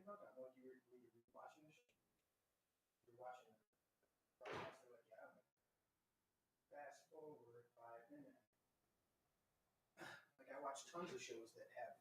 I watch tons of shows that have.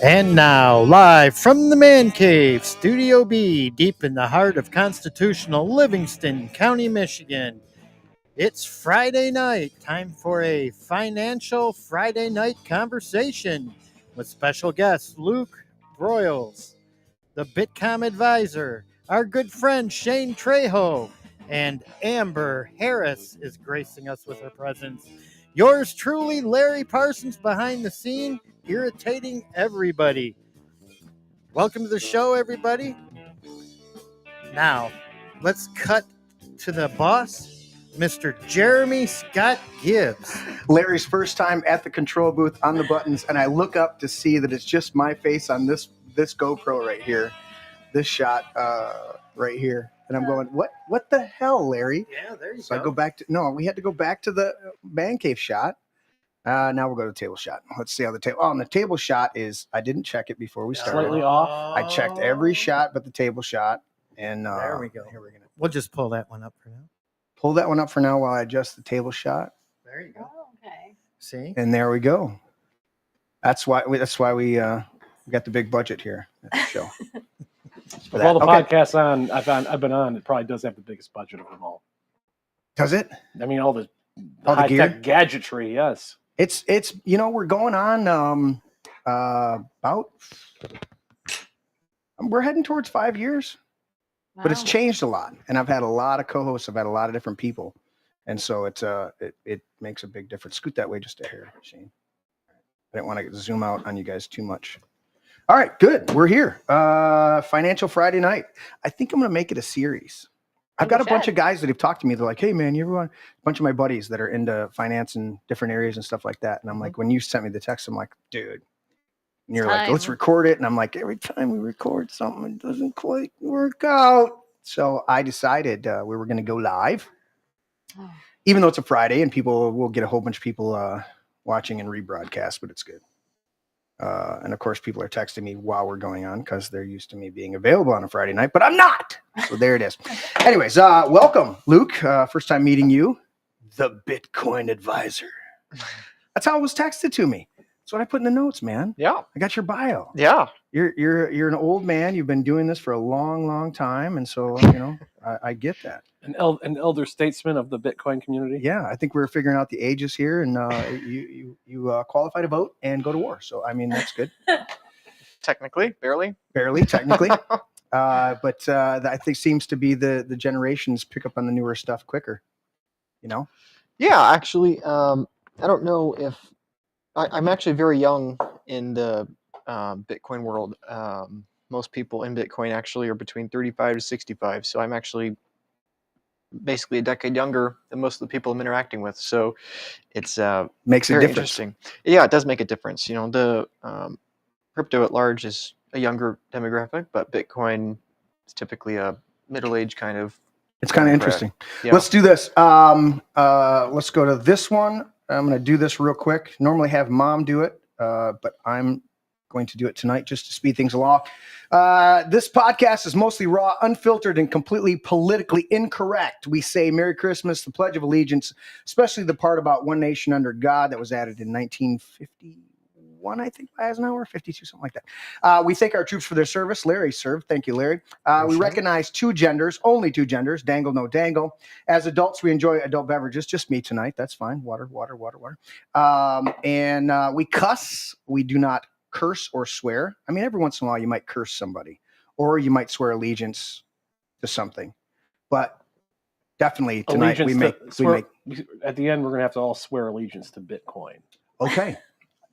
And now, live from the Man Cave, Studio B, deep in the heart of constitutional Livingston County, Michigan. It's Friday night, time for a financial Friday night conversation. with special guests Luke Broyles, the Bitcom advisor, our good friend Shane Trejo, and Amber Harris is gracing us with her presence. Yours truly, Larry Parsons, behind the scene, irritating everybody. Welcome to the show, everybody. Now, let's cut to the boss, Mr. Jeremy Scott Gibbs. Larry's first time at the control booth on the buttons, and I look up to see that it's just my face on this GoPro right here, this shot right here, and I'm going, what the hell, Larry? Yeah, there you So go. I go back to we had to go back to the man cave shot. Now we'll go to the table shot. Let's see how the table. Oh, and the table shot is. I didn't check it before we started. Slightly off. I checked every shot but the table shot, and There we go. Here we're gonna We'll just pull that one up for now. pull that one up for now while I adjust the table shot. There you go. Oh, okay. See? And there we go. That's why we got the big budget here at the show. Of all the podcasts I've been on, it probably does have the biggest budget of them all. Does it? I mean, all the All the high-tech gadgetry, yes. It's we're going on about we're heading towards 5 years, but it's Wow. changed a lot, and I've had a lot of co-hosts. I've had a lot of different people, and so it makes a big difference. Scoot that way just a hair, Shane. I didn't want to zoom out on you guys too much. All right, good. We're here. Financial Friday night. I think I'm going to make it a series. I've got a bunch of guys that have talked to me. They're like, hey, man, you ever want a bunch of my buddies that are into finance and different areas and stuff like that. And I'm like, when you sent me the text, I'm like, dude. And you're like, let's record it. And I'm like, every time we record something, it doesn't quite work out. So I decided we were going to go live, even though it's a Friday and we'll get a whole bunch of people watching and rebroadcast, but it's good. And of course, people are texting me while we're going on because they're used to me being available on a Friday night, but I'm not. So there it is. Anyways, welcome, Luke. First time meeting you, the Bitcoin advisor. That's how it was texted to me. That's what I put in the notes, man. Yeah. I got your bio. Yeah. You're an old man. You've been doing this for a long, long time, and so I get that. An elder statesman of the Bitcoin community. Yeah, I think we're figuring out the ages here, and you qualify to vote and go to war. So I mean that's good. Technically, barely. Barely, technically. But I think seems to be the generations pick up on the newer stuff quicker. Yeah, actually, I don't know if I'm actually very young in the Bitcoin world. Most people in Bitcoin actually are between 35 to 65. So I'm actually basically a decade younger than most of the people I'm interacting with. So it's Makes a very difference. interesting. Yeah, it does make a difference. The crypto at large is a younger demographic, but Bitcoin is typically a middle-aged kind of. It's kind of interesting. Yeah. Let's do this. Let's go to this one. I'm going to do this real quick. Normally have Mom do it, but I'm going to do it tonight just to speed things along. This podcast is mostly raw, unfiltered, and completely politically incorrect. We say Merry Christmas, the Pledge of Allegiance, especially the part about one nation under God that was added in 1951, I think, by Eisenhower, 52, something like that. We thank our troops for their service. Larry served. Thank you, Larry. We recognize two genders, only two genders, dangle, no dangle. As adults, we enjoy adult beverages. Just me tonight. That's fine. Water. And we cuss. We do not curse or swear. I mean, every once in a while you might curse somebody or you might swear allegiance to something, but definitely tonight we make at the end, we're going to have to all swear allegiance to Bitcoin. Okay.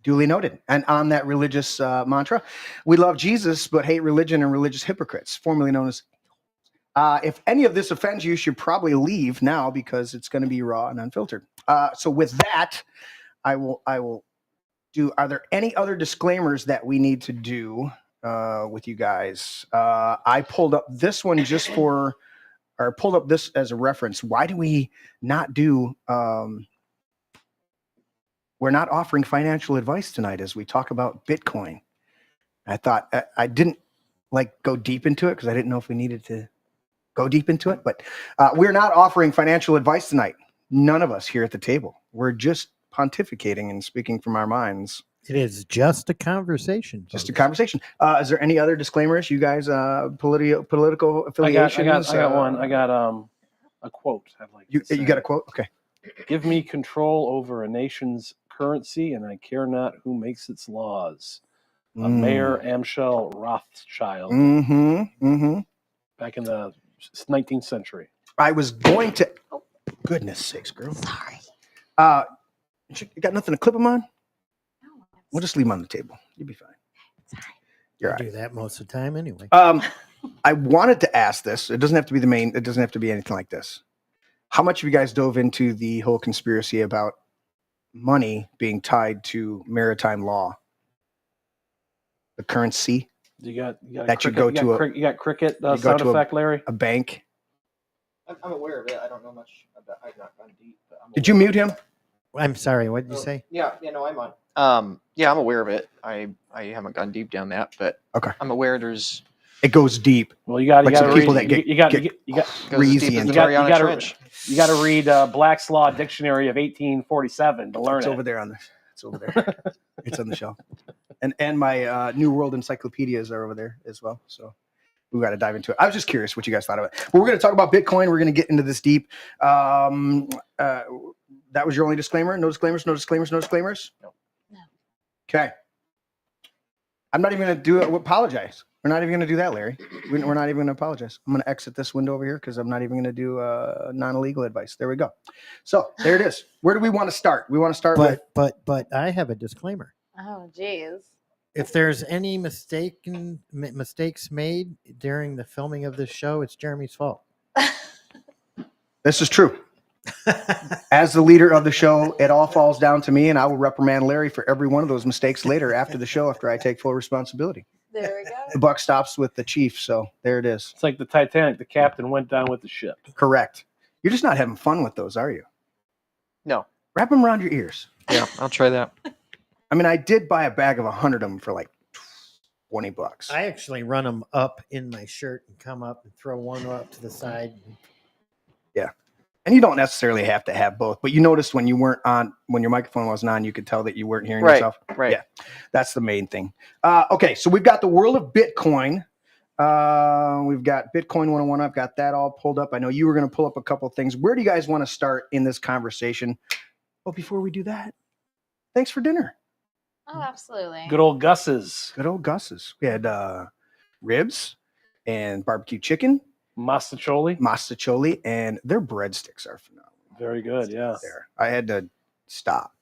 Duly noted. And on that religious mantra, we love Jesus, but hate religion and religious hypocrites, formerly known as. If any of this offends you should probably leave now because it's going to be raw and unfiltered. So with that, I will do, are there any other disclaimers that we need to do with you guys? I pulled up this one pulled up this as a reference. Why do we not do, we're not offering financial advice tonight as we talk about Bitcoin. I thought I didn't go deep into it because I didn't know if we needed to go deep into it, but we're not offering financial advice tonight. None of us here at the table. We're just pontificating and speaking from our minds. It is just a conversation. Just a conversation. Is there any other disclaimers? You guys, political affiliations? I got one. I got a quote. I'd like you got a quote? Okay. Give me control over a nation's currency, and I care not who makes its laws. of Mayor Amschel Rothschild back in the 19th century. I was going to. Oh, goodness sakes, girl. Sorry. You got nothing to clip them on? No, We'll just leave them on the table. You'll be fine. sorry. You're I all right. do that most of the time anyway. I wanted to ask this. It doesn't have to be the main. It doesn't have to be anything like this. How much of you guys dove into the whole conspiracy about money being tied to maritime law? The currency You got that you cricket, go you got to cricket, you got cricket you go sound to effect, Larry. a bank. I'm aware of it. I don't know much about. I've not gone deep. But I'm Did you aware. mute him? I'm sorry. What did you say? Yeah, no, I'm on. Yeah, I'm aware of it. I haven't gone deep down that, but Okay. I'm aware there's It goes deep. Well, you got Like to some read. people that You got goes Crazy as deep as and- the You got- Mariana you gotta- Trench. you got to read Black's Law Dictionary of 1847 to learn It's it. over there on the. It's over there. It's on the shelf. And my New World encyclopedias are over there as well. So we got to dive into it. I was just curious what you guys thought of it. But we're going to talk about Bitcoin. We're going to get into this deep. That was your only disclaimer? No disclaimers, no disclaimers, no disclaimers? No. No. Okay. I'm not even going to do it. Apologize. We're not even going to do that, Larry. We're not even going to apologize. I'm going to exit this window over here because I'm not even going to do non-illegal advice. There we go. So there it is. Where do we want to start? We want to start with. But I have a disclaimer. Oh, geez. If there's any mistakes made during the filming of this show, it's Jeremy's fault. This is true. As the leader of the show, it all falls down to me, and I will reprimand Larry for every one of those mistakes later after the show after I take full responsibility. There we go. The buck stops with the chief, so there it is. It's like the Titanic. The captain went down with the ship. Correct. You're just not having fun with those, are you? No. Wrap them around your ears. Yeah, I'll try that. I mean, I did buy a bag of 100 of them for like $20. I actually run them up in my shirt and come up and throw one up to the side. And you don't necessarily have to have both, but you noticed when you weren't on, when your microphone wasn't on, you could tell that you weren't hearing Right, yourself. right. Yeah, that's the main thing. Okay, so we've got the world of Bitcoin. We've got Bitcoin 101. I've got that all pulled up. I know you were going to pull up a couple of things. Where do you guys want to start in this conversation? Oh, before we do that, thanks for dinner. Oh, absolutely. Good old Gus's. Good old Gus's. We had ribs and barbecue chicken, mastacholi, and their breadsticks are phenomenal. Very good, yeah. There, I had to stop.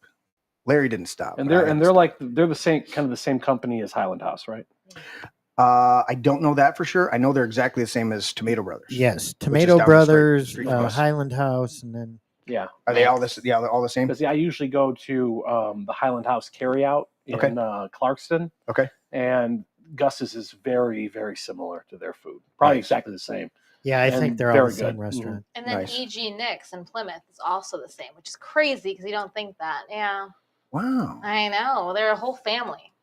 Larry didn't stop. And but I had to they're the same kind of the same company as Highland House, right? stop. I don't know that for sure. I know they're exactly the same as Tomato Brothers. Yes, down Tomato the Brothers, street from us. Highland House, and then Yeah. Are they all this? Yeah, they're all the same. Because I usually go to the Highland House carryout in Okay. Clarkston. Okay. And Gus's is very, very similar to their food. Probably Nice. exactly the same. yeah, I And think they're all very the same good. restaurant. And then Nice. E.G. Nick's in Plymouth is also the same, which is crazy because you don't think that. Yeah, Wow. I know. They're a whole family.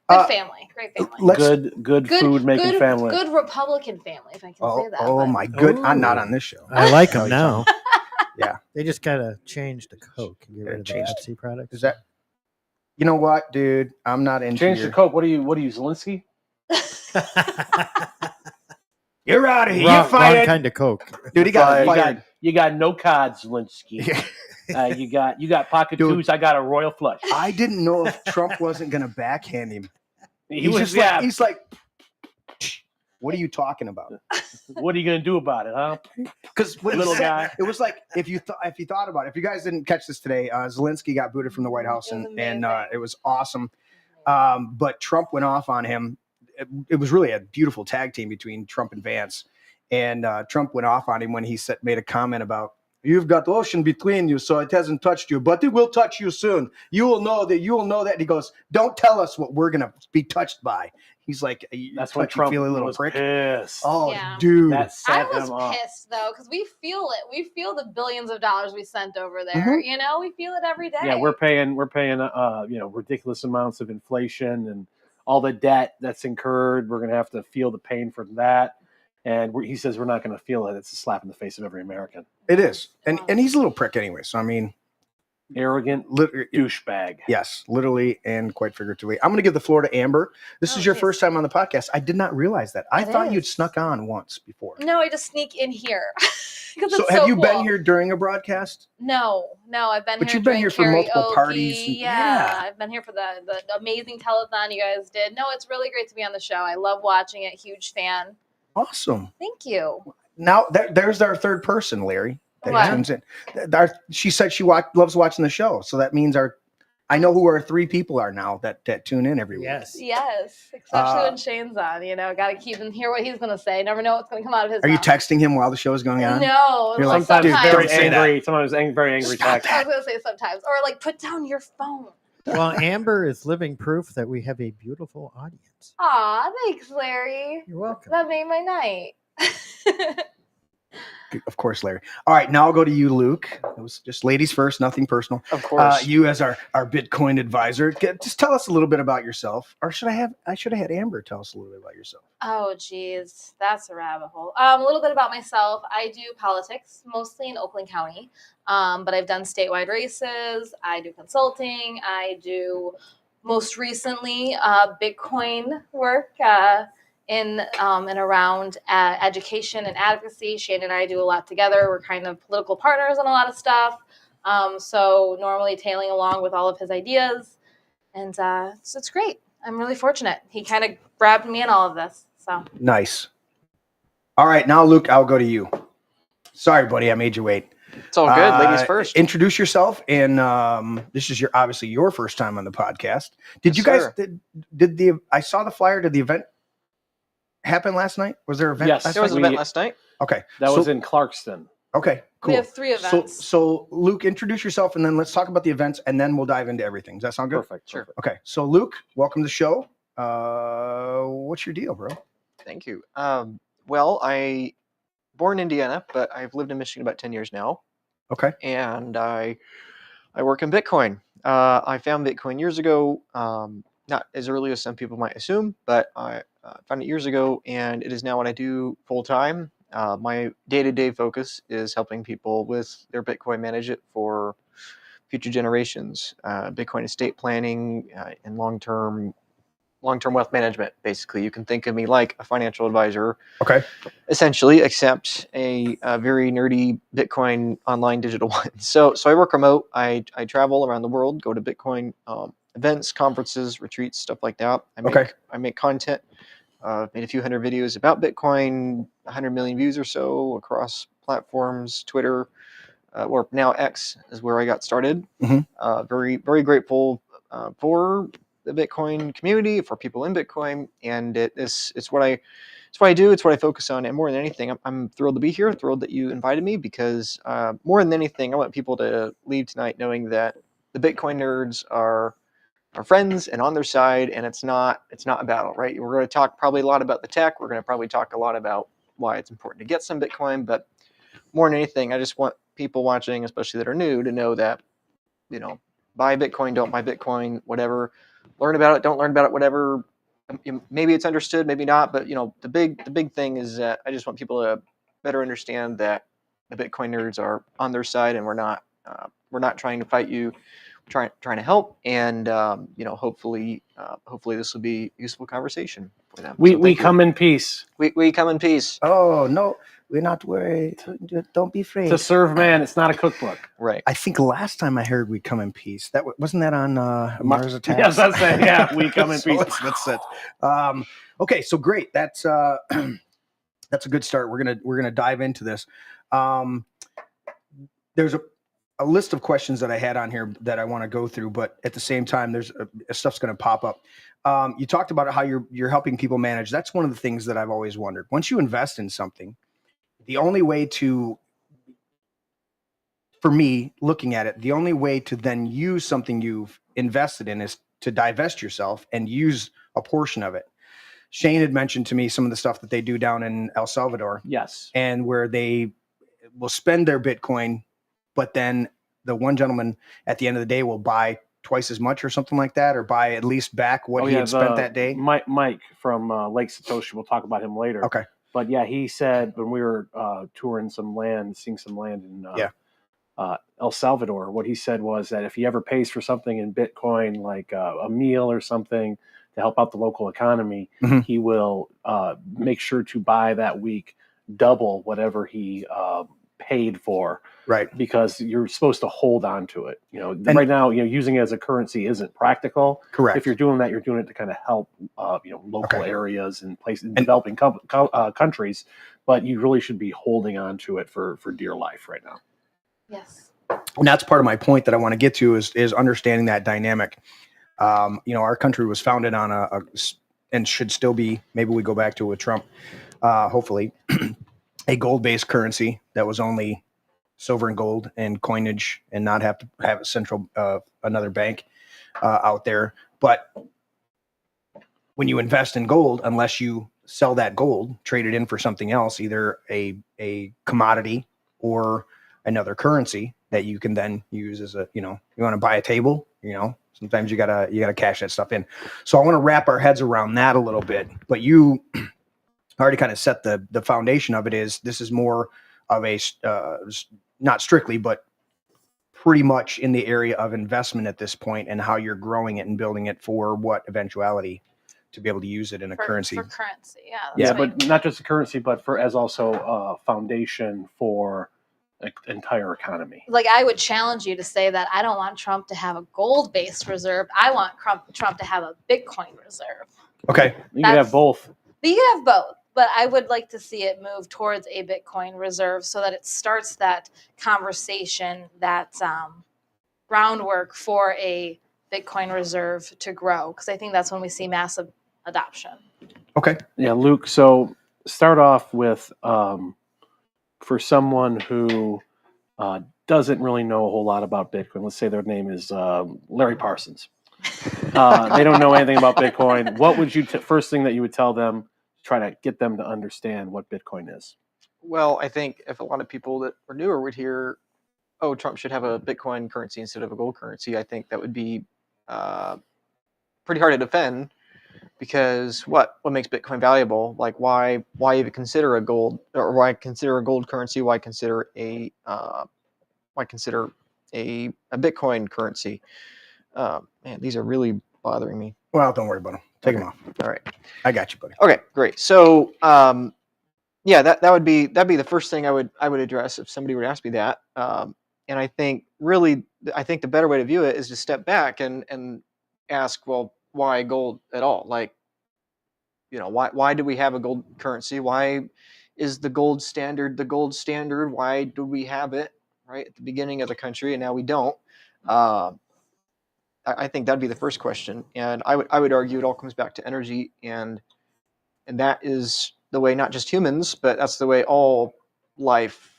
Uh, Family. Great family. Let's. Good food making family. Good Republican family, if I can say that. Oh but- my good! I'm not Ooh. on this show. I like Oh, them now. Yeah. They just gotta change the Coke and get rid of the Changed. Pepsi products. Is that? You know what, dude? I'm not into Change your. the Coke. What are you, Zelensky? You're out of here. wrong, You're fired, wrong kind of Coke. dude. He got You fired. got no cards, Zelensky. You got pocket Dude. twos. I got a royal flush. I didn't know if Trump wasn't gonna backhand him. He was, just yeah. like, he's like, what are you talking about? What are you gonna do about it, huh? Because Little guy. it was like if you thought about it. If you guys didn't catch this today, Zelensky got booted from the White House, It was and amazing. it was awesome. But Trump went off on him. It was really a beautiful tag team between Trump and Vance, and Trump went off on him when he made a comment about, "You've got the ocean between you, so it hasn't touched you, but it will touch you soon. You will know that. You will know that." And he goes, "Don't tell us what we're gonna be touched by." He's like, That's when Trump feel a little was prick. pissed. Oh, Yeah. dude. That I set was him off. pissed though because we feel it. We feel the billions of dollars we sent over there. Mhm. You know, we feel it every day. Yeah, we're paying ridiculous amounts of inflation and all the debt that's incurred. We're gonna have to feel the pain from that. And he says we're not gonna feel it. It's a slap in the face of every American. It is, and Wow. and he's a little prick anyway. So I mean, Arrogant douchebag. Yes, literally and quite figuratively. I'm going to give the floor to Amber. This is your first time on the podcast. I did not realize that. I thought you'd snuck on once before. No, I just sneak in here. So have you been here during a broadcast? No, I've been here. But you've been here for multiple parties. Yeah, I've been here for the amazing telethon you guys did. No, it's really great to be on the show. I love watching it. Huge fan. Awesome. Thank you. Now there's our third person, Larry. That tunes in. She said she loves watching the show, so that means I know who our 3 people are now that tune in every week. Yes, especially when Shane's on. Got to keep and hear what he's going to say. Never know what's going to come out of his mouth. Are you texting him while the show is going on? No. You're like, sometimes dude, very don't say angry. that. Sometimes very angry text. I was going to say sometimes, or like put down your phone. Well, Amber is living proof that we have a beautiful audience. Aw, thanks, Larry. You're welcome. That made my night. Of course, Larry. All right, now I'll go to you, Luke. It was just ladies first, nothing personal. Of course. You as our Bitcoin advisor, just tell us a little bit about yourself. Or I should have had Amber tell us a little bit about yourself. Oh, geez, that's a rabbit hole. A little bit about myself. I do politics, mostly in Oakland County, but I've done statewide races. I do consulting. I do, most recently, Bitcoin work in and around education and advocacy. Shane and I do a lot together. We're kind of political partners on a lot of stuff. So normally tailing along with all of his ideas. And so it's great. I'm really fortunate. He kind of grabbed me in all of this. So nice. All right, now Luke, I'll go to you. Sorry, buddy, I made you wait. It's all good. Ladies first. Introduce yourself, and this is obviously your first time on the podcast. Did you guys did I saw the flyer? Did the event happen last night? Was there an event? Yes, there was an event last night. Okay, that was in Clarkston. Okay, cool. We have 3 events. So Luke, introduce yourself, and then let's talk about the events, and then we'll dive into everything. Does that sound good? Perfect. Sure. Okay, so Luke, welcome to the show. What's your deal, bro? Thank you. Well, I born in Indiana, but I've lived in Michigan about 10 years now. Okay. And I work in Bitcoin. I found Bitcoin years ago, not as early as some people might assume, but I found it years ago, and it is now what I do full time. My day-to-day focus is helping people with their Bitcoin, manage it for future generations, Bitcoin estate planning, and long-term wealth management. Basically, you can think of me like a financial advisor. Okay. Essentially, except a very nerdy Bitcoin online digital one. So I work remote. I travel around the world, go to Bitcoin events, conferences, retreats, stuff like that. I make content. Made a few hundred videos about Bitcoin, 100 million views or so across platforms, Twitter, or now X is where I got started. Mm-hmm. Very, very grateful for the Bitcoin community, for people in Bitcoin, and it's what I do. It's what I focus on, and more than anything, I'm thrilled to be here. Thrilled that you invited me, because more than anything, I want people to leave tonight knowing that the Bitcoin nerds are friends and on their side, and it's not a battle, right? We're going to talk probably a lot about the tech. We're going to probably talk a lot about why it's important to get some Bitcoin, but more than anything, I just want people watching, especially that are new, to know that, buy Bitcoin, don't buy Bitcoin, whatever. Learn about it, don't learn about it, whatever. Maybe it's understood, maybe not, but the big thing is that I just want people to better understand that the Bitcoin nerds are on their side, and we're not trying to fight you. Trying to help, and hopefully this will be a useful conversation for them. We come in peace. We come in peace. Oh no, we're not worried. Don't be afraid. To serve man, it's not a cookbook. Right. I think last time I heard "We Come in Peace." That wasn't that on Mars Attacks. Yes, that's it. Yeah, we come in peace. That's it. Okay, so great. That's a good start. We're gonna dive into this. There's a list of questions that I had on here that I want to go through, but at the same time, there's stuff's going to pop up. You talked about how you're helping people manage. That's one of the things that I've always wondered. Once you invest in something, the only way for me, looking at it, the only way to then use something you've invested in is to divest yourself and use a portion of it. Shane had mentioned to me some of the stuff that they do down in El Salvador. Yes. And where they will spend their Bitcoin, but then the one gentleman at the end of the day will buy twice as much or something like that, or buy at least back what he had spent that day. Mike from Lake Satoshi, we'll talk about him later. Okay. But yeah, he said when we were touring some land, seeing some land in El Salvador. What he said was that if he ever pays for something in Bitcoin, like a meal or something to help out the local economy, Mhm. he will make sure to buy that week double whatever he paid for, Right. because you're supposed to hold on to it. And- Right now, using it as a currency isn't practical. Correct. If you're doing that, you're doing it to kind of help, local Okay. areas and places, developing countries. But you really should be holding on to it for dear life right now. Yes. And that's part of my point that I want to get to is understanding that dynamic. Our country was founded on and should still be, maybe we go back to it with Trump, hopefully, a gold-based currency that was only silver and gold and coinage, and not have to have a central, another bank out there. But when you invest in gold, unless you sell that gold, trade it in for something else, either a commodity or another currency that you can then use as you want to buy a table, sometimes you gotta cash that stuff in. So I want to wrap our heads around that a little bit, but you already kind of set the foundation of it. This is more of a, not strictly, but pretty much in the area of investment at this point, and how you're growing it and building it for what eventuality to be able to use it in a currency. For currency, yeah. Yeah, right. but not just a currency, but as also a foundation for an entire economy. Like, I would challenge you to say that I don't want Trump to have a gold-based reserve. I want Trump to have a Bitcoin reserve. Okay. You can have both. But you can have both. But I would like to see it move towards a Bitcoin reserve so that it starts that conversation, that groundwork for a Bitcoin reserve to grow. Because I think that's when we see massive adoption. Okay. Yeah, Luke. So start off with, for someone who doesn't really know a whole lot about Bitcoin, let's say their name is Larry Parsons. They don't know anything about Bitcoin. What would you first thing that you would tell them, try to get them to understand what Bitcoin is? Well, I think if a lot of people that are newer would hear, oh, Trump should have a Bitcoin currency instead of a gold currency, I think that would be pretty hard to defend, because what makes Bitcoin valuable? Like, why even consider a gold, or why consider a gold currency? Why consider a Bitcoin currency? Man, these are really bothering me. Well, don't worry about them. Take them off. All right. I got you, buddy. Okay, great. So, yeah, that'd be the first thing I would address if somebody would ask me that. And I think the better way to view it is to step back and ask, well, why gold at all? Like, why do we have a gold currency? Why is the gold standard the gold standard? Why do we have it right at the beginning of the country and now we don't? I think that'd be the first question, and I would argue it all comes back to energy, and that is the way not just humans, but that's the way all life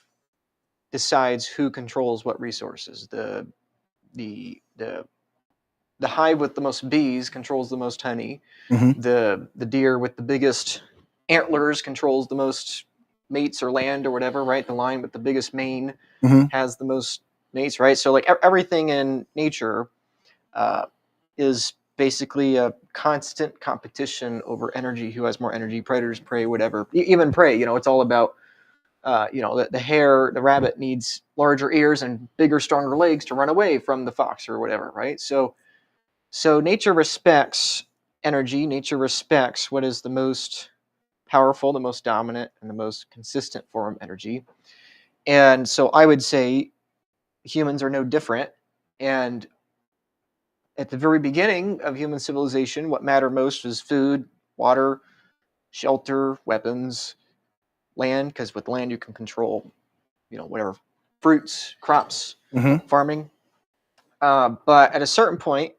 decides who controls what resources. The hive with the most bees controls the most honey. Mm-hmm. The deer with the biggest antlers controls the most mates or land or whatever, right? The lion with the biggest mane has the most mates, right? So like everything in nature is basically a constant competition over energy. Who has more energy? Predators, prey, whatever. Even prey, it's all about, the rabbit needs larger ears and bigger, stronger legs to run away from the fox or whatever, right? So nature respects energy. Nature respects what is the most powerful, the most dominant, and the most consistent form of energy. And so I would say humans are no different. And at the very beginning of human civilization, what mattered most was food, water, shelter, weapons, land, because with land you can control, whatever, fruits, crops, farming. But at a certain point,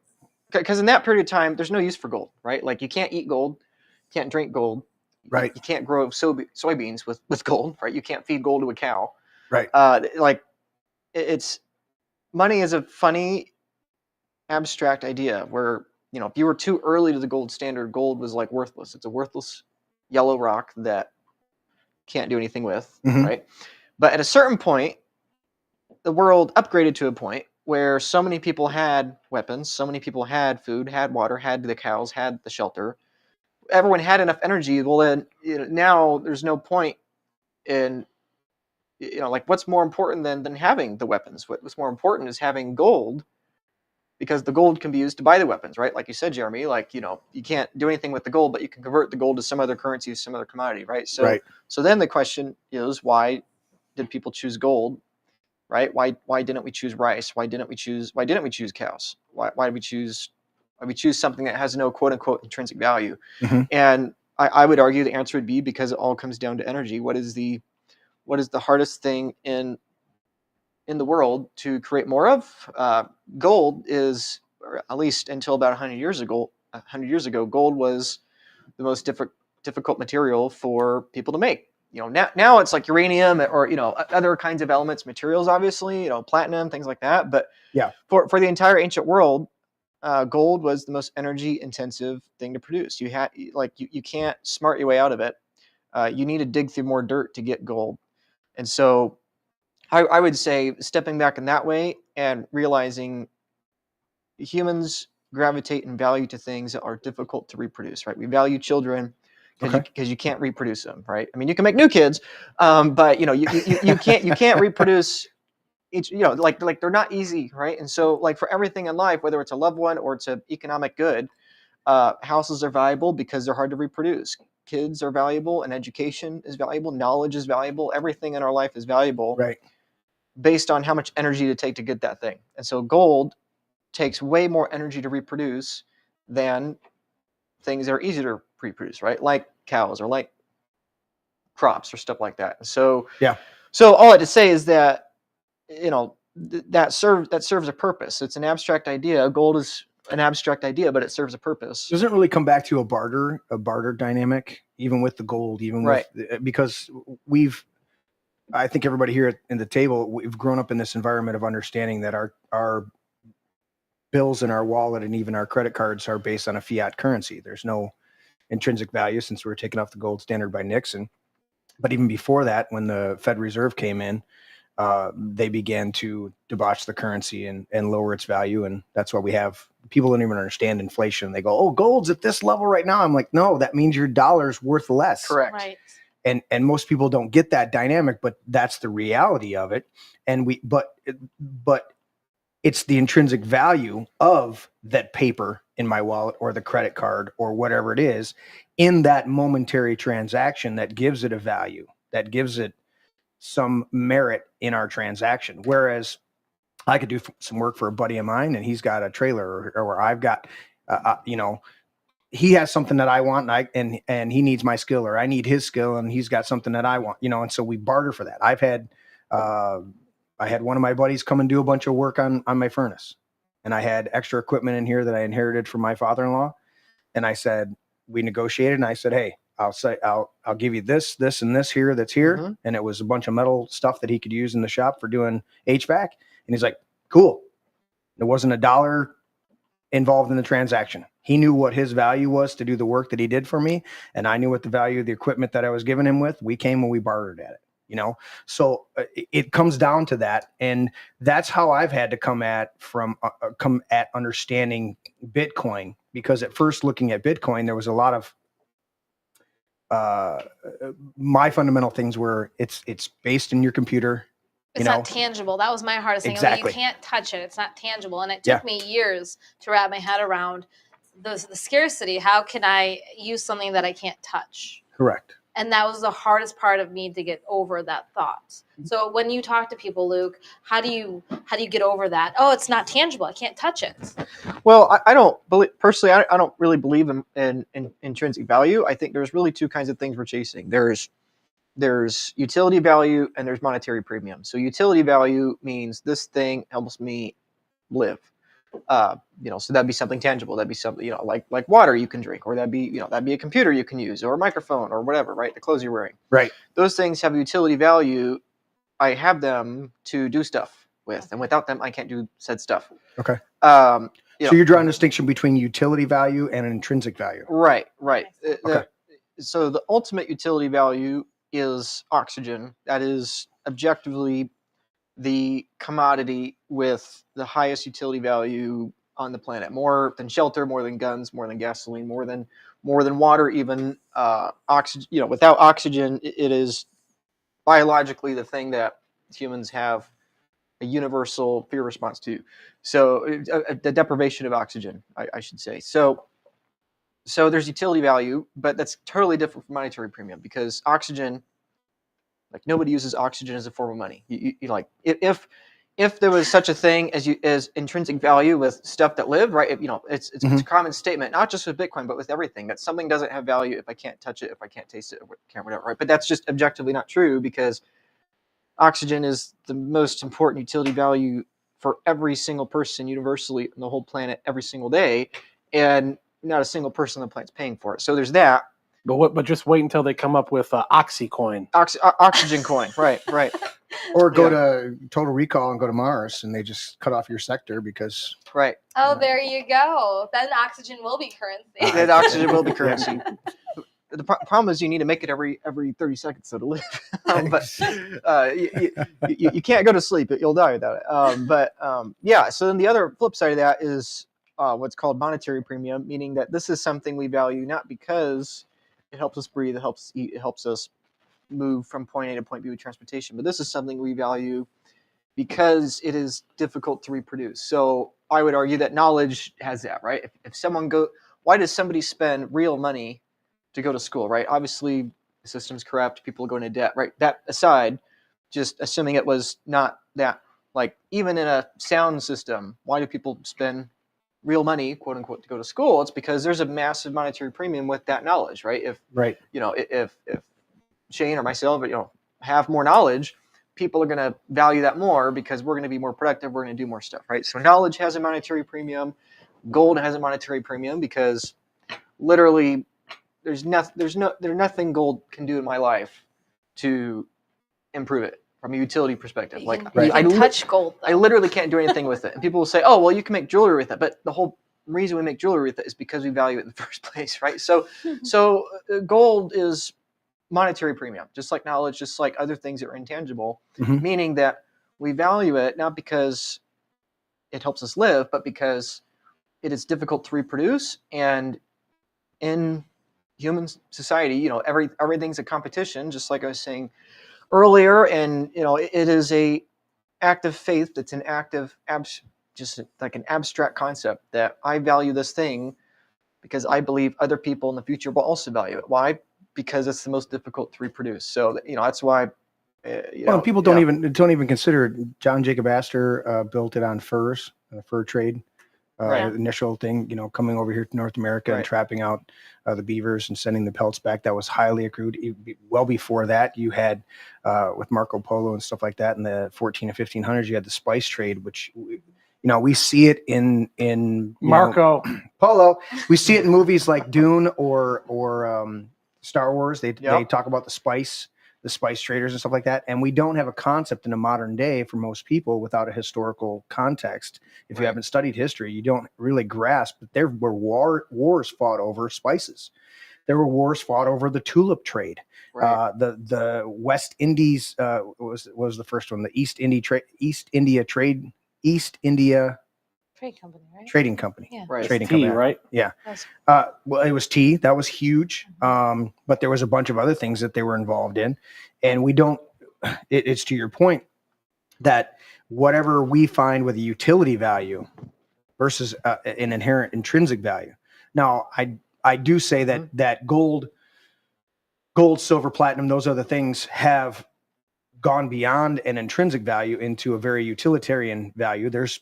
because in that period of time, there's no use for gold, right? Like, you can't eat gold, you can't drink gold, right? You can't grow soybeans with gold, right? You can't feed gold to a cow, right? It's money is a funny abstract idea where, if you were too early to the gold standard, gold was like worthless. It's a worthless yellow rock that can't do anything with, right? But at a certain point, the world upgraded to a point where so many people had weapons, so many people had food, had water, had the cows, had the shelter. Everyone had enough energy. Well, then now there's no point in like what's more important than having the weapons? What's more important is having gold, because the gold can be used to buy the weapons, right? Like you said, Jeremy, like, you can't do anything with the gold, but you can convert the gold to some other currency, some other commodity, right? So, Right. so then the question is, why did people choose gold, right? Why didn't we choose rice? Why didn't we choose cows? Why did we choose something that has no quote unquote intrinsic value? Mhm. And I would argue the answer would be because it all comes down to energy. What is the hardest thing in the world to create more of? Gold is, or at least until about 100 years ago, gold was the most difficult material for people to make. Now it's like uranium or other kinds of elements, materials, obviously, platinum, things like that. But Yeah. for the entire ancient world, gold was the most energy intensive thing to produce. You can't smart your way out of it. You need to dig through more dirt to get gold. And so I would say stepping back in that way and realizing humans gravitate and value to things that are difficult to reproduce, right? We value children because you can't reproduce them, right? I mean, you can make new kids, but you can't reproduce each, like they're not easy, right? And so like for everything in life, whether it's a loved one or it's an economic good, houses are valuable because they're hard to reproduce. Kids are valuable, and education is valuable. Knowledge is valuable. Everything in our life is valuable, Right. based on how much energy to take to get that thing. And so gold takes way more energy to reproduce than things that are easy to reproduce, right? Like cows or like crops or stuff like that. So Yeah. So all I had to say is that that serves a purpose. It's an abstract idea. Gold is an abstract idea, but it serves a purpose. Doesn't really come back to a barter dynamic, even with the gold, Right. because I think everybody here in the table, we've grown up in this environment of understanding that our bills in our wallet and even our credit cards are based on a fiat currency. There's no intrinsic value since we were taken off the gold standard by Nixon. But even before that, when the Fed Reserve came in, they began to debauch the currency and lower its value. And that's why we have people don't even understand inflation. They go, oh, gold's at this level right now. I'm like, no, that means your dollar's worth less. Correct. Right. And most people don't get that dynamic, but that's the reality of it. And but it's the intrinsic value of that paper in my wallet or the credit card or whatever it is in that momentary transaction that gives it a value, that gives it some merit in our transaction. Whereas I could do some work for a buddy of mine and he's got a trailer or I've got, he has something that I want and he needs my skill, or I need his skill and he's got something that I want, and so we barter for that. I had one of my buddies come and do a bunch of work on my furnace, and I had extra equipment in here that I inherited from my father-in-law. And I said, we negotiated and I said, hey, I'll give you this and this here that's here. Mm-hmm. And it was a bunch of metal stuff that he could use in the shop for doing HVAC. And he's like, cool. There wasn't a dollar involved in the transaction. He knew what his value was to do the work that he did for me. And I knew what the value of the equipment that I was giving him with. We came and we bartered at it, So it comes down to that. And that's how I've had to come at understanding Bitcoin, because at first looking at Bitcoin, there was a lot of, my fundamental things were it's based in your computer. It's not tangible. That was my hardest thing. Exactly. You can't touch it. It's not tangible. And it took me years to wrap my head around the scarcity. How can I use something that I can't touch? Correct. And that was the hardest part of me to get over that thought. So when you talk to people, Luke, how do you get over that? Oh, it's not tangible. I can't touch it. Well, I don't believe, personally, I don't really believe in intrinsic value. I think there's really two kinds of things we're chasing. There's utility value and there's monetary premium. So utility value means this thing helps me live. So that'd be something tangible. That'd be something, like water you can drink, or that'd be a computer you can use, or a microphone, or whatever, right? The clothes you're wearing. Right. Those things have utility value. I have them to do stuff with, and without them, I can't do said stuff. Okay. So you're drawing a distinction between utility value and intrinsic value. Right. Right. Okay. So the ultimate utility value is oxygen. That is objectively the commodity with the highest utility value on the planet, more than shelter, more than guns, more than gasoline, more than water, even oxygen. Without oxygen, it is biologically the thing that humans have a universal fear response to. So the deprivation of oxygen, I should say. So there's utility value, but that's totally different from monetary premium, because oxygen, like, nobody uses oxygen as a form of money. You like, if there was such a thing as intrinsic value with stuff that lived, right? It's a common statement, not just with Bitcoin, but with everything, that something doesn't have value if I can't touch it, if I can't taste it, or can't whatever, right? But that's just objectively not true, because oxygen is the most important utility value for every single person universally on the whole planet every single day, and not a single person on the planet's paying for it. So there's that. But just wait until they come up with Oxycoin. Oxygen coin, right. Or go to Total Recall and go to Mars, and they just cut off your sector because. Right. Oh, there you go. Then oxygen will be currency. Then oxygen will be currency. The problem is you need to make it every 30 seconds so to live. But you can't go to sleep; you'll die without it. Yeah. So then the other flip side of that is what's called monetary premium, meaning that this is something we value not because it helps us breathe, it helps us eat, it helps us move from point A to point B with transportation, but this is something we value because it is difficult to reproduce. So I would argue that knowledge has that, right? If someone why does somebody spend real money to go to school, right? Obviously, the system's corrupt, people go into debt, right? That aside, just assuming it was not that, like, even in a sound system, why do people spend real money, quote unquote, to go to school? It's because there's a massive monetary premium with that knowledge, right? If Shane or myself, have more knowledge, people are going to value that more because we're going to be more productive. We're going to do more stuff, right? So knowledge has a monetary premium. Gold has a monetary premium because literally there's nothing gold can do in my life to improve it from a utility perspective. You Like, can touch gold, though. I literally can't do anything with it. And people will say, oh, well, you can make jewelry with it. But the whole reason we make jewelry with it is because we value it in the first place, right? So gold is monetary premium, just like knowledge, just like other things that are intangible, meaning that we value it not because it helps us live, but because it is difficult to reproduce. And in human society, everything's a competition, just like I was saying earlier. And, it is a act of faith. That's an active, just like an abstract concept that I value this thing because I believe other people in the future will also value it. Why? Because it's the most difficult to reproduce. So, that's why. People don't even consider it. John Jacob Astor built it on furs, fur trade. Initial thing, coming over here to North America and trapping out the beavers and sending the pelts back. That was highly accrued. Well before that, you had with Marco Polo and stuff like that in the 14 and 1500s, you had the spice trade, which we see it in Marco Polo. We see it in movies like Dune or Star Wars. They talk about the spice traders and stuff like that. And we don't have a concept in a modern day for most people without a historical context. If you haven't studied history, you don't really grasp that there were wars fought over spices. There were wars fought over the tulip trade. The West Indies was the first one. The East India Trade company, right? Trading company. Yeah. Right. Trading tea, company. right? Yeah. Well, it was tea. That was huge. But there was a bunch of other things that they were involved in. And it's to your point that whatever we find with a utility value versus an inherent intrinsic value. Now, I do say that gold, silver, platinum, those other things have gone beyond an intrinsic value into a very utilitarian value. There's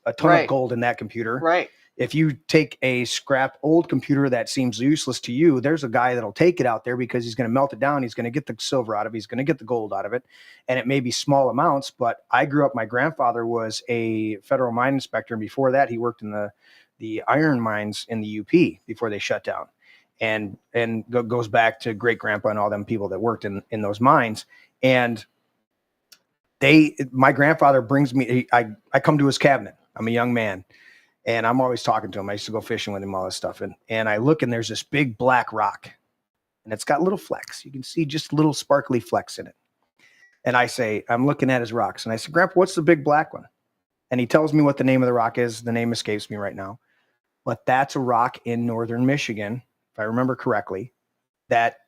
a ton of gold in that computer. Right. If you take a scrap old computer that seems useless to you, there's a guy that'll take it out there because he's going to melt it down. He's going to get the silver out of it. He's going to get the gold out of it. And it may be small amounts, but I grew up, my grandfather was a federal mine inspector. And before that, he worked in the iron mines in the UP before they shut down. And goes back to great grandpa and all them people that worked in those mines. And my grandfather brings me, I come to his cabinet. I'm a young man and I'm always talking to him. I used to go fishing with him, all this stuff. And I look and there's this big black rock and it's got little flecks. You can see just little sparkly flecks in it. And I'm looking at his rocks and I said, Grandpa, what's the big black one? And he tells me what the name of the rock is. The name escapes me right now, but that's a rock in northern Michigan, if I remember correctly, that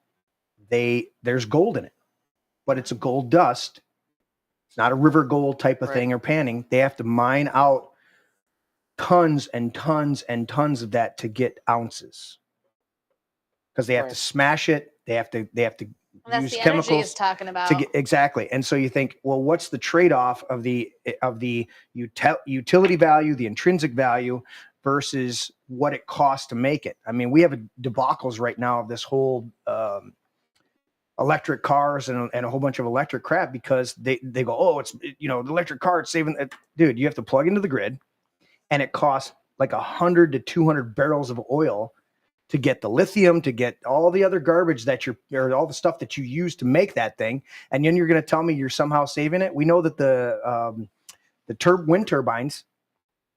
there's gold in it. but it's a gold dust. It's not a river gold type of Right. thing or panning. They have to mine out tons and tons and tons of that to get ounces, because they have to Right. smash it. They have to And that's use the energy chemicals he's talking about. to get exactly. And so you think, well, what's the trade-off of the utility value, the intrinsic value, versus what it costs to make it? I mean, we have debacles right now of this whole electric cars and a whole bunch of electric crap, because they go, oh, it's, the electric car, it's saving. Dude, you have to plug into the grid, and it costs like 100 to 200 barrels of oil to get the lithium, to get all the other garbage or all the stuff that you use to make that thing. And then you're going to tell me you're somehow saving it. We know that the wind turbines,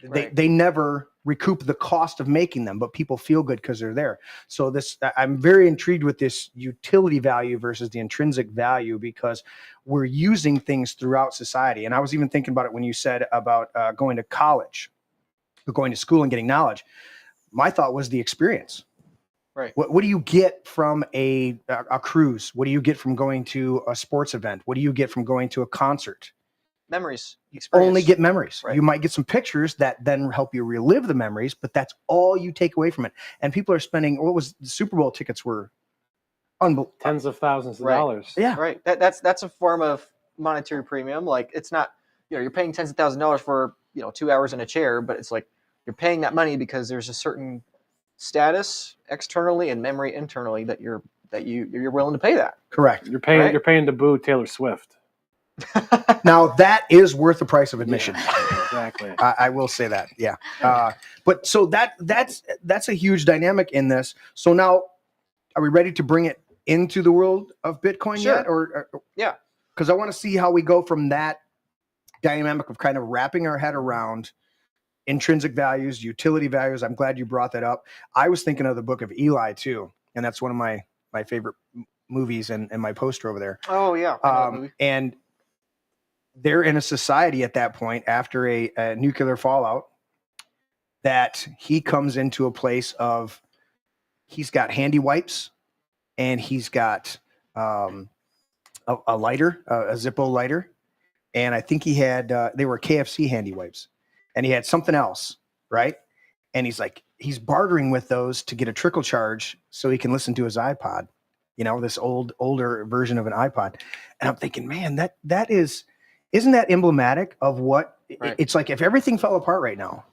Right. they never recoup the cost of making them, but people feel good because they're there. So I'm very intrigued with this utility value versus the intrinsic value, because we're using things throughout society. And I was even thinking about it when you said about going to college, or going to school and getting knowledge. My thought was the experience. Right. What do you get from a cruise? What do you get from going to a sports event? What do you get from going to a concert? Memories. You Experience. only get memories. Right. You might get some pictures that then help you relive the memories, but that's all you take away from it. And people are spending, the Super Bowl tickets were unbelievable. Tens of thousands of Right. dollars. Yeah. Right. That's a form of monetary premium. Like, it's not, you're paying tens of thousands of dollars for 2 hours in a chair, but it's like you're paying that money because there's a certain status externally and memory internally that you're willing to pay that. Correct. You're paying Right. you're paying to boo Taylor Swift. Now that is worth the price of admission. Yeah, exactly. I will say that. Yeah. But so that's a huge dynamic in this. So now, are we ready to bring it into the world of Bitcoin Sure. yet? Or Yeah. Because I want to see how we go from that dynamic of kind of wrapping our head around intrinsic values, utility values. I'm glad you brought that up. I was thinking of the Book of Eli too, and that's one of my favorite movies and my poster over there. Oh yeah. I know that movie. And they're in a society at that point after a nuclear fallout, that he comes into a place of, he's got handy wipes, and he's got a lighter, a Zippo lighter. And I think he had, they were KFC handy wipes, and he had something else, right? And he's bartering with those to get a trickle charge so he can listen to his iPod, this older version of an iPod. And I'm thinking, man, isn't that emblematic of what Right. it's like? If everything fell apart right now,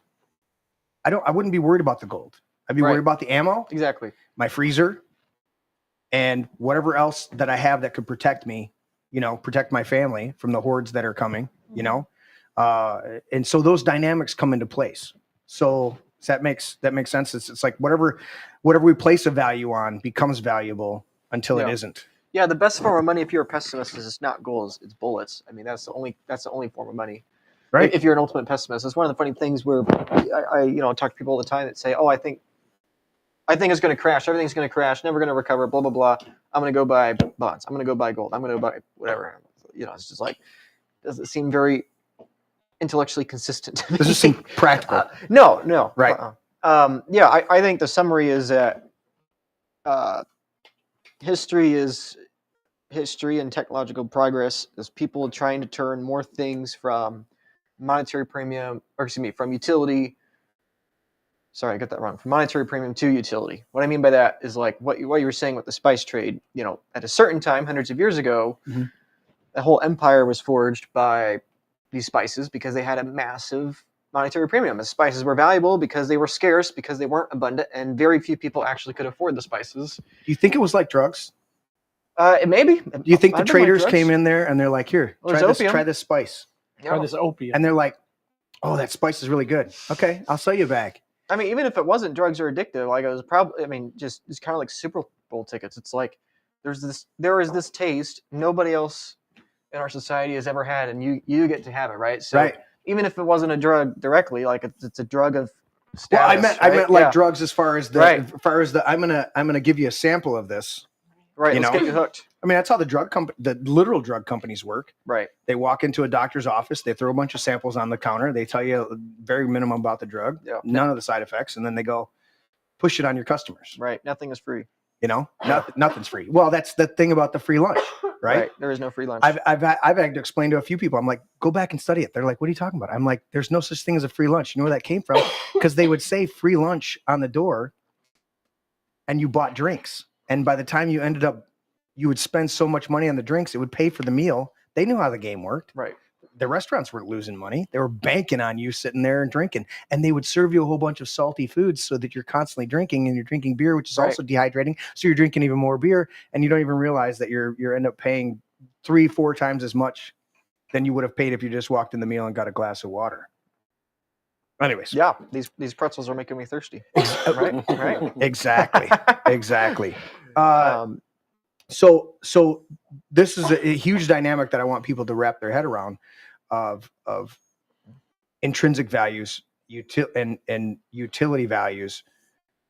I wouldn't be worried about the gold. I'd be Right. worried about the ammo, Exactly. my freezer, and whatever else that I have that could protect me, protect my family from the hordes that are coming, and so those dynamics come into place. So that makes sense. It's like whatever we place a value on becomes valuable until it Yeah. isn't. Yeah, the best form of money if you're a pessimist is it's not gold, it's bullets. I mean, that's the only form of money. Right. If you're an ultimate pessimist, it's one of the funny things where I talk to people all the time that say, "Oh, I think it's going to crash. Everything's going to crash. Never going to recover. Blah blah blah. I'm going to go buy bonds. I'm going to go buy gold. I'm going to buy whatever." It's just like, doesn't seem very intellectually consistent to me. Doesn't seem practical. No. Right. I think the summary is that history is history, and technological progress is people trying to turn more things from monetary premium, from utility. Sorry, I got that wrong. From monetary premium to utility. What I mean by that is like what you were saying with the spice trade. At a certain time, hundreds of years ago, Mhm. the whole empire was forged by these spices because they had a massive monetary premium. The spices were valuable because they were scarce, because they weren't abundant, and very few people actually could afford the spices. Do you think it was like drugs? Maybe. Do you think the traders came in there and they're like, here, Well, there's opium. try this spice? Try this opium. And they're like, oh, that spice is really good. Okay, I'll sell you a bag. I mean, even if it wasn't drugs or addictive, like it was probably, it's kind of like Super Bowl tickets. It's like there is this taste nobody else in our society has ever had, and you get to have it, right? So Right. even if it wasn't a drug directly, like it's a drug of Well, status. I meant like Yeah. drugs as far as I'm gonna give you a sample of this. Right, you let's know? get you hooked. I mean, that's how the literal drug companies work. Right, They walk into a doctor's office, they throw a bunch of samples on the counter, they tell you very minimum about the drug, Yeah. none of the side effects, and then they go push it on your customers. right. Nothing is free. Nothing's free. Well, that's the thing about the free lunch, right? There is no free lunch. I've had to explain to a few people. I'm like, go back and study it. They're like, what are you talking about? I'm like, there's no such thing as a free lunch. You know where that came from? Because they would say free lunch on the door, and you bought drinks. And by the time you ended up, you would spend so much money on the drinks, it would pay for the meal. They knew how the game worked. Right. The restaurants weren't losing money. They were banking on you sitting there and drinking. And they would serve you a whole bunch of salty foods so that you're constantly drinking, and you're drinking beer, which is also dehydrating. So you're drinking even more beer, and you don't even realize that you're end up paying 3-4 times as much than you would have paid if you just walked in the meal and got a glass of water. Anyways. Yeah, these pretzels are making me thirsty. Right. Exactly. So this is a huge dynamic that I want people to wrap their head around of intrinsic values, and utility values,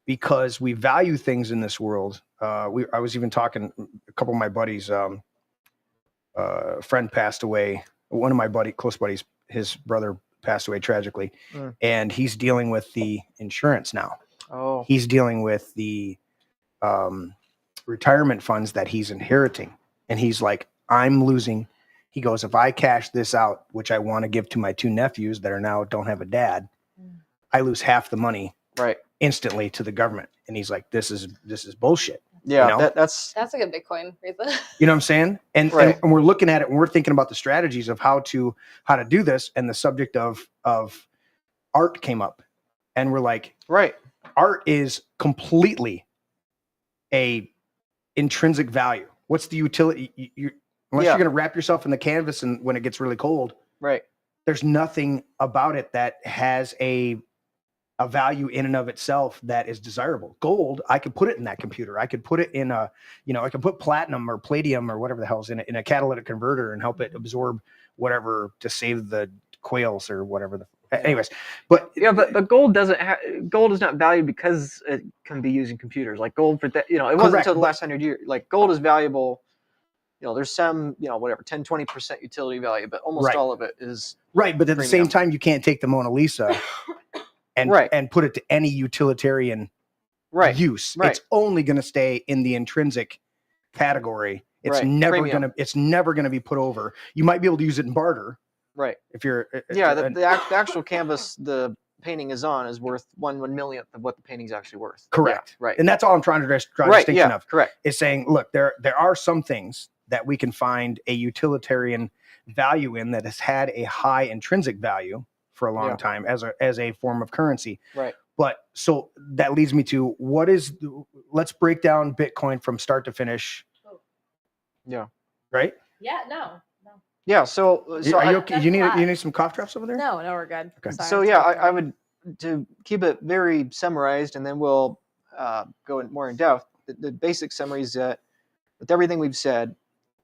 because we value things in this world. I was even talking, a couple of my buddies, friend passed away. One of my close buddies, his brother passed away tragically, and he's dealing with the insurance now. Oh, He's dealing with the retirement funds that he's inheriting. And he's like, I'm losing. He goes, if I cash this out, which I want to give to my 2 nephews that are now don't have a dad, I lose half the money instantly to the government. And he's like, this is bullshit. Yeah, that's a good Bitcoin reason. You know what I'm saying? And we're looking at it, and we're thinking about the strategies of how to do this. And the subject of art came up, and we're like, art is completely a intrinsic value. What's the utility? Unless you're going to wrap yourself in the canvas, and when it gets really cold, there's nothing about it that has a value in and of itself that is desirable. Gold, I could put it in that computer. I could put it in I could put platinum or palladium or whatever the hell's in it in a catalytic converter and help it absorb whatever to save the quails or whatever. Anyways, but gold gold is not valued because it can be used in computers. Like gold for that, it wasn't until the last 100 years. Like gold is valuable. There's some, 10-20% utility value, but almost all of it is right. But at the same time, you can't take the Mona Lisa and put it to any utilitarian use. It's only going to stay in the intrinsic category. It's never going to be put over. You might be able to use it in barter. Right. If you're the actual canvas the painting is on is worth 1/1,000,000th of what the painting's actually worth. Correct. Yeah, right. And that's all I'm trying to draw a distinction of. Correct. Is saying, look, there are some things that we can find a utilitarian value in that has had a high intrinsic value for a long time as a form of currency. Right. But so that leads me to let's break down Bitcoin from start to finish. Yeah. Right? Yeah, no. Yeah, so are you okay? You need some cough drops over there? No, we're good. Okay. Sorry, I would, to keep it very summarized, and then we'll go more in depth. The basic summary is that with everything we've said,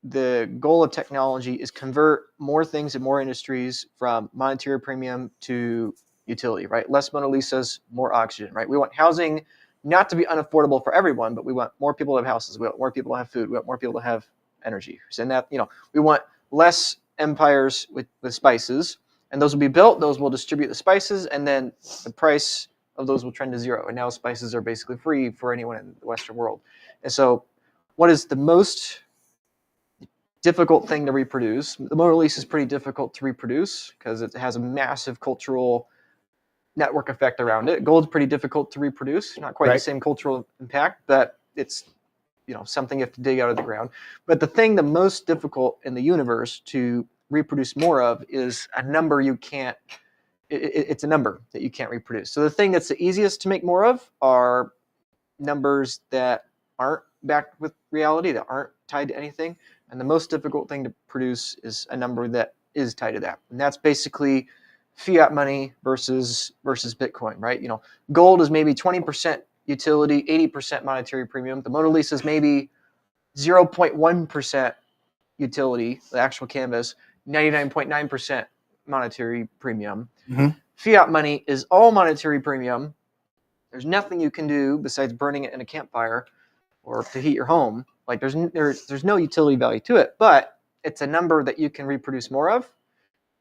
the goal of technology is convert more things in more industries from monetary premium to utility, right? Less Mona Lisas, more oxygen, right? We want housing not to be unaffordable for everyone, but we want more people to have houses. We want more people to have food. We want more people to have energy. So that, we want less empires with spices, and those will be built. Those will distribute the spices, and then the price of those will trend to zero. And now spices are basically free for anyone in the Western world. And so what is the most difficult thing to reproduce? The Mona Lisa is pretty difficult to reproduce because it has a massive cultural network effect around it. Gold's pretty difficult to reproduce, not quite the same cultural impact, but it's something you have to dig out of the ground. But the most difficult in the universe to reproduce more of is a number you can't, it's a number that you can't reproduce. So the thing that's the easiest to make more of are numbers that aren't backed with reality, that aren't tied to anything. And the most difficult thing to produce is a number that is tied to that. And that's basically fiat money versus Bitcoin, right? Gold is maybe 20% utility, 80% monetary premium. The Mona Lisa is maybe 0.1% utility, the actual canvas, 99.9% monetary premium. Mm-hmm. Fiat money is all monetary premium. There's nothing you can do besides burning it in a campfire or to heat your home. Like there's no utility value to it, but it's a number that you can reproduce more of.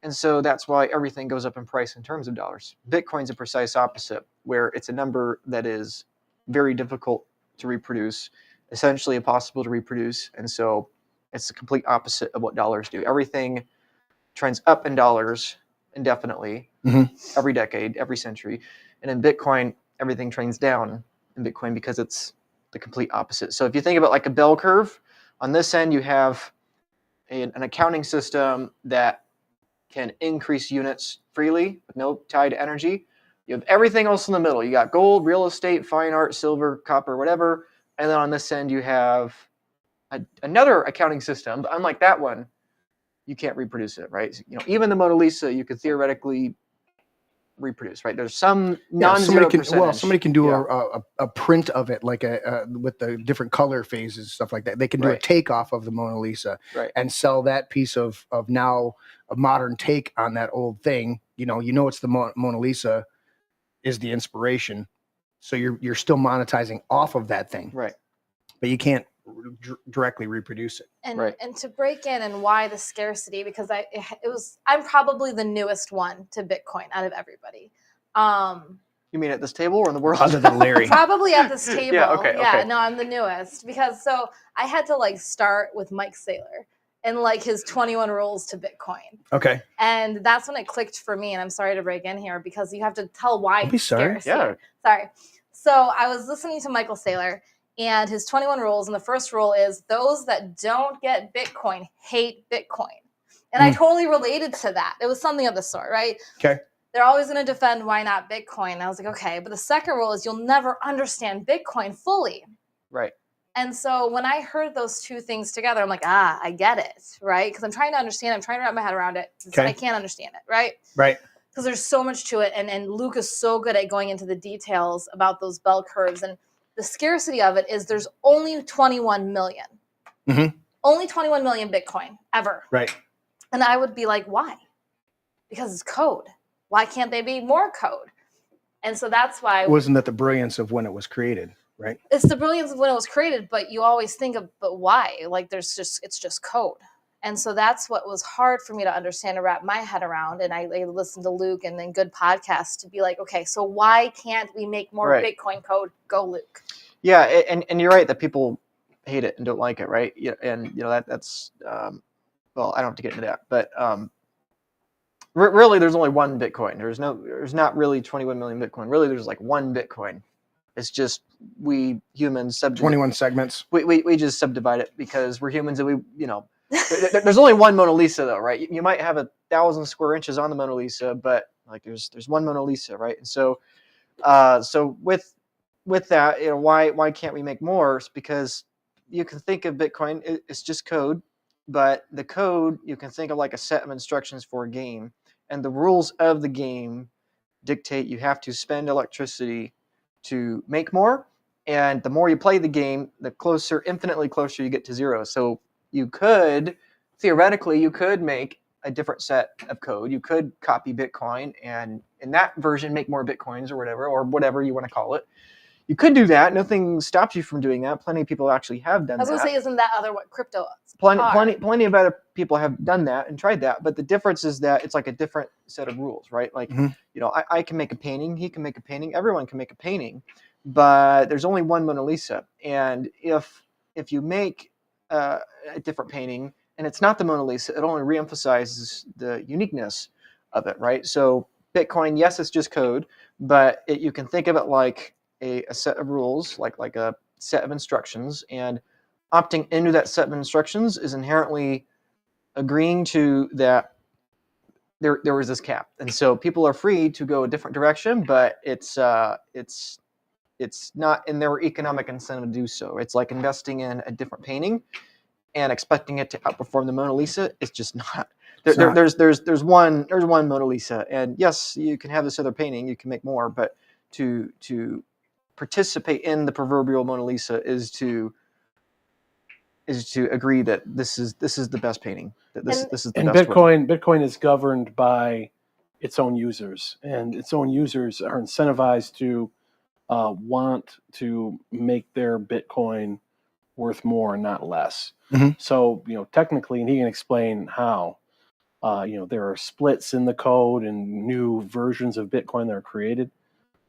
And so that's why everything goes up in price in terms of dollars. Bitcoin's a precise opposite, where it's a number that is very difficult to reproduce. essentially impossible to reproduce. And so it's the complete opposite of what dollars do. Everything trends up in dollars indefinitely, every decade, every century. And in Bitcoin, everything trends down in Bitcoin because it's the complete opposite. So if you think about like a bell curve, on this end, you have an accounting system that can increase units freely with no tie to energy. You have everything else in the middle. You got gold, real estate, fine art, silver, copper, whatever. And then on this end, you have another accounting system. But unlike that one, you can't reproduce it, right? You know, even the Mona Lisa, you could theoretically reproduce, right? There's some non-zero percentage. Somebody can do a print of it, like with the different color phases, stuff like that. They can do a takeoff of the Mona Lisa and sell that piece of now a modern take on that old thing. You know, it's the Mona Lisa is the inspiration, so you're still monetizing off of that thing, right? But you can't directly reproduce it. And to break in and why the scarcity, because I'm probably the newest one to Bitcoin out of everybody. You mean at this table or in the world? Other than Larry. Probably at this table. Okay. No, I'm the newest because so I had to like start with Mike Saylor and like his 21 rules to Bitcoin. Okay. And that's when it clicked for me. And I'm sorry to break in here because you have to tell why. Don't be sorry. Yeah. Sorry. So I was listening to Michael Saylor and his 21 rules. And the first rule is those that don't get Bitcoin hate Bitcoin. And I totally related to that. It was something of the sort, right? Okay. They're always going to defend why not Bitcoin. And I was like, okay. But the second rule is you'll never understand Bitcoin fully. Right. And so when I heard those two things together, I'm like, I get it, right? Because I'm trying to understand. I'm trying to wrap my head around it. Okay. I can't understand it, right? Right. Because there's so much to it. And Luke is so good at going into the details about those bell curves. And the scarcity of it is there's only 21 million. Mm-hmm. Only 21 million Bitcoin ever. Right. And I would be like, why? Because it's code. Why can't they be more code? And so that's why. Wasn't that the brilliance of when it was created, right? It's the brilliance of when it was created, but you always think of, but why? Like it's just code. And so that's what was hard for me to understand and wrap my head around. And I listened to Luke and then good podcasts to be like, okay, so why can't we make more Bitcoin code? Go, Luke. Yeah, and you're right that people hate it and don't like it, right? Yeah, and that's well, I don't have to get into that, but really, there's only one Bitcoin. There's not really 21 million Bitcoin. Really, there's like one Bitcoin. It's just we humans 21 segments. We just subdivide it because we're humans and we there's only one Mona Lisa though, right? You might have 1,000 square inches on the Mona Lisa, but like there's one Mona Lisa, right? And so with that, why can't we make more? It's because you can think of Bitcoin, it's just code, but the code you can think of like a set of instructions for a game, and the rules of the game dictate you have to spend electricity to make more, and the more you play the game, the infinitely closer you get to zero. So you could theoretically make a different set of code. You could copy Bitcoin and in that version make more Bitcoins or whatever you want to call it. You could do that. Nothing stops you from doing that. Plenty of people actually have done that. I was going to say, isn't that what crypto is? Plenty of other people have done that and tried that. But the difference is that it's like a different set of rules, right? Like, I can make a painting. He can make a painting. Everyone can make a painting. But there's only one Mona Lisa. And if you make a different painting and it's not the Mona Lisa, it only reemphasizes the uniqueness of it, right? So Bitcoin, yes, it's just code, but you can think of it like a set of rules, like a set of instructions, and opting into that set of instructions is inherently agreeing to that there was this cap. And so people are free to go a different direction, but it's not in their economic incentive to do so. It's like investing in a different painting and expecting it to outperform the Mona Lisa. It's just not. There's one Mona Lisa, and yes, you can have this other painting, you can make more, but to participate in the proverbial Mona Lisa is to agree that this is the best painting. That this is the best Bitcoin. Bitcoin is governed by its own users, and its own users are incentivized to want to make their Bitcoin worth more and not less. Mm-hmm. So technically, and he can explain how. There are splits in the code and new versions of Bitcoin that are created.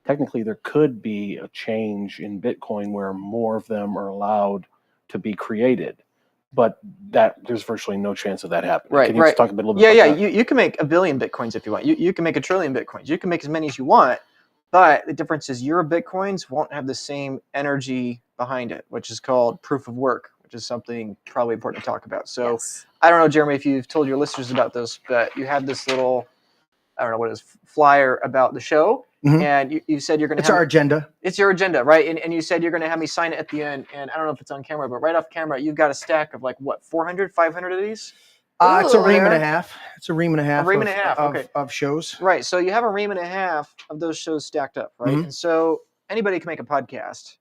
Technically, there could be a change in Bitcoin where more of them are allowed to be created, but that there's virtually no chance of that happening. Right, Can you right. talk a little bit Yeah, about yeah. that? You can make 1 billion Bitcoins if you want. You can make 1 trillion Bitcoins. You can make as many as you want, but the difference is your Bitcoins won't have the same energy behind it, which is called proof of work, which is something probably important to talk about. So Yes. I don't know, Jeremy, if you've told your listeners about this, but you have this little, I don't know what it is, flyer about the show. Mhm. And you said you're going to It's our agenda. It's your agenda, right? And you said you're going to have me sign it at the end. And I don't know if it's on camera, but right off camera, you've got a stack of like, what, 400, 500 of these? It's a Ooh. ream and a half. It's a ream and a half. ream and a half, of, okay. of shows. Right. So you have a ream and a half of those shows stacked up, right? Mhm. And so anybody can make a podcast,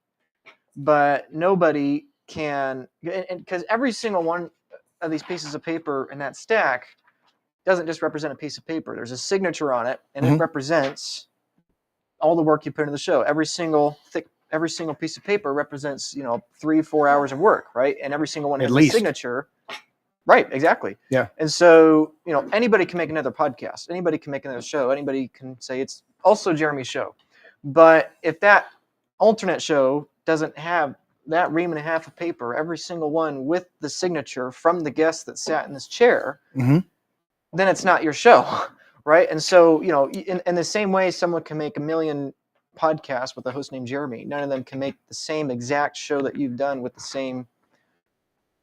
but nobody can, because every single one of these pieces of paper in that stack doesn't just represent a piece of paper. There's a signature on it, and it Mhm. represents all the work you put into the show. Every single piece of paper represents, 3-4 hours of work, right? And every single one At has least. a signature. Right, exactly. Yeah. And so, anybody can make another podcast. Anybody can make another show. Anybody can say it's also Jeremy's show. But if that alternate show doesn't have that ream and a half of paper, every single one with the signature from the guest that sat in this chair, Mhm. then it's not your show, right? And so, in the same way someone can make 1 million podcasts with a host named Jeremy, none of them can make the same exact show that you've done with the same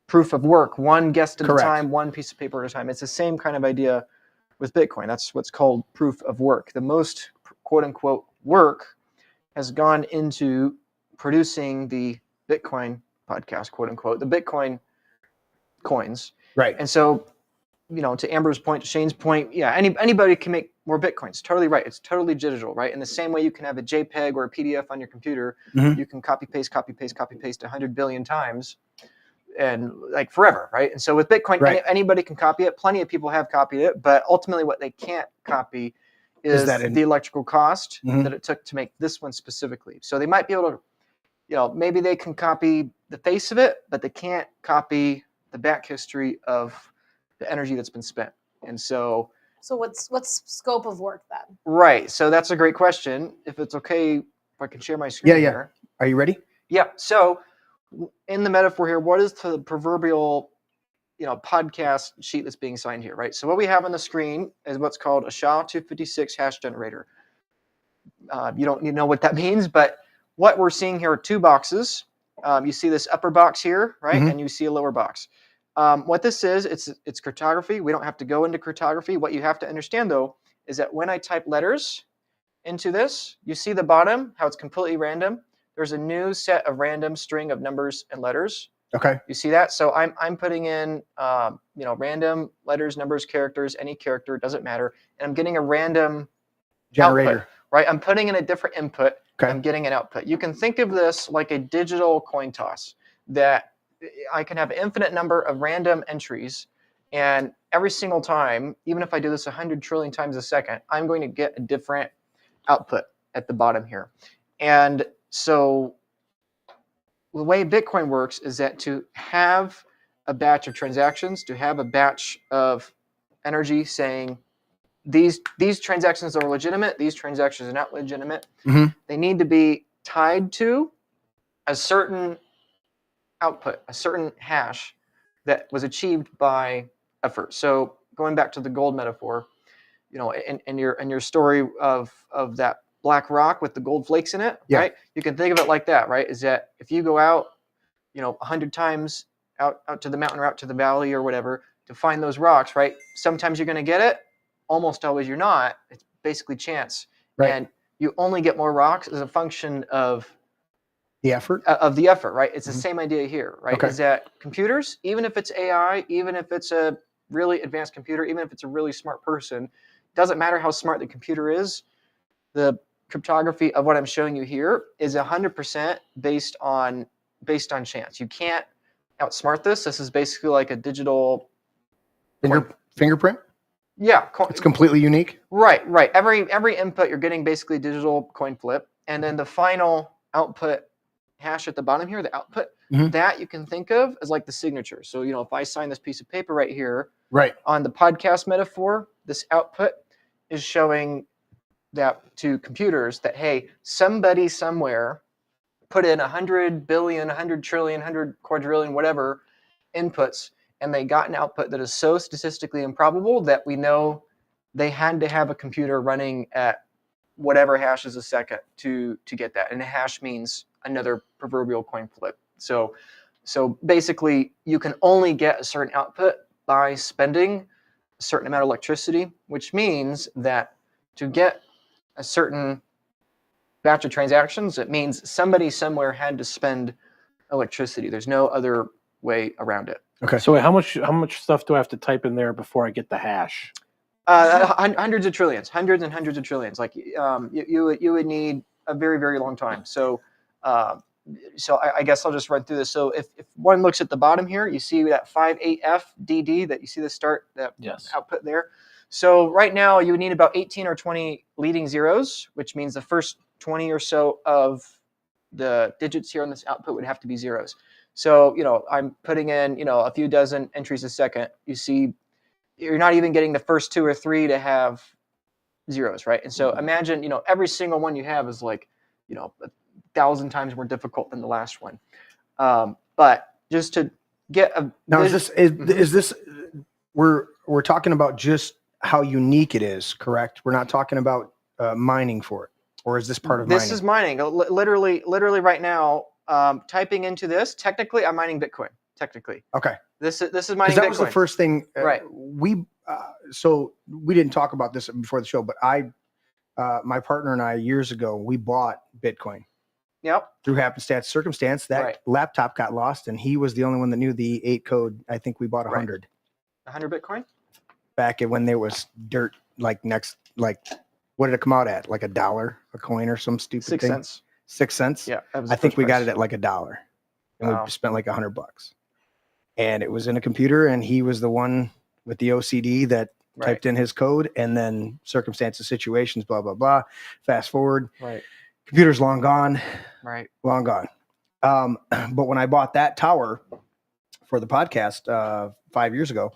proof of work, one guest at Correct. a time, one piece of paper at a time. It's the same kind of idea with Bitcoin. That's what's called proof of work. The most quote unquote work has gone into producing the Bitcoin podcast, quote unquote, the Bitcoin coins. Right. And so, to Amber's point, to Shane's point, yeah, anybody can make more Bitcoins. Totally right. It's totally digital, right? In the same way you can have a JPEG or a PDF on your computer, Mhm. you can copy paste 100 billion times and like forever, right? And so with Bitcoin, Right. anybody can copy it. Plenty of people have copied it, but ultimately what they can't copy is the electrical cost Mhm. that it took to make this one specifically. So they might be able to, maybe they can copy the face of it, but they can't copy the back history of the energy that's been spent. And so what's scope of work then? right. So that's a great question. If it's okay, if I can share my screen Yeah. here. Are you ready? Yeah. So in the metaphor here, what is the proverbial, podcast sheet that's being signed here, right? So what we have on the screen is what's called a SHA-256 hash generator. You don't need to know what that means, but what we're seeing here are two boxes. You see this upper box here, right? Mhm. And you see a lower box. What this is, it's cryptography. We don't have to go into cryptography. What you have to understand, though, is that when I type letters into this, you see the bottom, how it's completely random. There's a new set of random string of numbers and letters. Okay. You see that? So I'm putting in, random letters, numbers, characters, any character, doesn't matter. And I'm getting a random Generator. output, right? I'm putting in a different input. Okay. I'm getting an output. You can think of this like a digital coin toss, that I can have an infinite number of random entries. And every single time, even if I do this 100 trillion times a second, I'm going to get a different output at the bottom here. And so the way Bitcoin works is that to have a batch of transactions, to have a batch of energy saying these transactions are legitimate, these transactions are not legitimate, Mhm. they need to be tied to a certain output, a certain hash that was achieved by effort. So going back to the gold metaphor, in your story of that black rock with the gold flakes in it, Yeah. right? You can think of it like that, right? Is that if you go out, 100 times out to the mountain or out to the valley or whatever to find those rocks, right? Sometimes you're going to get it. Almost always you're not. It's basically chance. Right. And you only get more rocks as a function of The effort. the effort, right? It's the Mhm. same idea here, right? Okay. Is that computers, even if it's AI, even if it's a really advanced computer, even if it's a really smart person, doesn't matter how smart the computer is, the cryptography of what I'm showing you here is 100% based on chance. You can't outsmart this. This is basically like a digital Fingerprint. Yeah, It's completely unique. right. Every input you're getting basically a digital coin flip, and then the final output hash at the bottom here, the output, Mhm. that you can think of as like the signature. So if I sign this piece of paper right here Right. on the podcast metaphor, this output is showing that to computers that hey, somebody somewhere put in 100 billion, 100 trillion, 100 quadrillion, whatever inputs, and they got an output that is so statistically improbable that we know they had to have a computer running at whatever hashes a second to get that. And a hash means another proverbial coin flip. So basically, you can only get a certain output by spending a certain amount of electricity, which means that to get a certain batch of transactions, it means somebody somewhere had to spend electricity. There's no other way around it. Okay. So wait, how much stuff do I have to type in there before I get the hash? Hundreds of trillions, hundreds and hundreds of trillions. Like you would need a very, very long time. So I guess I'll just run through this. So if one looks at the bottom here, you see that 58FDD that you see the start, that Yes. output there. So right now you would need about 18 or 20 leading zeros, which means the first 20 or so of the digits here on this output would have to be zeros. So, I'm putting in, a few dozen entries a second. You see, you're not even getting the first 2 or 3 to have zeros, right? And so imagine, every single one you have is like, 1,000 times more difficult than the last one. But just to get a Now, is this we're talking about just how unique it is, correct? We're not talking about mining for it, or is this part of mining? This is mining. Literally right now, typing into this. Technically, I'm mining Bitcoin. Technically, Okay. this is mining Bitcoin. That was the first thing. Right. So we didn't talk about this before the show, but my partner and I years ago, we bought Bitcoin. Yep. Through happenstance, circumstance, that Right. laptop got lost, and he was the only one that knew the 8 code. I think we bought 100 100 Bitcoin. back when there was dirt. Like what did it come out at? Like $1 a coin or some stupid 6 thing? cents. 6 cents. Yeah. That was I the think first we got price. it at like $1, and Wow. we spent like $100. And it was in a computer, and he was the one with the OCD that Right. typed in his code, and then circumstances, situations, blah blah blah. Fast forward, Right. computer's long gone. Right. Long gone. But when I bought that tower for the podcast 5 years ago,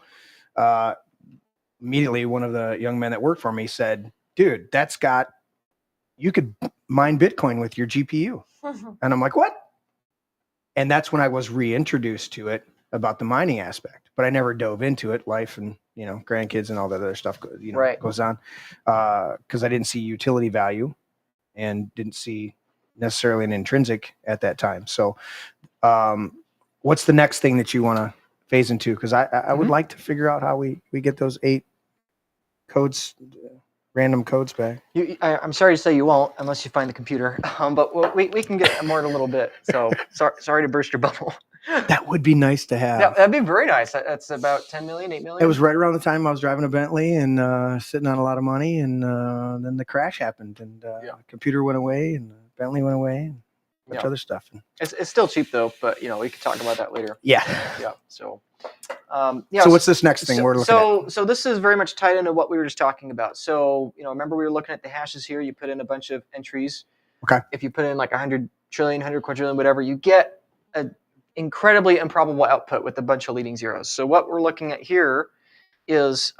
immediately one of the young men that worked for me said, "Dude, you could mine Bitcoin with your GPU." And I'm like, "What?" And that's when I was reintroduced to it about the mining aspect, but I never dove into it. Life and grandkids and all that other stuff Right. goes on, because I didn't see utility value and didn't see necessarily an intrinsic at that time. So what's the next thing that you want to phase into? Because I would like to figure out how we get those 8 codes, random codes back. I'm sorry to say you won't unless you find the computer. But we can get more in a little bit. So sorry to burst your bubble. That would be nice to have. Yeah, that'd be very nice. That's about 10 million, 8 million. It was right around the time I was driving a Bentley and sitting on a lot of money, and then the crash happened, and the computer went away, and the Bentley went away, and a bunch of other stuff. It's still cheap though, but we could talk about that later. Yeah. Yeah. So. So what's this next thing we're looking at? So this is very much tied into what we were just talking about. So remember we were looking at the hashes here. You put in a bunch of entries. Okay. If you put in like 100 trillion, 100 quadrillion, whatever, you get an incredibly improbable output with a bunch of leading zeros. So what we're looking at here is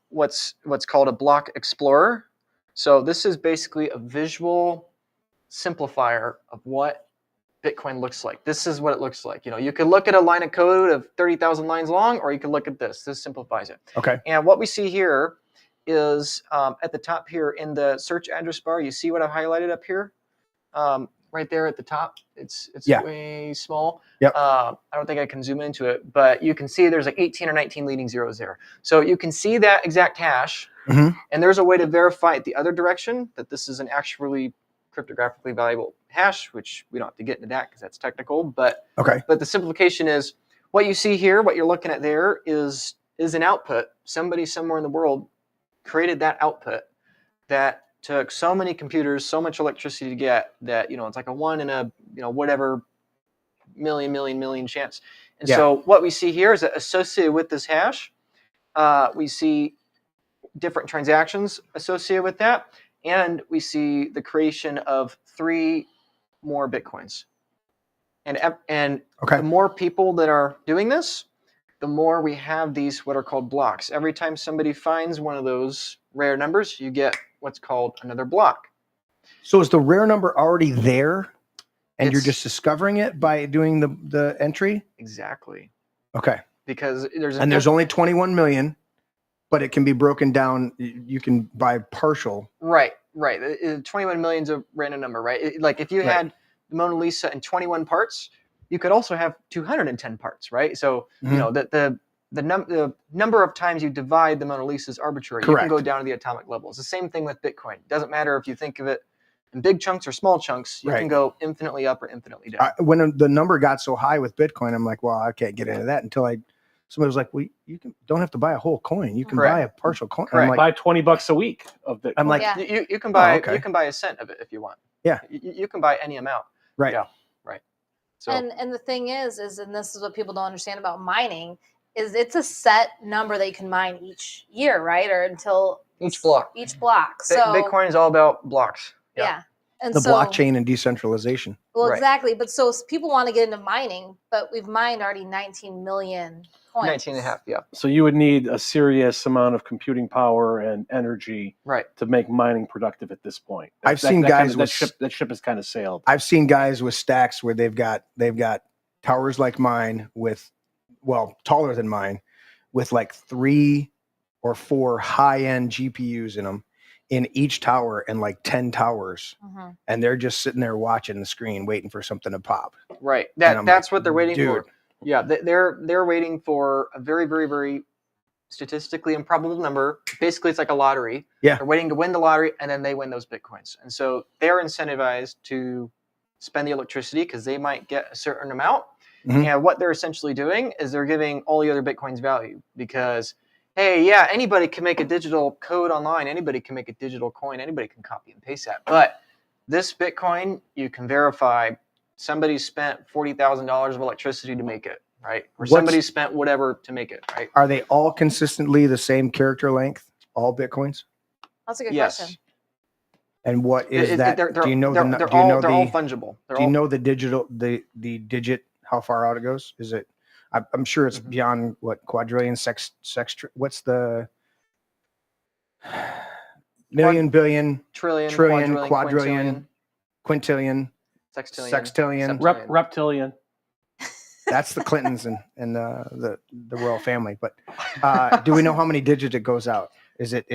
what's called a block explorer. So this is basically a visual simplifier of what Bitcoin looks like. This is what it looks like. You could look at a line of code of 30,000 lines long, or you could look at this. This simplifies it. Okay. And what we see here is at the top here in the search address bar, you see what I've highlighted up here? Right there at the top. It's way small. Yep. I don't think I can zoom into it, but you can see there's like 18 or 19 leading zeros there. So you can see that exact hash, and there's a way to verify it the other direction that this is an actually cryptographically valuable hash, which we don't have to get into that because that's technical. But the simplification is what you see here, what you're looking at there is an output. Somebody somewhere in the world created that output that took so many computers, so much electricity to get that, it's like a 1 in a, whatever million chance. And so what we see here is that associated with this hash, we see different transactions associated with that. And we see the creation of 3 more Bitcoins. And the more people that are doing this, the more we have these what are called blocks. Every time somebody finds one of those rare numbers, you get what's called another block. So is the rare number already there? And you're It's- just discovering it by doing the entry? Exactly. Okay. Because there's a And there's only 21 million, but it can be broken down. You can buy partial. right. 21 million is a random number, right? Like if you Right. had the Mona Lisa in 21 parts, you could also have 210 parts, right? So Mhm. you know the number of times you divide the Mona Lisa is arbitrary. You Correct. can go down to the atomic level. It's the same thing with Bitcoin. It doesn't matter if you think of it in big chunks or small chunks. You Right. can go infinitely up or infinitely down. When the number got so high with Bitcoin, I'm like, well, I can't get into that until somebody was like, well, you don't have to buy a whole coin. You can Correct. buy a partial coin. Correct. I'm like, Buy $20 a week of Bitcoin. I'm like, Yeah. You can buy okay. you can buy a cent of it if you want. Yeah. You can buy any amount. right. Yeah. So And the thing is, and this is what people don't understand about mining, is it's a set number that you can mine each year, right? Or until each block. Each block. Bi- So Bitcoin is all about blocks. yeah. And The so, blockchain and decentralization. Well, Right. exactly. But so people want to get into mining, but we've mined already 19 million coins. 19 and a half, yeah. So you would need a serious amount of computing power and energy Right. to make mining productive at this point. I've seen guys with- that ship has kind of sailed. I've seen guys with stacks where they've got towers like mine with, well, taller than mine, with like 3 or 4 high-end GPUs in them in each tower, and like 10 towers, Mhm. and they're just sitting there watching the screen waiting for something to pop. Right. And I'm That's like, what they're waiting dude. for. Yeah, they're waiting for a very, very, very statistically improbable number. Basically, it's like a lottery. Yeah. They're waiting to win the lottery, and then they win those Bitcoins. And so they're incentivized to spend the electricity because they might get a certain amount. Mhm. And what they're essentially doing is they're giving all the other Bitcoins value because, hey, yeah, anybody can make a digital code online. Anybody can make a digital coin. Anybody can copy and paste that. But this Bitcoin, you can verify somebody spent $40,000 of electricity to make it, right? Or What's- somebody spent whatever to make it, right? Are they all consistently the same character length? All Bitcoins? That's a good Yes. question. And what is that? They're, Do you know they're, the? they're Do you all, know they're all the? fungible. They're Do you all, know the digital the digit? How far out it goes? Is it? I'm sure it's Mhm. beyond what quadrillion, what's the million, billion, trillion, trillion, quadrillion, quintillion, sextillion, sextillion. septillion. Reptilian. That's the Clintons and the royal family. But do we know how many digits it goes out? Is it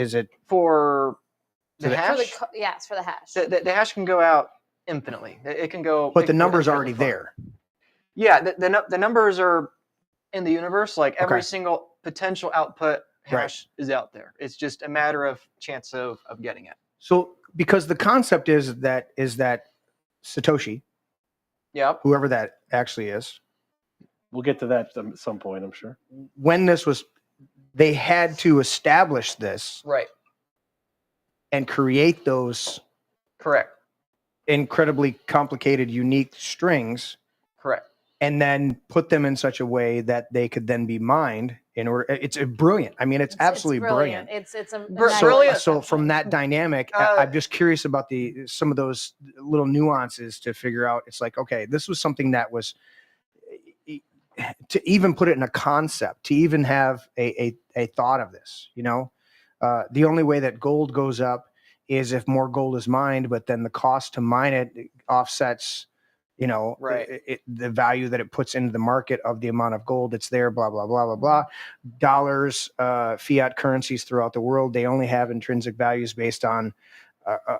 For So the the- For the hash, yes, for the hash. the hash can go out infinitely. It can go. but it the can go number's infinitely already far. there. Yeah, the numbers are in the universe. Like every Okay. single potential output Right. hash is out there. It's just a matter of chance of getting it. So because the concept is that Satoshi, Yep. whoever that actually is, We'll get to that at some point, I'm sure. when this was, they had to establish this Right. and create those Correct. incredibly complicated, unique strings, Correct. and then put them in such a way that they could then be mined in order. It's brilliant. I mean, it's absolutely brilliant. It's a Brilliant. So from that dynamic, I'm just curious about some of those little nuances to figure out. It's like, okay, this was something that was, to even put it in a concept, to even have a thought of this, the only way that gold goes up is if more gold is mined, but then the cost to mine it offsets, Right. the value that it puts into the market of the amount of gold that's there, blah, blah, blah, blah, blah. Dollars, fiat currencies throughout the world, they only have intrinsic values based on,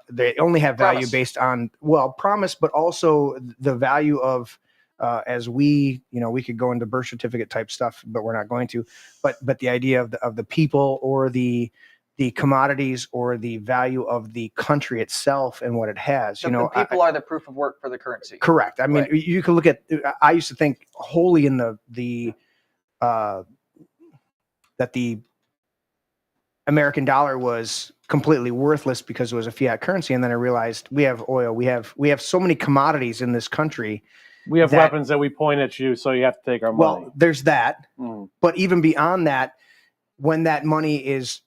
they only have value Promise. based on, well, promise, but also the value of, as we could go into birth certificate type stuff, but we're not going to, but the idea of the people or the commodities or the value of the country itself and what it has, The people are the proof of work for the currency. correct. I mean, Right. you can look at, I used to think wholly in that the American dollar was completely worthless because it was a fiat currency. And then I realized we have oil, we have so many commodities in this country. We have That- weapons that we point at you, so you have to take our money. Well, there's that. Mm. But even beyond that, when that money is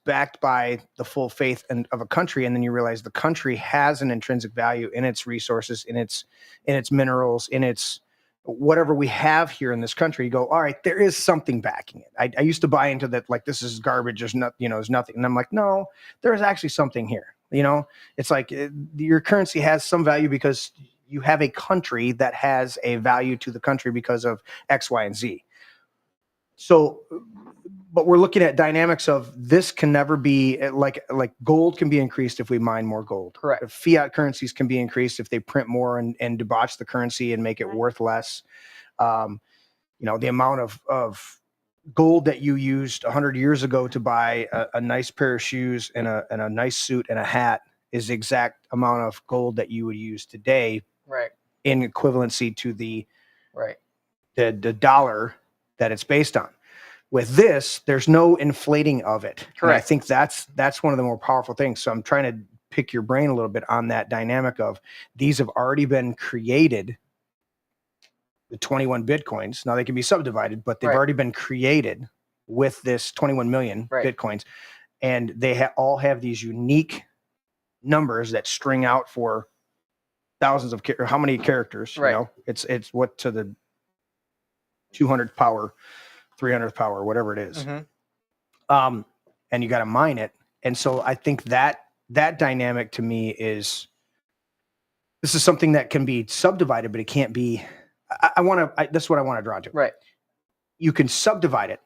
backed by the full faith of a country, and then you realize the country has an intrinsic value in its resources, in its minerals, in its whatever we have here in this country, you go, all right, there is something backing it. I used to buy into that, like, this is garbage, there's nothing. And I'm like, no, there is actually something here. It's like your currency has some value because you have a country that has a value to the country because of X, Y, and Z. So, but we're looking at dynamics of this can never be like gold can be increased if we mine more gold. Correct. Fiat currencies can be increased if they print more and debauch the currency and make it worth less. You know, the amount of gold that you used 100 years ago to buy a nice pair of shoes and a nice suit and a hat is the exact amount of gold that you would use today, Right. in equivalency to the Right. the dollar that it's based on. With this, there's no inflating of it. And I think that's one of the more powerful things. So I'm trying to pick your brain a little bit on that dynamic of these have already been created, the 21 Bitcoins. Now they can be subdivided, but they've already been created with this 21 million Bitcoins. And they all have these unique numbers that string out for thousands of, or how many characters, you know, it's what to the 200th power, 300th power, whatever it is. And you got to mine it. And so I think that dynamic to me is, this is something that can be subdivided, but it can't be, that's what I want to draw to. Right. You can subdivide it.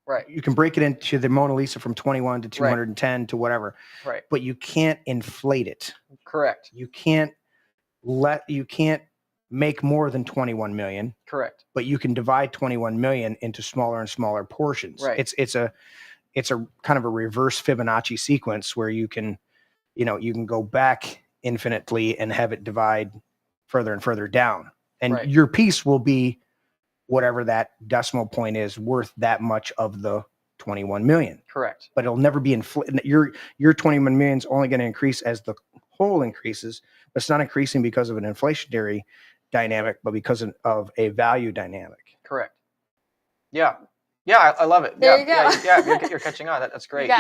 Right. You can break it into the Mona Lisa from 21 to 210 to whatever. Right. But you can't inflate it. Correct. You can't make more than 21 million. Correct. But you can divide 21 million into smaller and smaller portions. Right. It's a kind of a reverse Fibonacci sequence where you can go back infinitely and have it divide further and further down. And your piece will be whatever that decimal point is worth that much of the 21 million. Correct. But it'll never be inflated. Your 21 million is only going to increase as the whole increases. But it's not increasing because of an inflationary dynamic, but because of a value dynamic. Correct. Yeah. Yeah, I love it. There you go. Yeah, you're catching on. That's great.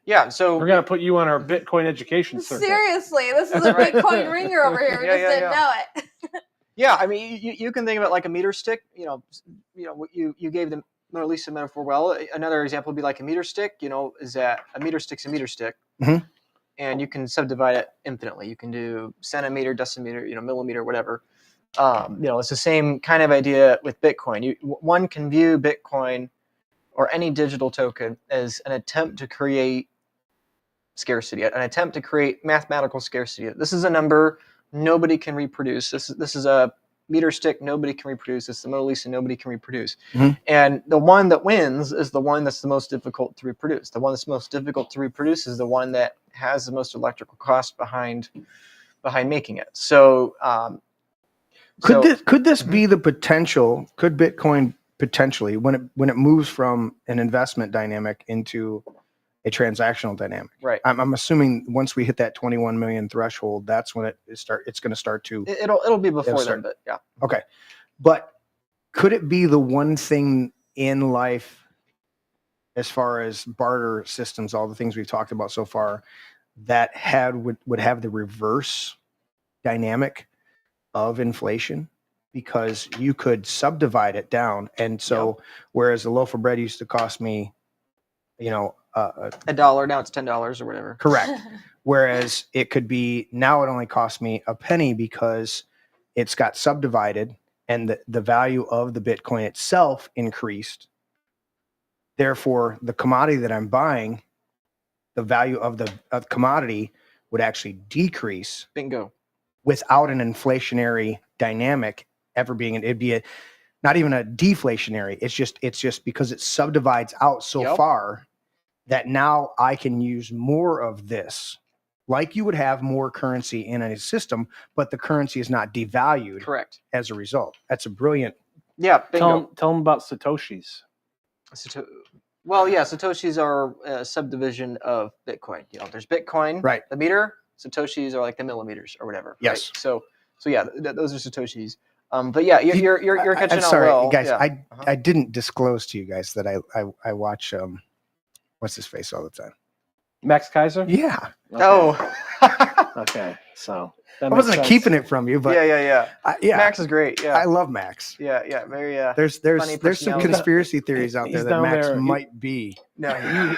Yeah. So we're gonna put you on our Bitcoin education circuit. Seriously, this is a Bitcoin ringer over here. We just didn't know it. Yeah, I mean, you can think of it like a meter stick. You gave the Mona Lisa metaphor well. Another example would be like a meter stick. Is that a meter stick's a meter stick, and you can subdivide it infinitely. You can do centimeter, decimeter, millimeter, whatever. It's the same kind of idea with Bitcoin. One can view Bitcoin or any digital token as an attempt to create scarcity, an attempt to create mathematical scarcity. This is a number nobody can reproduce. This is a meter stick nobody can reproduce. This is the Mona Lisa nobody can reproduce. And the one that wins is the one that's the most difficult to reproduce. The one that's most difficult to reproduce is the one that has the most electrical cost behind making it. So could this be the potential? Could Bitcoin potentially, when it moves from an investment dynamic into a transactional dynamic? Right. I'm assuming once we hit that 21 million threshold, that's when it's going to start to. It'll be before then, but yeah. Okay, but could it be the one thing in life, as far as barter systems, all the things we've talked about so far, that would have the reverse dynamic of inflation? Because you could subdivide it down, and so whereas a loaf of bread used to cost me, $1, now it's $10 or whatever. Correct. Whereas it could be, now it only costs me a penny because it's got subdivided and the value of the Bitcoin itself increased. Therefore, the commodity that I'm buying, the value of the commodity would actually decrease. Bingo. Without an inflationary dynamic ever being, it'd be not even a deflationary. It's just because it subdivides out so far that now I can use more of this, like you would have more currency in a system, but the currency is not devalued. Correct. As a result. That's a brilliant. Yeah. Bingo. Tell them about Satoshis. Satoshis are a subdivision of Bitcoin. There's Bitcoin, right? The meter. Satoshis are like the millimeters or whatever. Yes. Right? So yeah, those are Satoshis. But yeah, you're catching on sorry, well. Guys. Yeah. I didn't disclose to you guys that I watch what's his face all the time. Max Kaiser? Yeah. Okay. Oh. Okay, so that I makes wasn't sense. keeping it from you, but yeah. yeah, Max is great. Yeah, I love Max. yeah. Very There's funny some personality. conspiracy theories out there He's that down Max there. might be, No,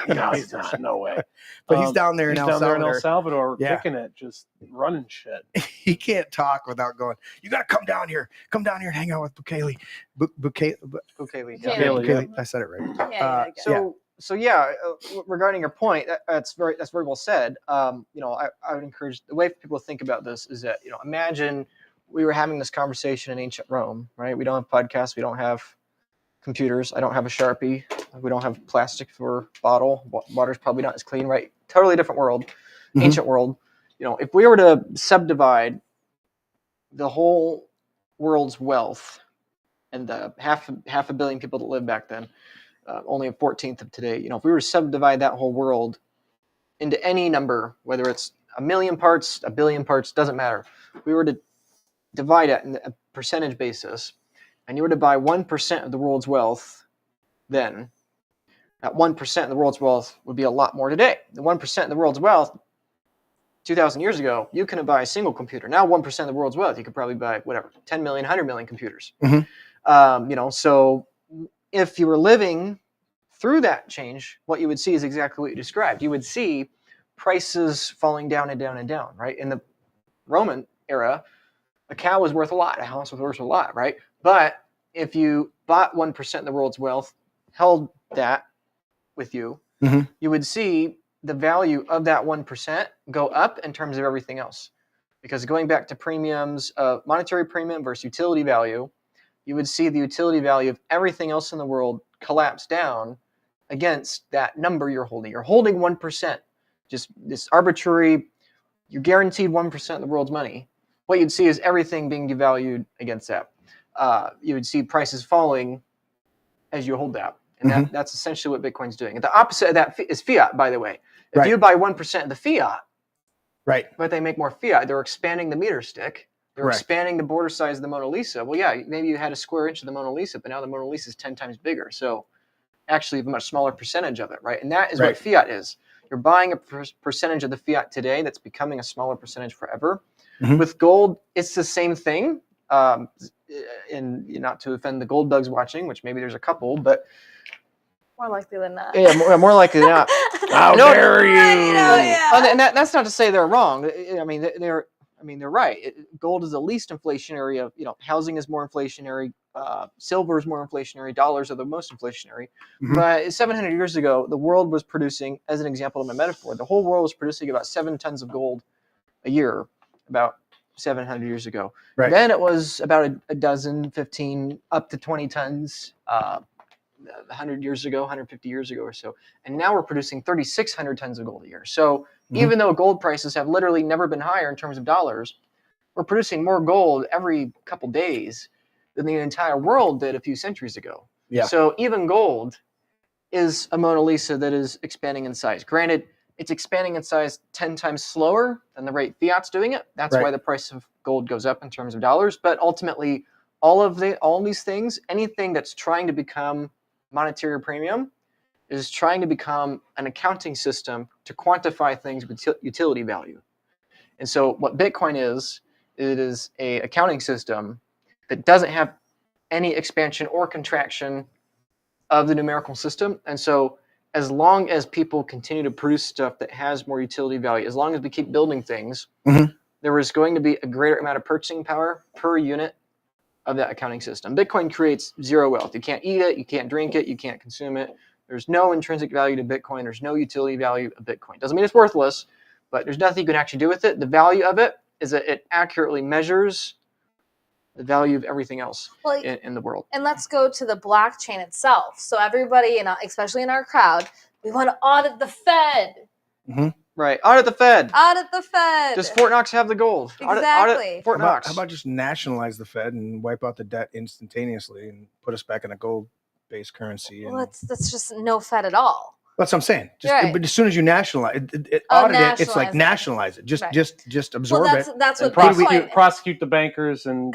No, he's not. No way. but he's down there in He's El down there in Salvador. El Salvador, Yeah. kicking it, just running shit. He can't talk without going, you got to come down here and hang out with Bukele. okay. Bukele, Yeah. yeah. Bukele. I said it right. Yeah, So regarding your point, that's very well said. I would encourage the way people think about this is that imagine we were having this conversation in ancient Rome, right? We don't have podcasts, we don't have computers, I don't have a Sharpie, we don't have plastic for bottle. Water's probably not as clean, right? Totally different world, ancient world. If we were to subdivide the whole world's wealth and the half a billion people that lived back then. Only a 14th of today. If we were to subdivide that whole world into any number, whether it's a million parts, a billion parts, doesn't matter. If we were to divide it in a percentage basis, and you were to buy 1% of the world's wealth, then that 1% of the world's wealth would be a lot more today. The 1% of the world's wealth, 2,000 years ago, you couldn't buy a single computer. Now 1% of the world's wealth, you could probably buy 10 million, 100 million computers. So if you were living through that change, what you would see is exactly what you described. You would see prices falling down and down and down, right? In the Roman era, a cow was worth a lot, a house was worth a lot, right? But if you bought 1% of the world's wealth, held that with you, you would see the value of that 1% go up in terms of everything else. Because going back to premiums, monetary premium versus utility value, you would see the utility value of everything else in the world collapse down against that number you're holding. You're holding 1%, just this arbitrary, you're guaranteed 1% of the world's money. What you'd see is everything being devalued against that. You would see prices falling as you hold that. And that's essentially what Bitcoin's doing. And the opposite of that is fiat, by the way. If you buy 1% of the fiat, but they make more fiat, they're expanding the meter stick. They're expanding the border size of the Mona Lisa. Well, yeah, maybe you had a square inch of the Mona Lisa, but now the Mona Lisa is 10 times bigger. So actually a much smaller percentage of it, right? And that is what fiat is. You're buying a percentage of the fiat today that's becoming a smaller percentage forever. With gold, it's the same thing. And not to offend the gold bugs watching, which maybe there's a couple, but more likely than not. Yeah, more likely than not. How dare you? And that's not to say they're wrong. I mean, they're right. Gold is the least inflationary of, housing is more inflationary, silver is more inflationary, dollars are the most inflationary. But 700 years ago, the world was producing, as an example of my metaphor, the whole world was producing about 7 tons of gold a year, about 700 years ago. Then it was about a dozen, 15, up to 20 tons 100 years ago, 150 years ago or so. And now we're producing 3,600 tons of gold a year. So even though gold prices have literally never been higher in terms of dollars, we're producing more gold every couple days than the entire world did a few centuries ago. So even gold is a Mona Lisa that is expanding in size. Granted, it's expanding in size 10 times slower than the rate fiat's doing it. That's why the price of gold goes up in terms of dollars. But ultimately, all these things, anything that's trying to become monetary premium is trying to become an accounting system to quantify things with utility value. And so what Bitcoin is, it is an accounting system that doesn't have any expansion or contraction of the numerical system. And so as long as people continue to produce stuff that has more utility value, as long as we keep building things, there is going to be a greater amount of purchasing power per unit of that accounting system. Bitcoin creates zero wealth. You can't eat it, you can't drink it, you can't consume it. There's no intrinsic value to Bitcoin. There's no utility value of Bitcoin. Doesn't mean it's worthless, but there's nothing you can actually do with it. The value of it is that it accurately measures the value of everything else in the world. And let's go to the blockchain itself. So everybody, especially in our crowd, we want to audit the Fed. Right. Audit the Fed. Audit the Fed. Does Fort Knox have the gold? Exactly. Audit Fort Knox. How about just nationalize the Fed and wipe out the debt instantaneously and put us back in a gold-based currency? Well, that's just no Fed at all. That's what I'm saying. But as soon as you nationalize audit it, it's like nationalize it. Just absorb it. That's what prosecute the bankers and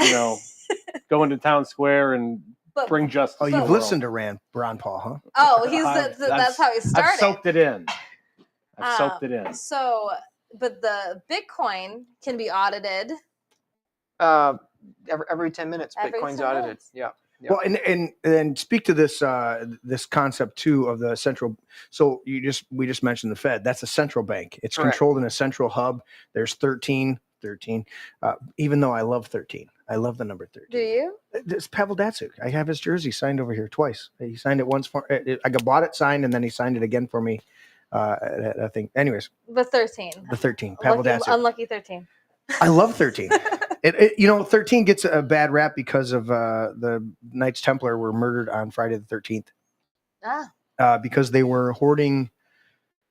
go into town square and bring justice. Oh, you've listened to Ron Paul, huh? Oh, that's how he started. I've soaked it in. So but the Bitcoin can be audited. Every 10 minutes, Every Bitcoin's 10 audited. minutes. Yeah. Yeah. Well, and speak to this this concept too of the central. So we just mentioned the Fed. That's a central bank. It's Correct. controlled in a central hub. There's 13. Even though I love 13, I love the number 13. Do you? It's Pavel Datsuk. I have his jersey signed over here twice. He signed it once for. I bought it signed, and then he signed it again for me. I think. Anyways, The 13. the 13. Pavel Datsuk. Unlucky 13. I love 13. 13 gets a bad rap because of the Knights Templar were murdered on Friday the 13th. Because they were hoarding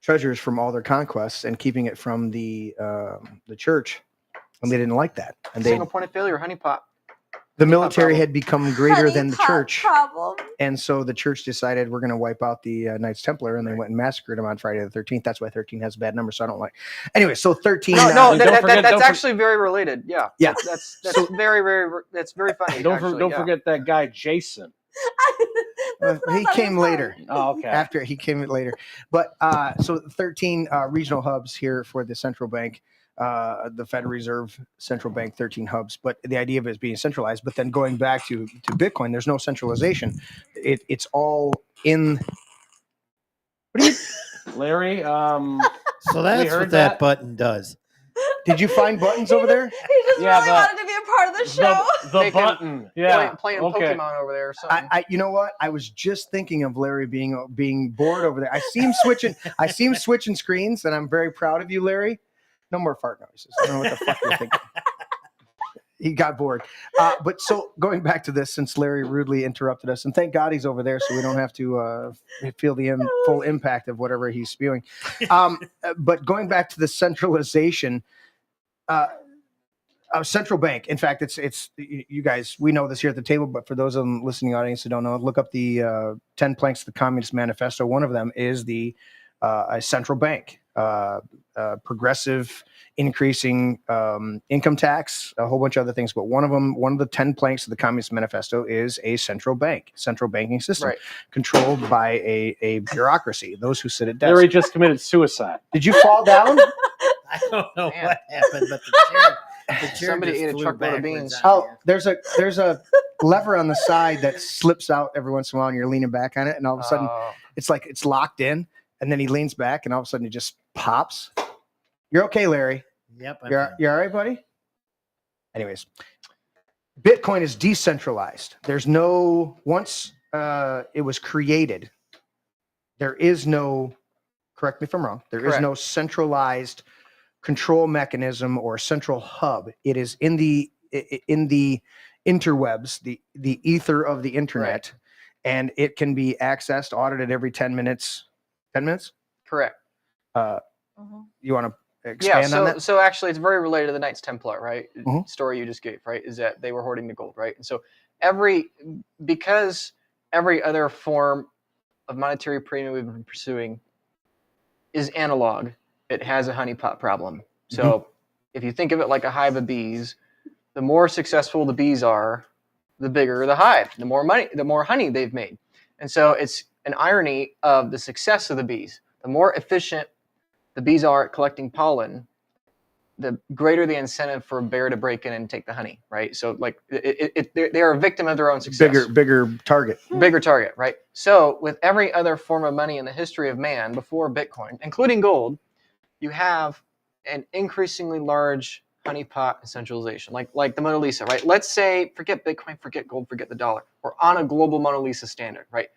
treasures from all their conquests and keeping it from the church, and they didn't like that. And Single point of failure, honeypot. the military had become greater than the Honeypot church, problem. and so the church decided we're going to wipe out the Knights Templar, and they went and massacred them on Friday the 13th. That's why 13 has a bad number, so I don't like. Anyway, so 13. No, don't forget- that's don't actually very related. Yeah. Yeah. That's that's very funny. Don't actually, forget that guy Jason. He came later. Oh, okay. After he came later, but so 13 regional hubs here for the central bank, the Federal Reserve Central Bank, 13 hubs. But the idea of it is being centralized. But then going back to Bitcoin, there's no centralization. It's all in. What do you? Larry, So that's heard what that that? button does. Did you find buttons over there? He just Yeah, really wanted to be a part of the show. the Making- button. Yeah. playing okay. Pokemon over there or something. You know what? I was just thinking of Larry being bored over there. I see him switching. I see him switching screens, and I'm very proud of you, Larry. No more fart noises. I don't know what the fuck you're thinking. He got bored. But so going back to this, since Larry rudely interrupted us, and thank God he's over there, so we don't have to feel the full impact of whatever he's spewing. But going back to the centralization. Central bank. In fact, it's you guys. We know this here at the table, but for those of them listening audience who don't know, look up the 10 planks of the Communist Manifesto. One of them is the a central bank, progressive, increasing income tax, a whole bunch of other things. But one of the 10 planks of the Communist Manifesto is a central banking system, Right. controlled by a bureaucracy. Those who sit at desks. Larry just committed suicide. Did you fall down? I don't know Man. what happened, but the chair Somebody just ate a flew truckload of backwards beans. out Oh, here. there's a lever on the side that slips out every once in a while, and you're leaning back on it, and all of a sudden it's like it's locked in, and then he leans back, and all of a sudden it just pops. You're okay, Larry. Yep. I'm You're fine. all right, buddy. Anyways, Bitcoin is decentralized. There's no once it was created. There is no. Correct me if I'm wrong. There is Correct. no centralized control mechanism or central hub. It is in the interwebs, the ether of the internet, Right. and it can be accessed, audited every 10 minutes. 10 minutes? Correct. You want to Yeah. expand on that? So actually, it's very related to the Knights Templar, right? Mhm. Story you just gave, right? Is that they were hoarding the gold, right? And so because every other form of monetary premium we've been pursuing is analog, it has a honeypot problem. So if you think of it like a hive of bees, the more successful the bees are, the bigger the hive, the more honey they've made. And so it's an irony of the success of the bees. The more efficient the bees are at collecting pollen, the greater the incentive for a bear to break in and take the honey, right? So like they're a victim of their own success. Bigger target. Bigger target, right? So with every other form of money in the history of man before Bitcoin, including gold, you have an increasingly large honeypot centralization, like the Mona Lisa, right? Let's say, forget Bitcoin, forget gold, forget the dollar. We're on a global Mona Lisa standard, right?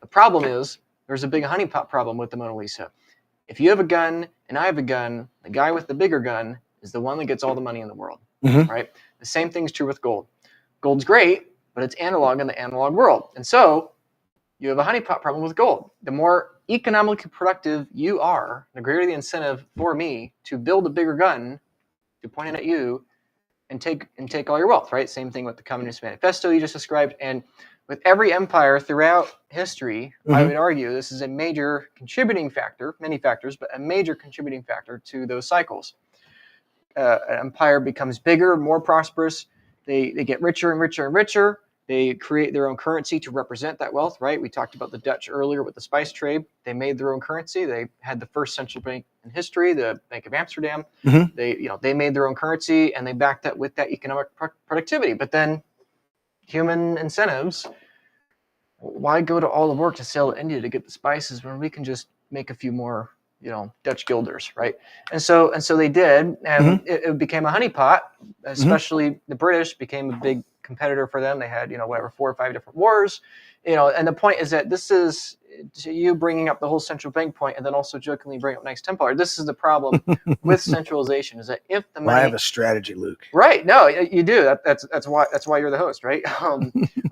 The problem is there's a big honeypot problem with the Mona Lisa. If you have a gun and I have a gun, the guy with the bigger gun is the one that gets all the money in the world, right? The same thing's true with gold. Gold's great, but it's analog in the analog world. And so you have a honeypot problem with gold. The more economically productive you are, the greater the incentive for me to build a bigger gun to point it at you and take all your wealth, right? Same thing with the Communist Manifesto you just described. And with every empire throughout history, I would argue this is a major contributing factor, many factors, but a major contributing factor to those cycles. An empire becomes bigger, more prosperous. They get richer and richer and richer. They create their own currency to represent that wealth, right? We talked about the Dutch earlier with the spice trade. They made their own currency. They had the first central bank in history, the Bank of Amsterdam. Mhm. They made their own currency and they backed that with that economic productivity. But then human incentives, why go to all the work to sail to India to get the spices when we can just make a few more, Dutch guilders, right? And so they did, and it became a honeypot. Especially the British became a big competitor for them. They had 4 or 5 different wars, And the point is that this is, to you bringing up the whole central bank point, and then also jokingly bring up Knights Templar. This is the problem with centralization: is that if the money, Well, I have a strategy, Luke. right? No, you do. That's why you're the host, right?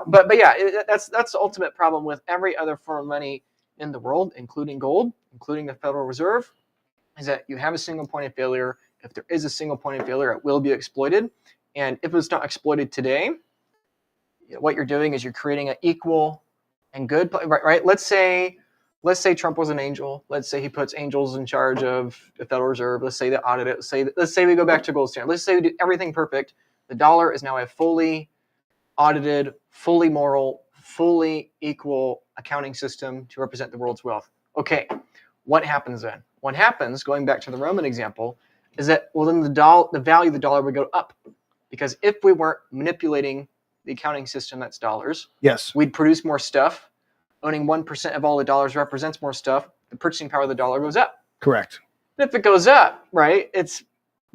But yeah, that's the ultimate problem with every other form of money in the world, including gold, including the Federal Reserve, is that you have a single point of failure. If there is a single point of failure, it will be exploited. And if it's not exploited today, what you're doing is you're creating an equal and good, right? Let's say Trump was an angel. Let's say he puts angels in charge of the Federal Reserve. Let's say they audit it. Let's say we go back to gold standard. Let's say we do everything perfect. The dollar is now a fully audited, fully moral, fully equal accounting system to represent the world's wealth. Okay, what happens then? What happens, going back to the Roman example, is that, well, then the value of the dollar would go up. Because if we weren't manipulating the accounting system that's dollars, Yes. we'd produce more stuff. Owning 1% of all the dollars represents more stuff. The purchasing power of the dollar goes up. Correct. And if it goes up, right, it's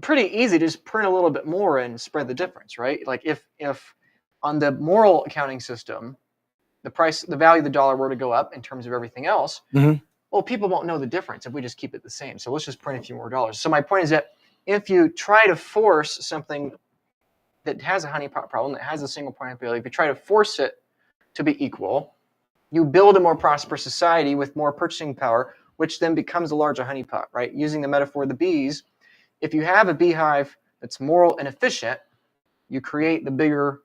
pretty easy to just print a little bit more and spread the difference, right? Like if on the moral accounting system, the value of the dollar were to go up in terms of everything else, well, people won't know the difference if we just keep it the same. So let's just print a few more dollars. So my point is that if you try to force something that has a honeypot problem, that has a single point of failure, if you try to force it to be equal, you build a more prosperous society with more purchasing power, which then becomes a larger honeypot, right? Using the metaphor of the bees, if you have a beehive that's moral and efficient, you create the bigger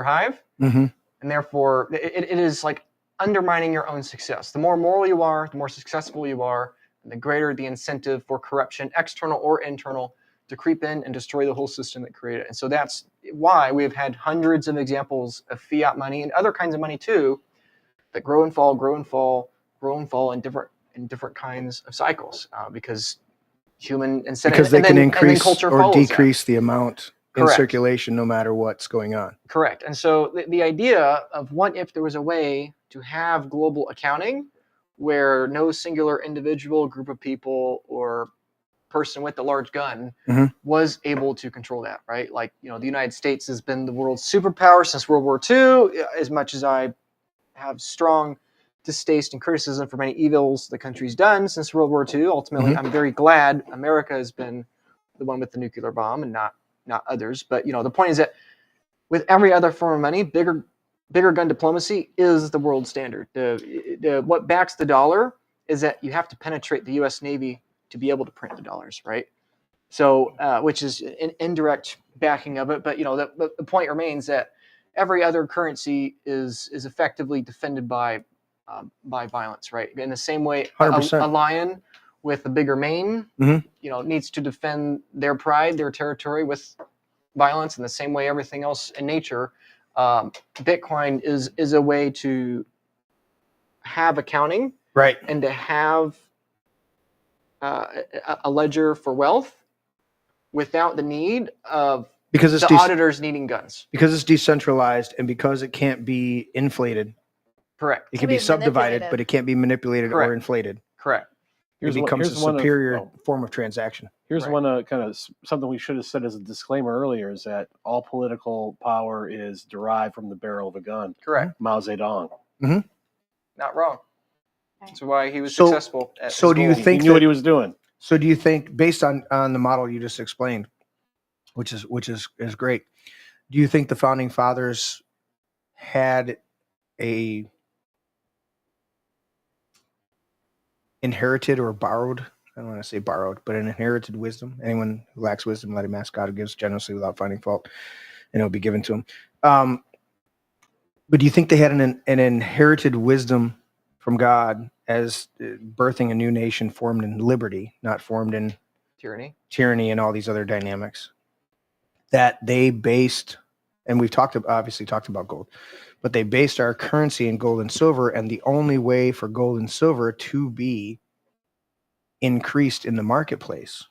hive, and therefore it is like undermining your own success. The more moral you are, the more successful you are, and the greater the incentive for corruption, external or internal, to creep in and destroy the whole system that created it. And so that's why we've had hundreds of examples of fiat money and other kinds of money too, that grow and fall in different kinds of cycles, because human incentive, Because they can increase culture or follows decrease the amount in Correct. circulation no matter what's going on. Correct. And so the idea of what if there was a way to have global accounting where no singular individual, group of people, or person with a large gun was able to control that, right? Like, the United States has been the world's superpower since World War II. As much as I have strong distaste and criticism for many evils the country's done since World War II, ultimately, I'm very glad America has been the one with the nuclear bomb and not others. But, the point is that with every other form of money, bigger gun diplomacy is the world standard. What backs the dollar is that you have to penetrate the U.S. Navy to be able to print the dollars, right? So, which is an indirect backing of it. But, the point remains that every other currency is effectively defended by violence, right? In the same way, a lion with a bigger mane, needs to defend their pride, their territory with violence. In the same way, everything else in nature, Bitcoin is a way to have accounting, right, and to have a ledger for wealth without the need of the auditors needing guns. Because it's decentralized and because it can't be inflated. Correct. It can be subdivided, but it can't be manipulated or inflated. Correct. It becomes a superior form of transaction. Here's one kind of something we should have said as a disclaimer earlier, is that all political power is derived from the barrel of a gun. Correct. Mao Zedong. Not wrong. That's why he was successful. So do you think he knew what he was doing? So do you think, based on the model you just explained, which is great, do you think the founding fathers had a inherited or borrowed, I don't want to say borrowed, but an inherited wisdom? Anyone who lacks wisdom, let him ask God, who gives generously without finding fault, and it'll be given to him. But do you think they had an inherited wisdom from God as birthing a new nation formed in liberty, not formed in tyranny and all these other dynamics, that they based and we've obviously talked about gold, but they based our currency in gold and silver, and the only way for gold and silver to be increased in the marketplace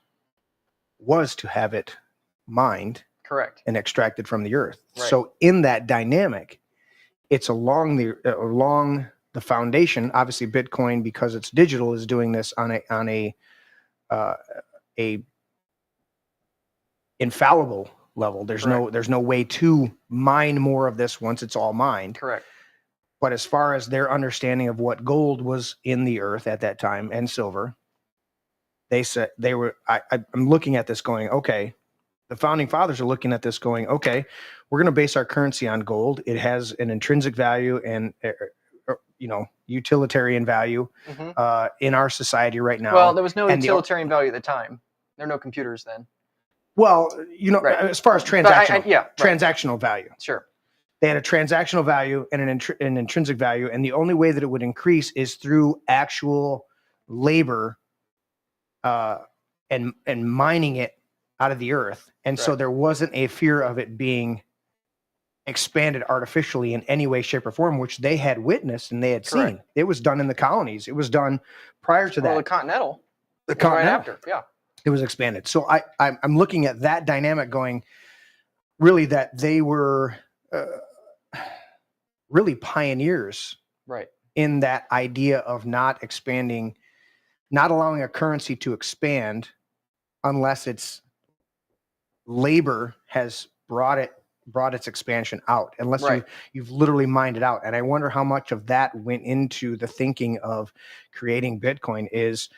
was to have it mined Correct. and extracted from the earth. Right. So in that dynamic, it's along the foundation. Obviously, Bitcoin, because it's digital, is doing this on a infallible level. There's no way to mine more of this once it's all mined. Correct. But as far as their understanding of what gold was in the earth at that time and silver, they said they were. I'm looking at this going, okay. The founding fathers are looking at this going, okay, we're going to base our currency on gold. It has an intrinsic value and utilitarian value in our society right now. Well, there was no utilitarian value at the time. There are no computers then. Well, as far as transactional value. Sure. They had a transactional value and an intrinsic value, and the only way that it would increase is through actual labor and mining it out of the earth. And so there wasn't a fear of it being expanded artificially in any way, shape, or form, which they had witnessed and they had seen. It was done in the colonies. It was done prior to that. Well, the Continental. Right after, yeah. It was expanded. So I'm looking at that dynamic going, really, that they were really pioneers in that idea of not expanding, not allowing a currency to expand unless its labor has brought its expansion out, unless you've literally mined it out. And I wonder how much of that went into the thinking of creating Bitcoin is,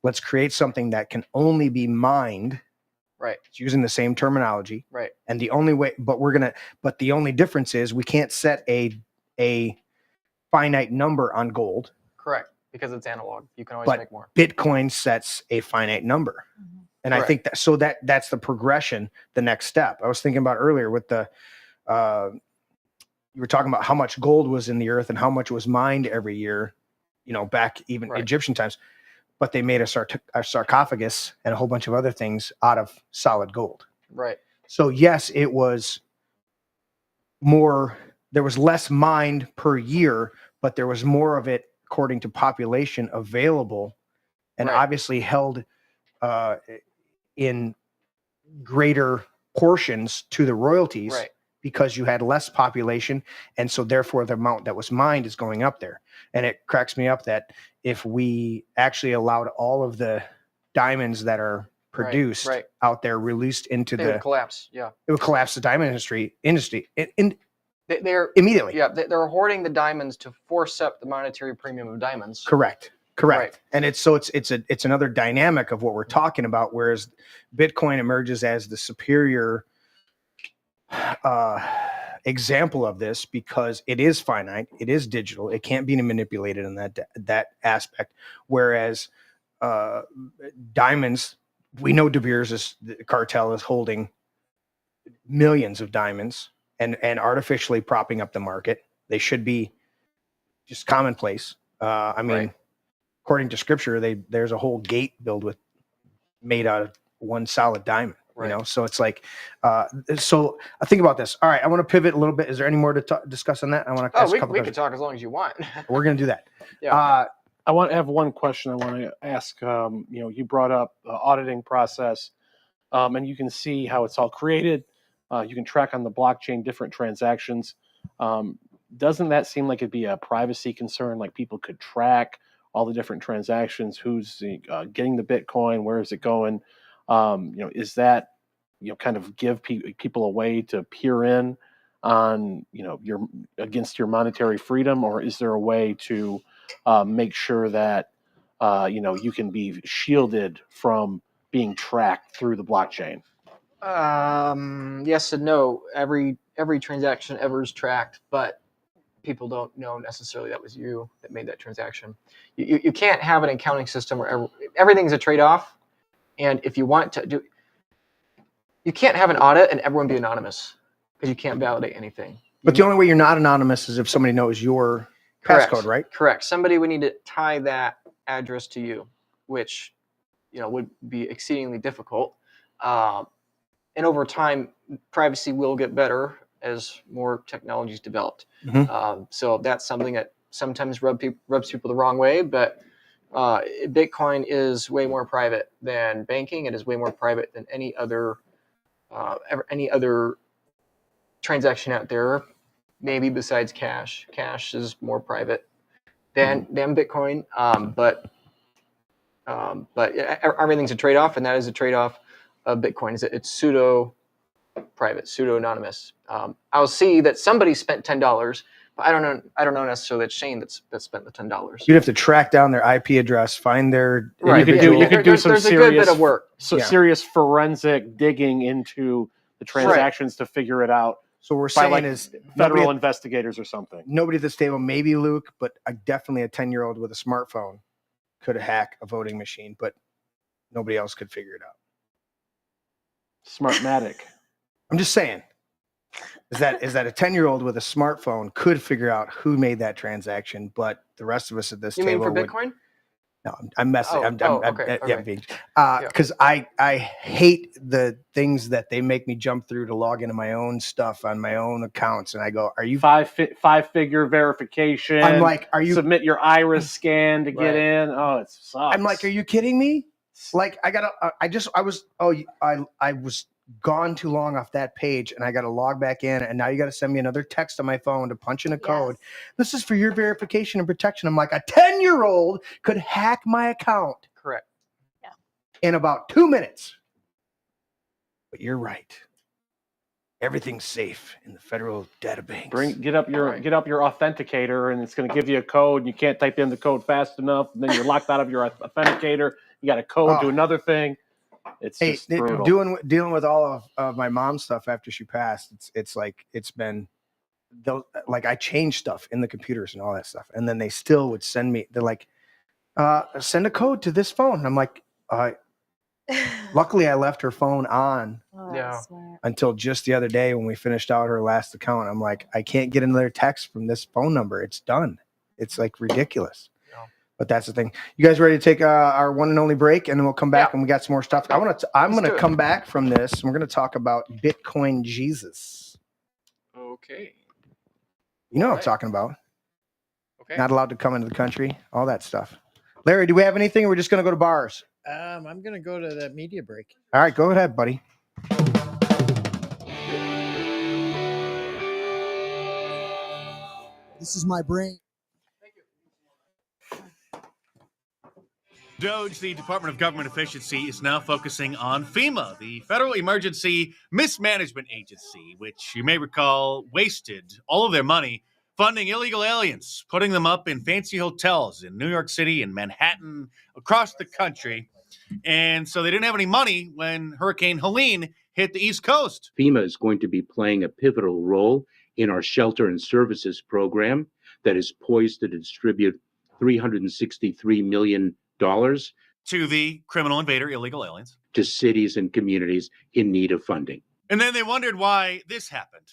let's create something that can only be mined. Right. It's using the same terminology. Right. And the only way, but the only difference is we can't set a finite number on gold. Correct. Because it's analog. You can always make more. Bitcoin sets a finite number. Mm-hmm. And I think that's the progression, the next step. I was thinking about earlier with you were talking about how much gold was in the earth and how much was mined every year, back even Egyptian times, but they made a sarcophagus and a whole bunch of other things out of solid gold. Right. So yes, it was more, there was less mined per year, but there was more of it according to population available and obviously held in greater portions to the royalties because you had less population. And so therefore the amount that was mined is going up there. And it cracks me up that if we actually allowed all of the diamonds that are produced out there released into would collapse. Yeah. It would collapse the diamond industry they're immediately. Yeah. They're hoarding the diamonds to force up the monetary premium of diamonds. Correct. And it's another dynamic of what we're talking about, whereas Bitcoin emerges as the superior example of this because it is finite, it is digital, it can't be manipulated in that aspect. Whereas diamonds, we know De Beers the cartel is holding millions of diamonds and artificially propping up the market. They should be just commonplace. According to scripture, there's a whole gate made out of one solid diamond. So it's like, so I think about this. All right, I want to pivot a little bit. Is there any more to discuss on that? I want to ask a couple we could talk as long as you want. We're going to do that. Yeah. I want to have one question I want to ask. You brought up the auditing process, and you can see how it's all created. You can track on the blockchain different transactions. Doesn't that seem like it'd be a privacy concern? Like people could track all the different transactions, who's getting the Bitcoin, where is it going? Is that, kind of give people a way to peer in on, against your monetary freedom, or is there a way to make sure that, you can be shielded from being tracked through the blockchain? Yes and no. Every transaction ever is tracked, but people don't know necessarily that was you that made that transaction. You can't have an accounting system where everything's a trade-off. And if you want to you can't have an audit and everyone be anonymous because you can't validate anything. But the only way you're not anonymous is if somebody knows your passcode, right? Correct. Somebody would need to tie that address to you, which, would be exceedingly difficult. And over time, privacy will get better as more technology is developed. Mhm. So that's something that sometimes rubs people the wrong way, but Bitcoin is way more private than banking. It is way more private than any other transaction out there, maybe besides cash. Cash is more private than Bitcoin, but everything's a trade-off, and that is a trade-off of Bitcoin. It's pseudo private, pseudo anonymous. I'll see that somebody spent $10, but I don't know necessarily that Shane that spent the $10. You'd have to track down their IP address, find their Right. individual. You could do some there's a good bit of work. So Yeah. serious forensic digging into the transactions to figure it out. So we're by saying like is federal investigators or something. nobody at this table, maybe Luke, but definitely a 10-year-old with a smartphone could hack a voting machine, but nobody else could figure it out. Smartmatic. I'm just saying, is that a 10-year-old with a smartphone could figure out who made that transaction, but the rest of us at this You table mean for would. Bitcoin? No, I'm messing. Okay. Yeah, because I hate the things that they make me jump through to log into my own stuff on my own accounts, and I go, "Are you five-figure verification?" I'm like, "Are you submit your iris scan to get Right. in? Oh, it sucks. I'm like, "Are you kidding me?" Like, I was gone too long off that page, and I got to log back in, and now you got to send me another text on my phone to punch in a code. Yes. This is for your verification and protection. I'm like, a 10-year-old could hack my account Correct. in about 2 minutes. But you're right. Everything's safe in the federal databanks. Get up your authenticator, and it's going to give you a code. And you can't type in the code fast enough, and then you're locked out of your authenticator. You got a code to another thing. It's just brutal. Dealing with all of my mom's stuff after she passed. It's like it's been like I changed stuff in the computers and all that stuff, and then they still would send me. They're like, send a code to this phone. And I'm like, luckily I left her phone on until just the other day when we finished out her last account. I'm like, I can't get another text from this phone number. It's done. It's like ridiculous. But that's the thing. You guys ready to take our one and only break, and then we'll come back and we got some more stuff. I'm gonna come back from this, and we're gonna talk about Bitcoin Jesus. Okay. You know what I'm talking about. Okay. Not allowed to come into the country, all that stuff. Larry, do we have anything? Or we're just gonna go to bars. I'm gonna go to the media break. All right, go ahead, buddy. This is my brain. DOGE, the Department of Government Efficiency, is now focusing on FEMA, the Federal Emergency Mismanagement Agency, which you may recall wasted all of their money funding illegal aliens, putting them up in fancy hotels in New York City and Manhattan, across the country. And so they didn't have any money when Hurricane Helene hit the East Coast. FEMA is going to be playing a pivotal role in our shelter and services program that is poised to distribute $363 million to the criminal invader illegal aliens, to cities and communities in need of funding. And then they wondered why this happened.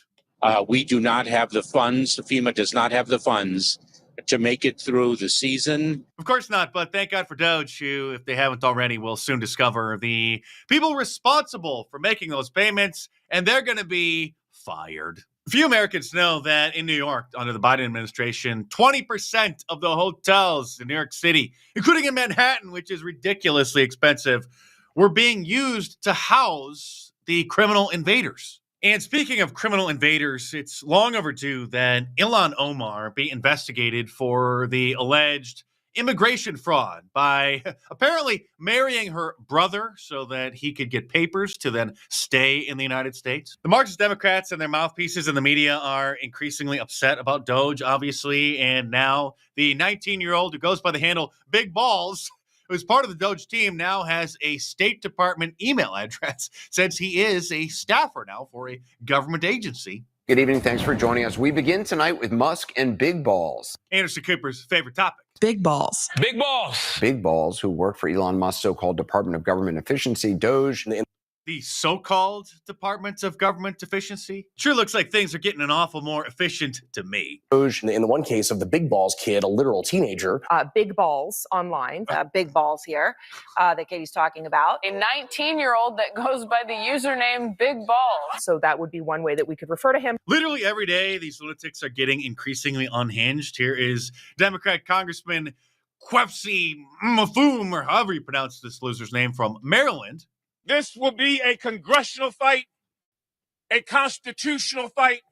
We do not have the funds. FEMA does not have the funds to make it through the season. Of course not, but thank God for DOGE, who, if they haven't already, will soon discover the people responsible for making those payments, and they're going to be fired. Few Americans know that in New York, under the Biden administration, 20% of the hotels in New York City, including in Manhattan, which is ridiculously expensive, were being used to house the criminal invaders. And speaking of criminal invaders, it's long overdue that Ilhan Omar be investigated for the alleged immigration fraud by apparently marrying her brother so that he could get papers to then stay in the United States. The Marxist Democrats and their mouthpieces in the media are increasingly upset about DOGE, obviously, and now the 19-year-old who goes by the handle Big Balls, who's part of the DOGE team, now has a State Department email address since he is a staffer now for a government agency. Good evening. Thanks for joining us. We begin tonight with Musk and Big Balls. Anderson Cooper's favorite topic. Big balls. Big Balls. Big Balls, who work for Elon Musk's so-called Department of Government Efficiency, DOGE. the so-called departments of government efficiency? Sure looks like things are getting an awful more efficient to me. In the one case of the Big Balls kid, a literal teenager. Big Balls online, Big Balls here, that Katie's talking about. A 19-year-old that goes by the username Big Balls. So that would be one way that we could refer to him. Literally every day, these lunatics are getting increasingly unhinged. Here is Democrat Congressman Kwesi Mafum, or however you pronounce this loser's name, from Maryland. This will be a congressional fight, a constitutional fight,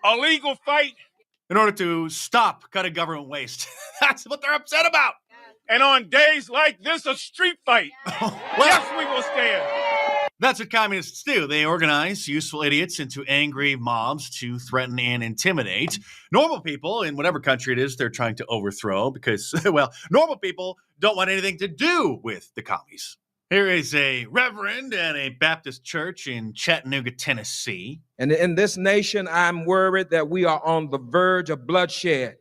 a legal fight. In order to stop cutting government waste. That's what they're upset about. And on days like this, a street fight. Yes, we will stand. That's what communists do. They organize useful idiots into angry mobs to threaten and intimidate normal people in whatever country it is they're trying to overthrow because, well, normal people don't want anything to do with the commies. Here is a reverend at a Baptist church in Chattanooga, Tennessee. And in this nation, I'm worried that we are on the verge of bloodshed.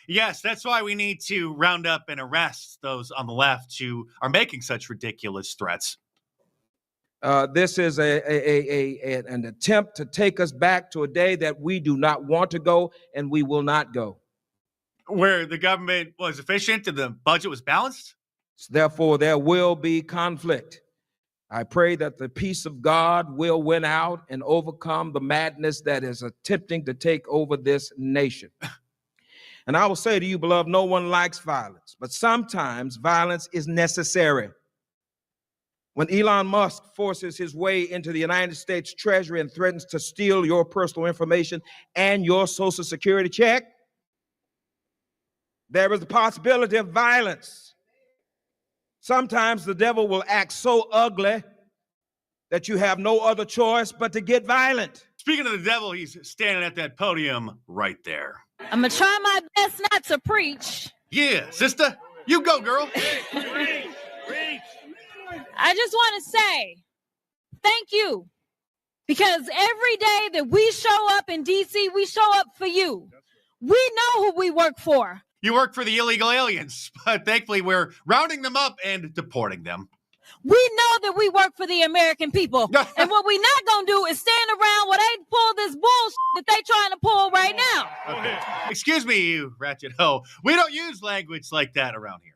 Yes, that's why we need to round up and arrest those on the left who are making such ridiculous threats. This is an attempt to take us back to a day that we do not want to go and we will not go. Where the government was efficient and the budget was balanced? Therefore, there will be conflict. I pray that the peace of God will win out and overcome the madness that is attempting to take over this nation. And I will say to you, beloved, no one likes violence, but sometimes violence is necessary. When Elon Musk forces his way into the United States Treasury and threatens to steal your personal information and your Social Security check, there is the possibility of violence. Sometimes the devil will act so ugly that you have no other choice but to get violent. Speaking of the devil, he's standing at that podium right there. I'm going to try my best not to preach. Yeah, sister, you go, girl. I just want to say thank you, because every day that we show up in D.C., we show up for you. We know who we work for. You work for the illegal aliens, but thankfully we're rounding them up and deporting them. We know that we work for the American people. And what we're not going to do is stand around while they pull this bullshit that they trying to pull right now. Okay. Excuse me, you ratchet hoe. We don't use language like that around here.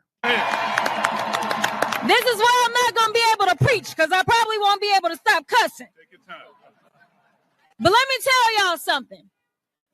This is why I'm not going to be able to preach, because I probably won't be able to stop cussing. But let me tell y'all something.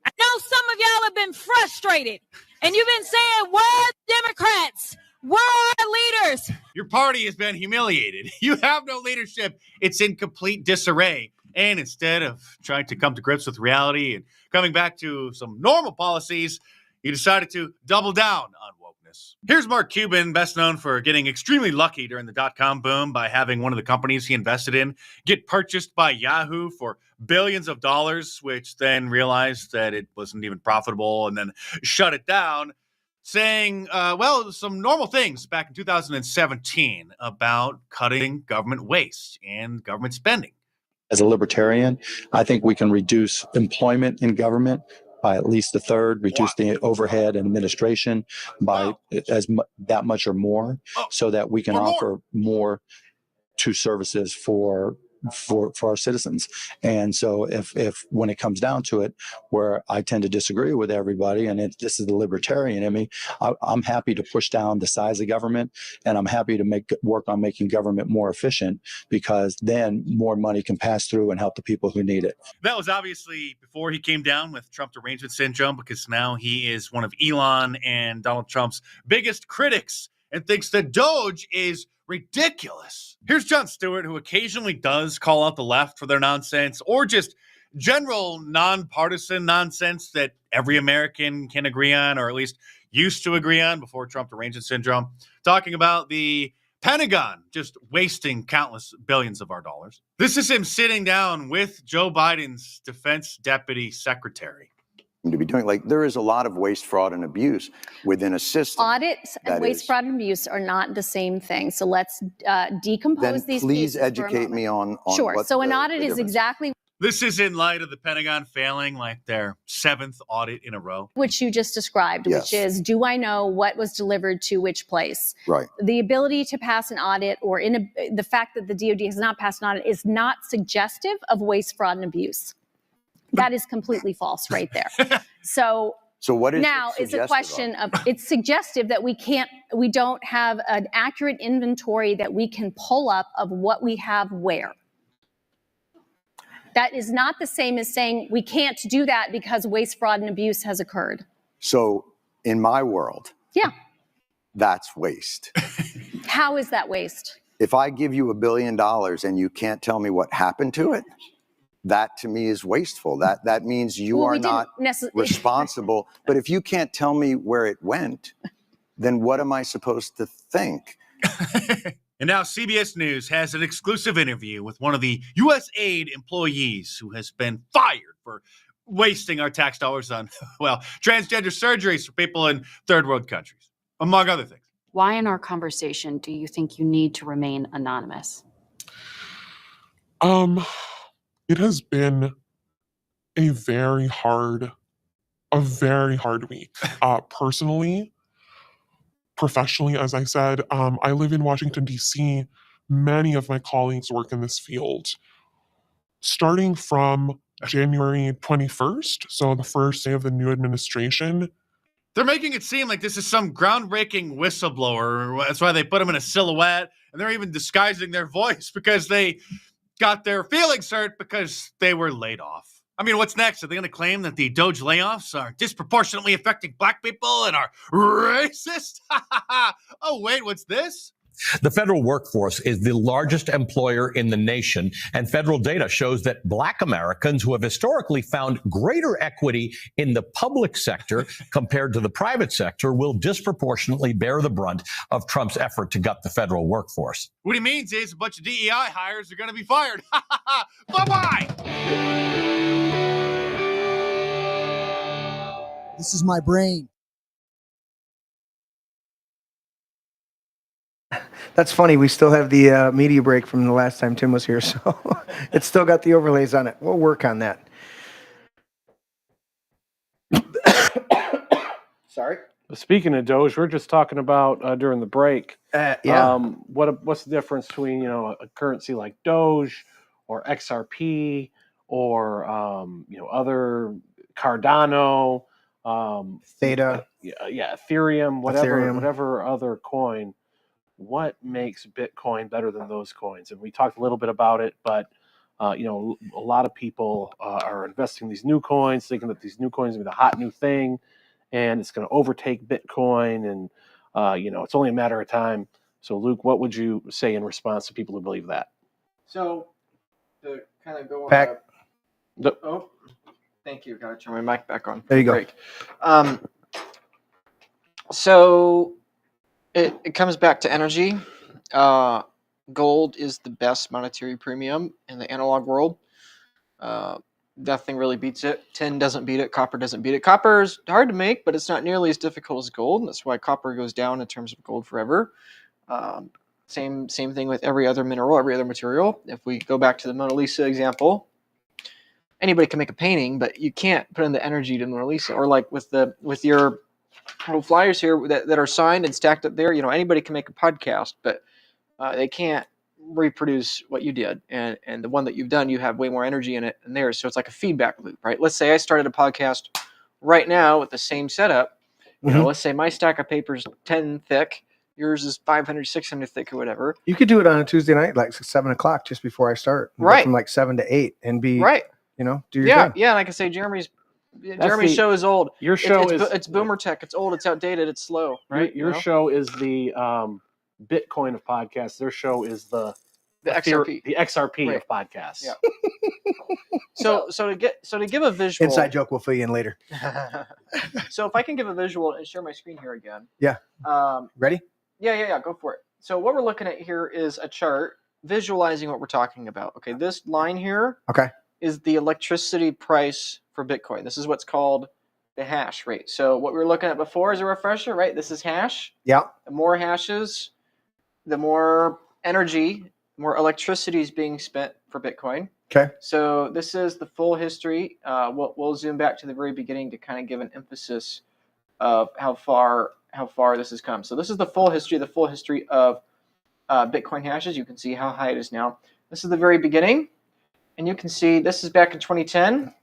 I know some of y'all have been frustrated, and you've been saying, where are the Democrats? Where are our leaders? Your party has been humiliated. You have no leadership. It's in complete disarray. And instead of trying to come to grips with reality and coming back to some normal policies, you decided to double down on wokeness. Here's Mark Cuban, best known for getting extremely lucky during the dot-com boom by having one of the companies he invested in get purchased by Yahoo for billions of dollars, which then realized that it wasn't even profitable and then shut it down, saying, some normal things back in 2017 about cutting government waste and government spending. As a libertarian, I think we can reduce employment in government by at least a third, reduce the overhead and administration by that much or more, so that we can offer more to services for our citizens. And so if when it comes down to it, where I tend to disagree with everybody, and this is the libertarian in me, I'm happy to push down the size of government, and I'm happy to work on making government more efficient, because then more money can pass through and help the people who need it. That was obviously before he came down with Trump derangement syndrome, because now he is one of Elon and Donald Trump's biggest critics and thinks that Doge is ridiculous. Here's Jon Stewart, who occasionally does call out the left for their nonsense, or just general nonpartisan nonsense that every American can agree on, or at least used to agree on before Trump derangement syndrome, talking about the Pentagon just wasting countless billions of our dollars. This is him sitting down with Joe Biden's defense deputy secretary. To be doing, like, there is a lot of waste, fraud, and abuse within a system. Audits and waste, fraud, and abuse are not the same thing. So let's decompose these pieces. Please educate me on sure. what So an audit is exactly. This is in light of the Pentagon failing like their 7th audit in a row. Which you just described, which is, do I know what was delivered to which place? Right. The ability to pass an audit or the fact that the DOD has not passed an audit is not suggestive of waste, fraud, and abuse. That is completely false right there. So what is now it's a question of, it's suggestive that we don't have an accurate inventory that we can pull up of what we have where. That is not the same as saying we can't do that because waste, fraud, and abuse has occurred. So in my world, that's waste. How is that waste? If I give you $1 billion and you can't tell me what happened to it, that to me is wasteful. That means you are not responsible. But if you can't tell me where it went, then what am I supposed to think? And now CBS News has an exclusive interview with one of the USAID employees who has been fired for wasting our tax dollars on, well, transgender surgeries for people in third world countries, among other things. Why in our conversation do you think you need to remain anonymous? It has been a very hard week. Personally, professionally, as I said, I live in Washington, D.C. Many of my colleagues work in this field. Starting from January 21st, so the first day of the new administration, they're making it seem like this is some groundbreaking whistleblower. That's why they put him in a silhouette, and they're even disguising their voice because they got their feelings hurt because they were laid off. I mean, what's next? Are they going to claim that the Doge layoffs are disproportionately affecting black people and are racist? Oh, wait, what's this? The federal workforce is the largest employer in the nation, and federal data shows that black Americans who have historically found greater equity in the public sector compared to the private sector will disproportionately bear the brunt of Trump's effort to gut the federal workforce. What he means is a bunch of DEI hires are going to be fired. Bye-bye! This is my brain. That's funny. We still have the media break from the last time Tim was here, so it's still got the overlays on it. We'll work on that. Sorry. Speaking of Doge, we're just talking about during the break. What's the difference between a currency like Doge or XRP or other Cardano, Theta, Ethereum, whatever other coin. What makes Bitcoin better than those coins? And we talked a little bit about it, but a lot of people are investing in these new coins, thinking that these new coins are the hot new thing, and it's going to overtake Bitcoin, and it's only a matter of time. So, Luke, what would you say in response to people who believe that? So, to kind of go on. Thank you. Got to turn my mic back on. There you go. Break. So it comes back to energy. Gold is the best monetary premium in the analog world. Nothing really beats it. Tin doesn't beat it. Copper doesn't beat it. Copper is hard to make, but it's not nearly as difficult as gold. And that's why copper goes down in terms of gold forever. Same thing with every other mineral, every other material. If we go back to the Mona Lisa example, anybody can make a painting, but you can't put in the energy to Mona Lisa. Or like with your little flyers here that are signed and stacked up there, anybody can make a podcast, but they can't reproduce what you did. And the one that you've done, you have way more energy in it than theirs. So it's like a feedback loop, right? Let's say I started a podcast right now with the same setup. Let's say my stack of paper is 10 thick. Yours is 500, 600 thick or whatever. You could do it on a Tuesday night, like 7 o'clock, just before I start. Right. From like 7 to 8 and be, right. Do your thing. Yeah. And I can say Jeremy's show is old. Your show it's boomer tech. It's old. It's outdated. It's slow. Right. Your show is the Bitcoin of podcasts. Their show is the XRP. The XRP right. of podcasts. Yeah. So to give a visual. Inside joke, we'll fill you in later. So if I can give a visual and share my screen here again. Yeah. Ready? Yeah. Go for it. So what we're looking at here is a chart visualizing what we're talking about. Okay. This line here. Okay. Is the electricity price for Bitcoin. This is what's called the hash rate. So what we were looking at before is a refresher, right? This is hash. Yeah. The more hashes, the more energy, more electricity is being spent for Bitcoin. Okay. So this is the full history. We'll zoom back to the very beginning to kind of give an emphasis of how far this has come. So this is the full history of Bitcoin hashes. You can see how high it is now. This is the very beginning, and you can see this is back in 2010,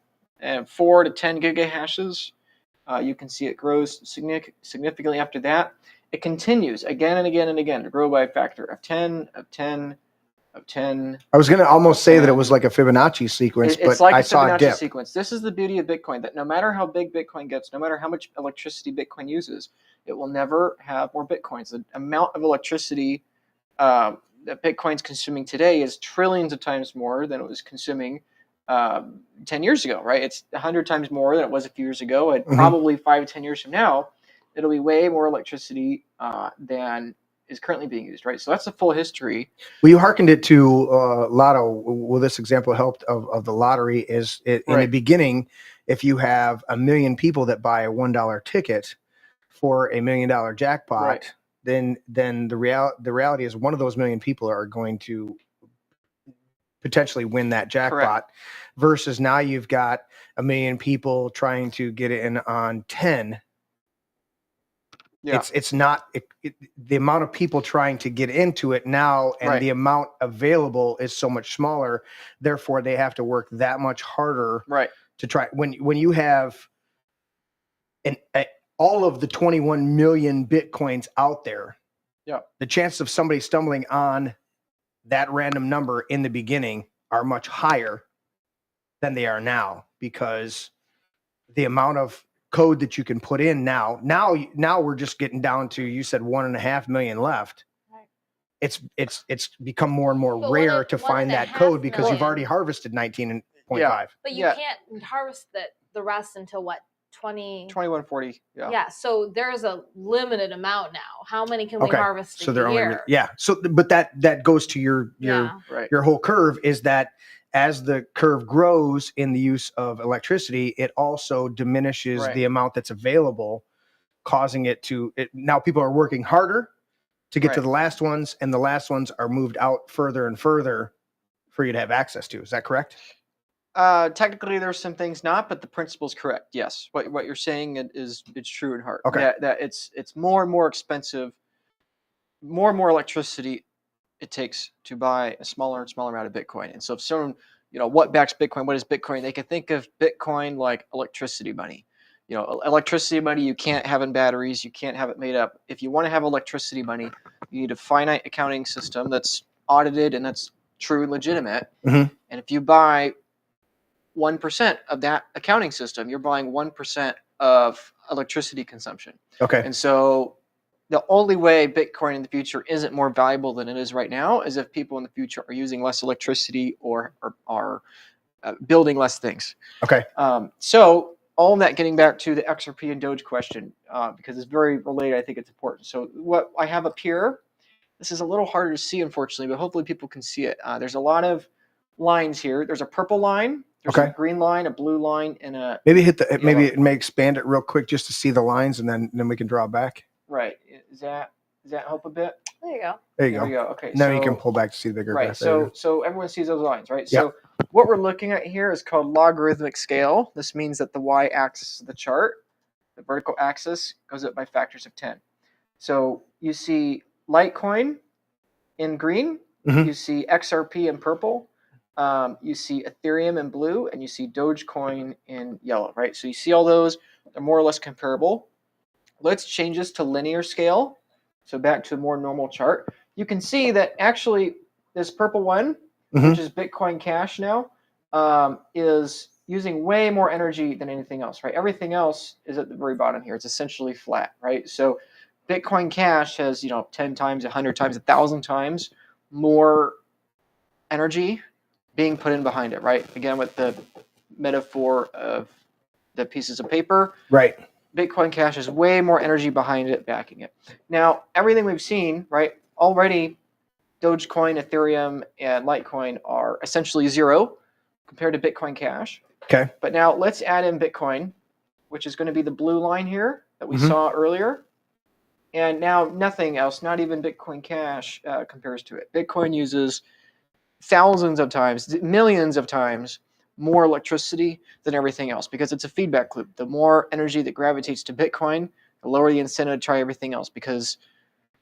and 4 to 10 gigahashes. You can see it grows significantly after that. It continues again and again and again to grow by a factor of 10, of 10, of 10. I was going to almost say that it was like a Fibonacci sequence, It's but like I a saw a Fibonacci dip. sequence. This is the beauty of Bitcoin, that no matter how big Bitcoin gets, no matter how much electricity Bitcoin uses, it will never have more Bitcoins. The amount of electricity that Bitcoin's consuming today is trillions of times more than it was consuming 10 years ago, right? It's 100 times more than it was a few years ago, and probably 5 to 10 years from now, it'll be way more electricity than is currently being used, right? So that's the full history. Well, you hearkened it to Lotto. Well, this example helped of the lottery is in the beginning, if you have 1 million people that buy a $1 ticket for $1 million jackpot, then the reality is one of those 1 million people are going to potentially win that jackpot. Versus now you've got 1 million people trying to get in on 10. Yeah. It's not the amount of people trying to get into it now, and the amount available is so much smaller. Therefore, they have to work that much harder to try. When you have all of the 21 million Bitcoins out there, the chances of somebody stumbling on that random number in the beginning are much higher than they are now, because the amount of code that you can put in now we're just getting down to, you said 1.5 million left. It's become more and more rare to find that code because you've already harvested 19.5. But you can't harvest the rest until what, 2140. Yeah. So there's a limited amount now. How many can we harvest So a they're year? only so but that goes to your whole curve, is that as the curve grows in the use of electricity, it also diminishes the amount that's available, causing it to now people are working harder to get to the last ones, and the last ones are moved out further and further for you to have access to. Is that correct? Technically, there's some things not, but the principle's correct. Yes, what you're saying it's true in heart. Okay. That it's more and more expensive, more and more electricity it takes to buy a smaller and smaller amount of Bitcoin. And so if someone, what backs Bitcoin? What is Bitcoin? They can think of Bitcoin like electricity money. Electricity money you can't have in batteries. You can't have it made up. If you want to have electricity money, you need a finite accounting system that's audited and that's true and legitimate. And if you buy 1% of that accounting system, you're buying 1% of electricity consumption. Okay. And so the only way Bitcoin in the future isn't more valuable than it is right now is if people in the future are using less electricity or are building less things. Okay. So all of that, getting back to the XRP and Doge question, because it's very related, I think it's important. So what I have up here, this is a little harder to see, unfortunately, but hopefully people can see it. There's a lot of lines here. There's a purple line, there's a green line, a blue line, and a maybe it may expand it real quick just to see the lines, and then we can draw back. Right. Does that help a bit? There you go. There you There go. we go. Okay. Now you can pull back to see the bigger Right. graph. There you So everyone sees those lines, right? So what we're looking at here is called logarithmic scale. This means that the y-axis of the chart, the vertical axis, goes up by factors of 10. So you see Litecoin in green, you see XRP in purple, you see Ethereum in blue, and you see Dogecoin in yellow, right? So you see all those, they're more or less comparable. Let's change this to linear scale. So back to a more normal chart. You can see that actually this purple one, which is Bitcoin Cash now, is using way more energy than anything else, right? Everything else is at the very bottom here. It's essentially flat, right? So Bitcoin Cash has, 10 times, 100 times, 1,000 times more energy being put in behind it, right? Again, with the metaphor of the pieces of paper. Right. Bitcoin Cash has way more energy behind it, backing it. Now, everything we've seen, right, already Dogecoin, Ethereum, and Litecoin are essentially zero compared to Bitcoin Cash. Okay. But now let's add in Bitcoin, which is going to be the blue line here that we saw earlier. And now nothing else, not even Bitcoin Cash, compares to it. Bitcoin uses thousands of times, millions of times more electricity than everything else because it's a feedback loop. The more energy that gravitates to Bitcoin, the lower the incentive to try everything else because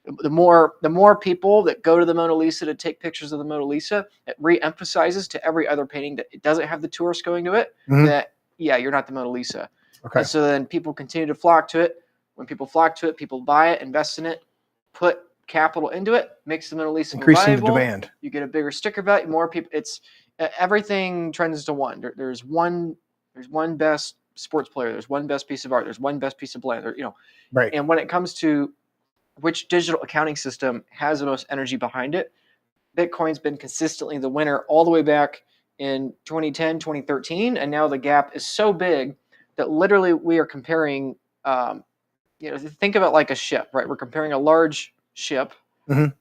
the more people that go to the Mona Lisa to take pictures of the Mona Lisa, it re-emphasizes to every other painting that it doesn't have the tourists going to it, that, yeah, you're not the Mona Lisa. Okay. And so then people continue to flock to it. When people flock to it, people buy it, invest in it, put capital into it, makes the Mona Lisa more Increasing the valuable. demand. You get a bigger sticker value, more people. It's everything trends to one. There's one best sports player. There's one best piece of art. There's one best piece of blend. Right. And when it comes to which digital accounting system has the most energy behind it, Bitcoin's been consistently the winner all the way back in 2010, 2013, and now the gap is so big that literally we are comparing. Think of it like a ship, right? We're comparing a large ship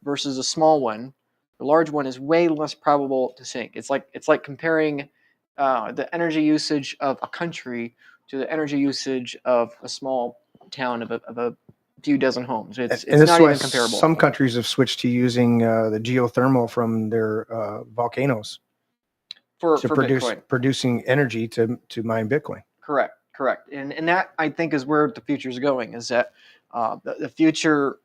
versus a small one. The large one is way less probable to sink. It's like comparing the energy usage of a country to the energy usage of a small town of a few dozen homes. It's not even comparable. Some countries have switched to using the geothermal from their volcanoes for produce Bitcoin. energy to mine Bitcoin. Correct. And that, I think, is where the future is going, is that the future,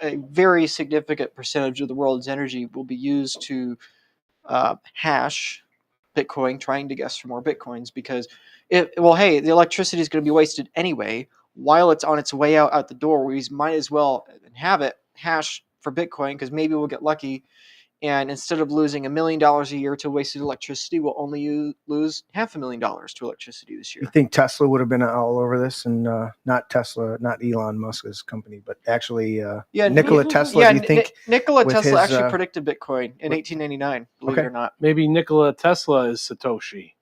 a very significant percentage of the world's energy will be used to hash Bitcoin, trying to guess for more Bitcoins, because the electricity is going to be wasted anyway. While it's on its way out the door, we might as well have it hash for Bitcoin, because maybe we'll get lucky. And instead of losing $1 million a year to wasted electricity, we'll only lose $500,000 to electricity this year. You think Tesla would have been all over this, and not Tesla, not Elon Musk's company, but actually Nikola Tesla? Do you think Nikola Tesla actually predicted Bitcoin in 1899? Believe it or not. Maybe Nikola Tesla is Satoshi.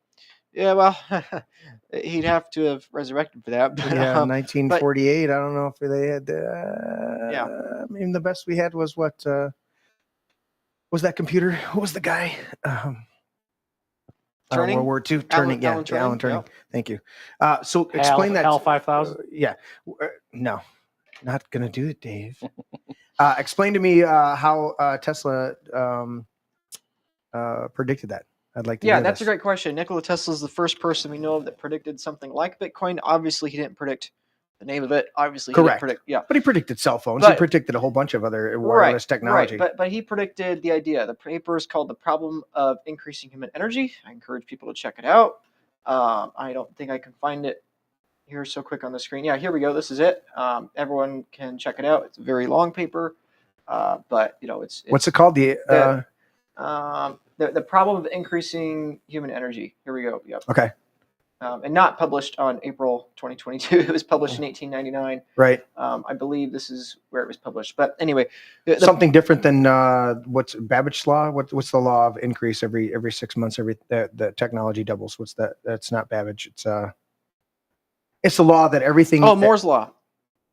Yeah, well, he'd have to have resurrected for that. But, 1948. I don't know if they had. I mean, the best we had was what. Was that computer? What was the guy? Turing? World War II. Turing. Alan Turing. Alan Turing. Yep. Thank you. So explain that. HAL 5000? No, not going to do it, Dave. Explain to me how Tesla predicted that. I'd like to know that's this. a great question. Nikola Tesla is the first person we know of that predicted something like Bitcoin. Obviously, he didn't predict the name of it. Obviously, he didn't predict. Yeah, but he predicted cell phones. He predicted a whole bunch of other wireless technology. Right. But he predicted the idea. The paper is called "The Problem of Increasing Human Energy." I encourage people to check it out. I don't think I can find it here so quick on the screen. Yeah, here we go. This is it. Everyone can check it out. It's a very long paper, but it's what's it called? The problem of increasing human energy. Here we go. Yep. Okay. And not published on April 2022. It was published in 1899. Right. I believe this is where it was published. But anyway, something different than what's Babbitt's law? What's the law of increase every 6 months? The technology doubles. What's that? That's not Babbage. It's the law that everything. Oh, Moore's law.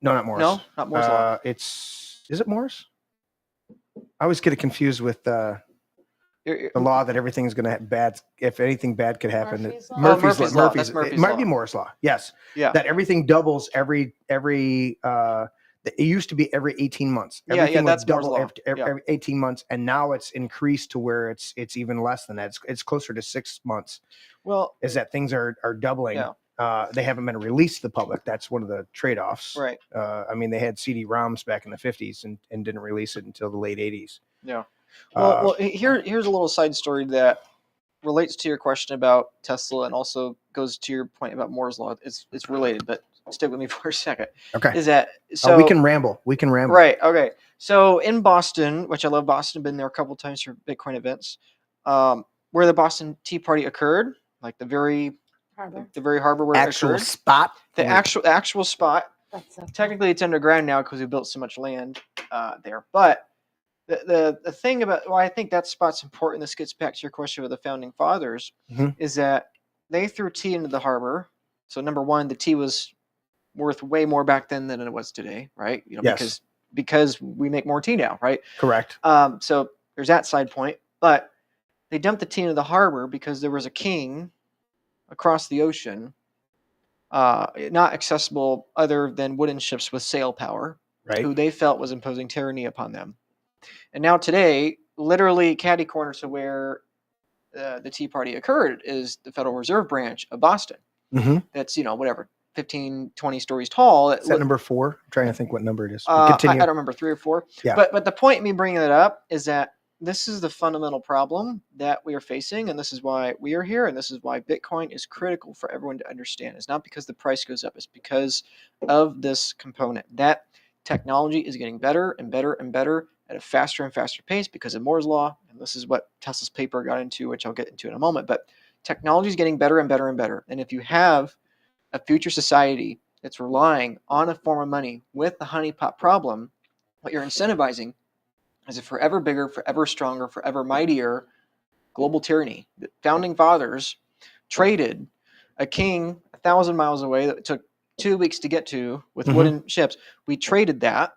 No, not Moore's. No, not Moore's law. Is it Moore's? I always get it confused with the law that everything is going to have bad. If anything bad could happen, Murphy's law. That's Murphy's it might law. be Moore's law. Yes. Yeah. That everything doubles every. It used to be every 18 months. Everything that's would double Moore's law. every 18 months, and now it's increased to where it's even less than that. It's closer to 6 months. Well, is that things are doubling. Yeah. They haven't been released to the public. That's one of the trade-offs. Right. I mean, they had CD-ROMs back in the 50s and didn't release it until the late 80s. Yeah. Well, here's a little side story that relates to your question about Tesla and also goes to your point about Moore's law. It's related, but stick with me for a second. Okay. Is that so? We can ramble. Right. Okay. So in Boston, which I love Boston, been there a couple of times for Bitcoin events, where the Boston Tea Party occurred, like the very harbor where it occurred. Spot. The actual spot. Technically, it's underground now because we built so much land there. But the thing about why I think that spot's important, this gets back to your question about the founding fathers, is that they threw tea into the harbor. So number one, the tea was worth way more back then than it was today, right? Yes. Because we make more tea now, right? Correct. So there's that side point. But they dumped the tea into the harbor because there was a king across the ocean, not accessible other than wooden ships with sail power, right, who they felt was imposing tyranny upon them. And now today, literally catty corner to where the Tea Party occurred is the Federal Reserve Branch of Boston. Mm-hmm. That's, whatever, 15, 20 stories tall. Is that number 4? I'm trying to think what number it is. I Continue. don't remember, 3 or 4. Yeah. But the point of me bringing that up is that this is the fundamental problem that we are facing, and this is why we are here, and this is why Bitcoin is critical for everyone to understand. It's not because the price goes up, it's because of this component. That technology is getting better and better and better at a faster and faster pace because of Moore's Law, and this is what Tesla's paper got into, which I'll get into in a moment. But technology is getting better and better and better, and if you have a future society that's relying on a form of money with the honeypot problem, what you're incentivizing is a forever bigger, forever stronger, forever mightier global tyranny. The founding fathers traded a king 1,000 miles away that took 2 weeks to get to with wooden ships. We traded that,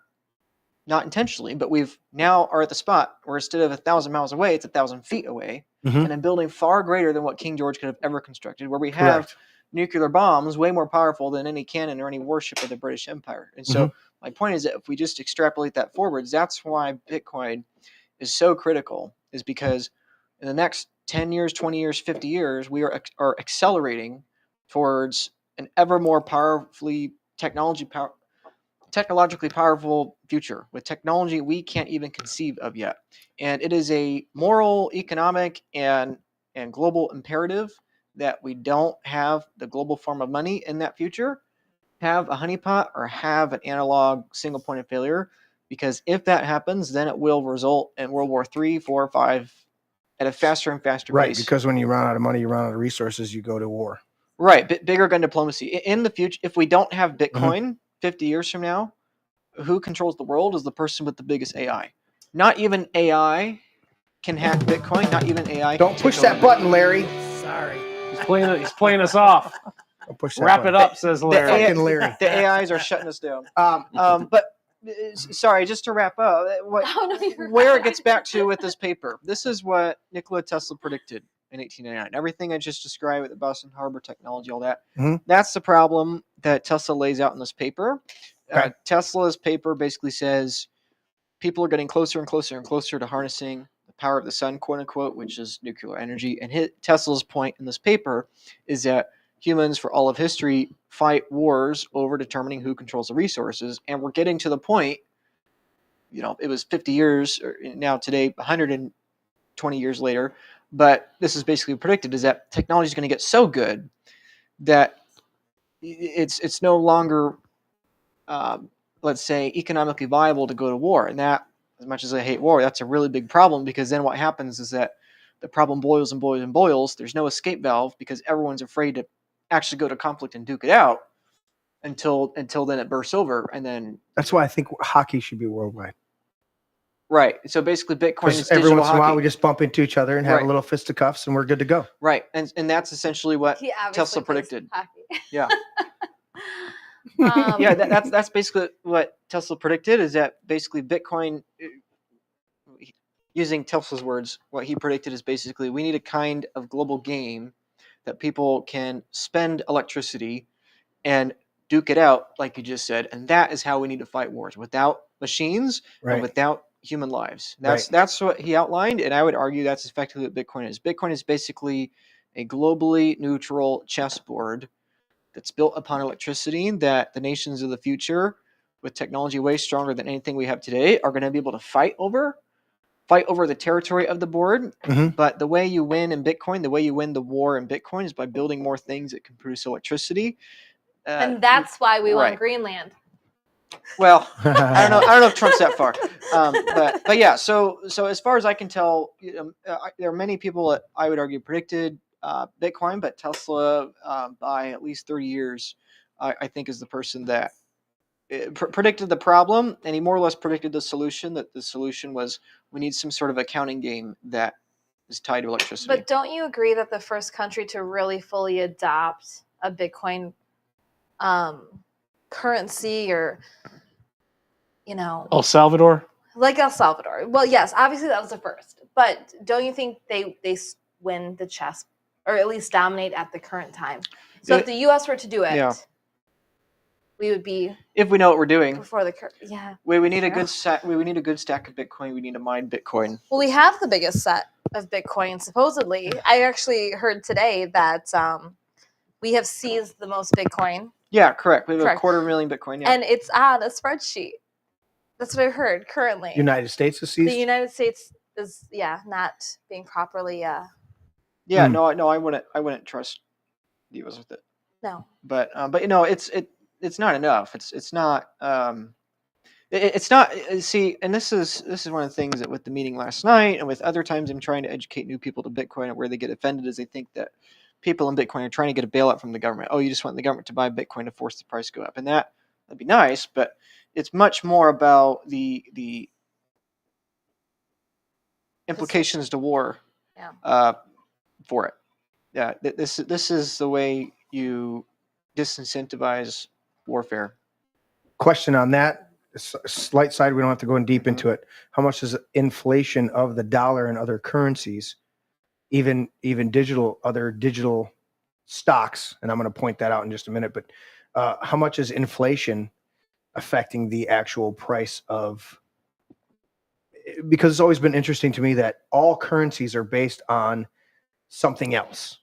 not intentionally, but we've now are at the spot where instead of 1,000 miles away, it's 1,000 feet away, and a building far greater than what King George could have ever constructed, where we have nuclear bombs way more powerful than any cannon or any warship of the British Empire. And so my point is that if we just extrapolate that forwards, that's why Bitcoin is so critical, is because in the next 10 years, 20 years, 50 years, we are accelerating towards an ever more technologically powerful future with technology we can't even conceive of yet. And it is a moral, economic, and global imperative that we don't have the global form of money in that future, have a honeypot, or have an analog single point of failure, because if that happens, then it will result in World War III, 4, 5 at a faster and faster Right, pace. because when you run out of money, you run out of resources, you go to war. Right, bigger gun diplomacy. In the future, if we don't have Bitcoin 50 years from now, who controls the world is the person with the biggest AI. Not even AI can hack Bitcoin. Not even AI. Don't push that button, Larry. Sorry. He's playing us off. Don't push that Wrap button. it up, says Larry. Fucking Larry. The AIs are shutting us down. But sorry, just to wrap up, where it gets back to with this paper. This is what Nikola Tesla predicted in 1899. Everything I just described with the Boston Harbor technology, all that. That's the problem that Tesla lays out in this paper. Tesla's paper basically says people are getting closer and closer and closer to harnessing the power of the sun, quote unquote, which is nuclear energy. And Tesla's point in this paper is that humans for all of history fight wars over determining who controls the resources. And we're getting to the point, it was 50 years, or now today, 120 years later. But this is basically predicted, is that technology is going to get so good that it's no longer, let's say, economically viable to go to war. And that, as much as I hate war, that's a really big problem, because then what happens is that the problem boils and boils and boils. There's no escape valve because everyone's afraid to actually go to conflict and duke it out until then it bursts over. And then that's why I think hockey should be worldwide. Right. So basically Bitcoin is digital every once in a while hockey. we just bump into each other and have a little fisticuffs and we're good to go. Right. And that's essentially what Tesla predicted. Yeah. Yeah, that's basically what Tesla predicted, is that basically Bitcoin, using Tesla's words, what he predicted is basically we need a kind of global game that people can spend electricity and duke it out, like you just said, and that is how we need to fight wars, without machines and without human lives. That's what he outlined, and I would argue that's effectively what Bitcoin is. Bitcoin is basically a globally neutral chessboard that's built upon electricity that the nations of the future, with technology way stronger than anything we have today, are going to be able to fight over the territory of the board. But the way you win in Bitcoin, the way you win the war in Bitcoin, is by building more things that can produce electricity. And that's why we want Greenland. Well, I don't know if Trump's that far, but yeah. So as far as I can tell, there are many people that I would argue predicted Bitcoin, but Tesla by at least 30 years, I think, is the person that predicted the problem, and he more or less predicted the solution. That the solution was we need some sort of accounting game that is tied to electricity. But don't you agree that the first country to really fully adopt a Bitcoin currency, or El Salvador? Like El Salvador. Well, yes, obviously that was the first. But don't you think they win the chess, or at least dominate at the current time? So if the U.S. were to do it, we would be If we know what we're doing. before the yeah. We need a Sure. good stack. We need a good stack of Bitcoin. We need to mine Bitcoin. Well, we have the biggest set of Bitcoin, supposedly. I actually heard today that we have seized the most Bitcoin. Yeah, correct. We have Correct. 250,000 Bitcoin. Yeah. And it's on a spreadsheet. That's what I heard currently. United States is seized? The United States is, not being properly, yeah, no, I wouldn't trust the U.S. with it. No. But it's not enough. It's not. It's not. See, and this is one of the things that with the meeting last night and with other times I'm trying to educate new people to Bitcoin, and where they get offended is they think that people in Bitcoin are trying to get a bailout from the government. Oh, you just want the government to buy Bitcoin to force the price to go up, and that'd be nice, but it's much more about the implications to war. Yeah. For it. Yeah, this is the way you disincentivize warfare. Question on that, slight side, we don't have to go in deep into it. How much is inflation of the dollar and other currencies, even other digital stocks, and I'm going to point that out in just a minute, but how much is inflation affecting the actual price of, because it's always been interesting to me that all currencies are based on something else.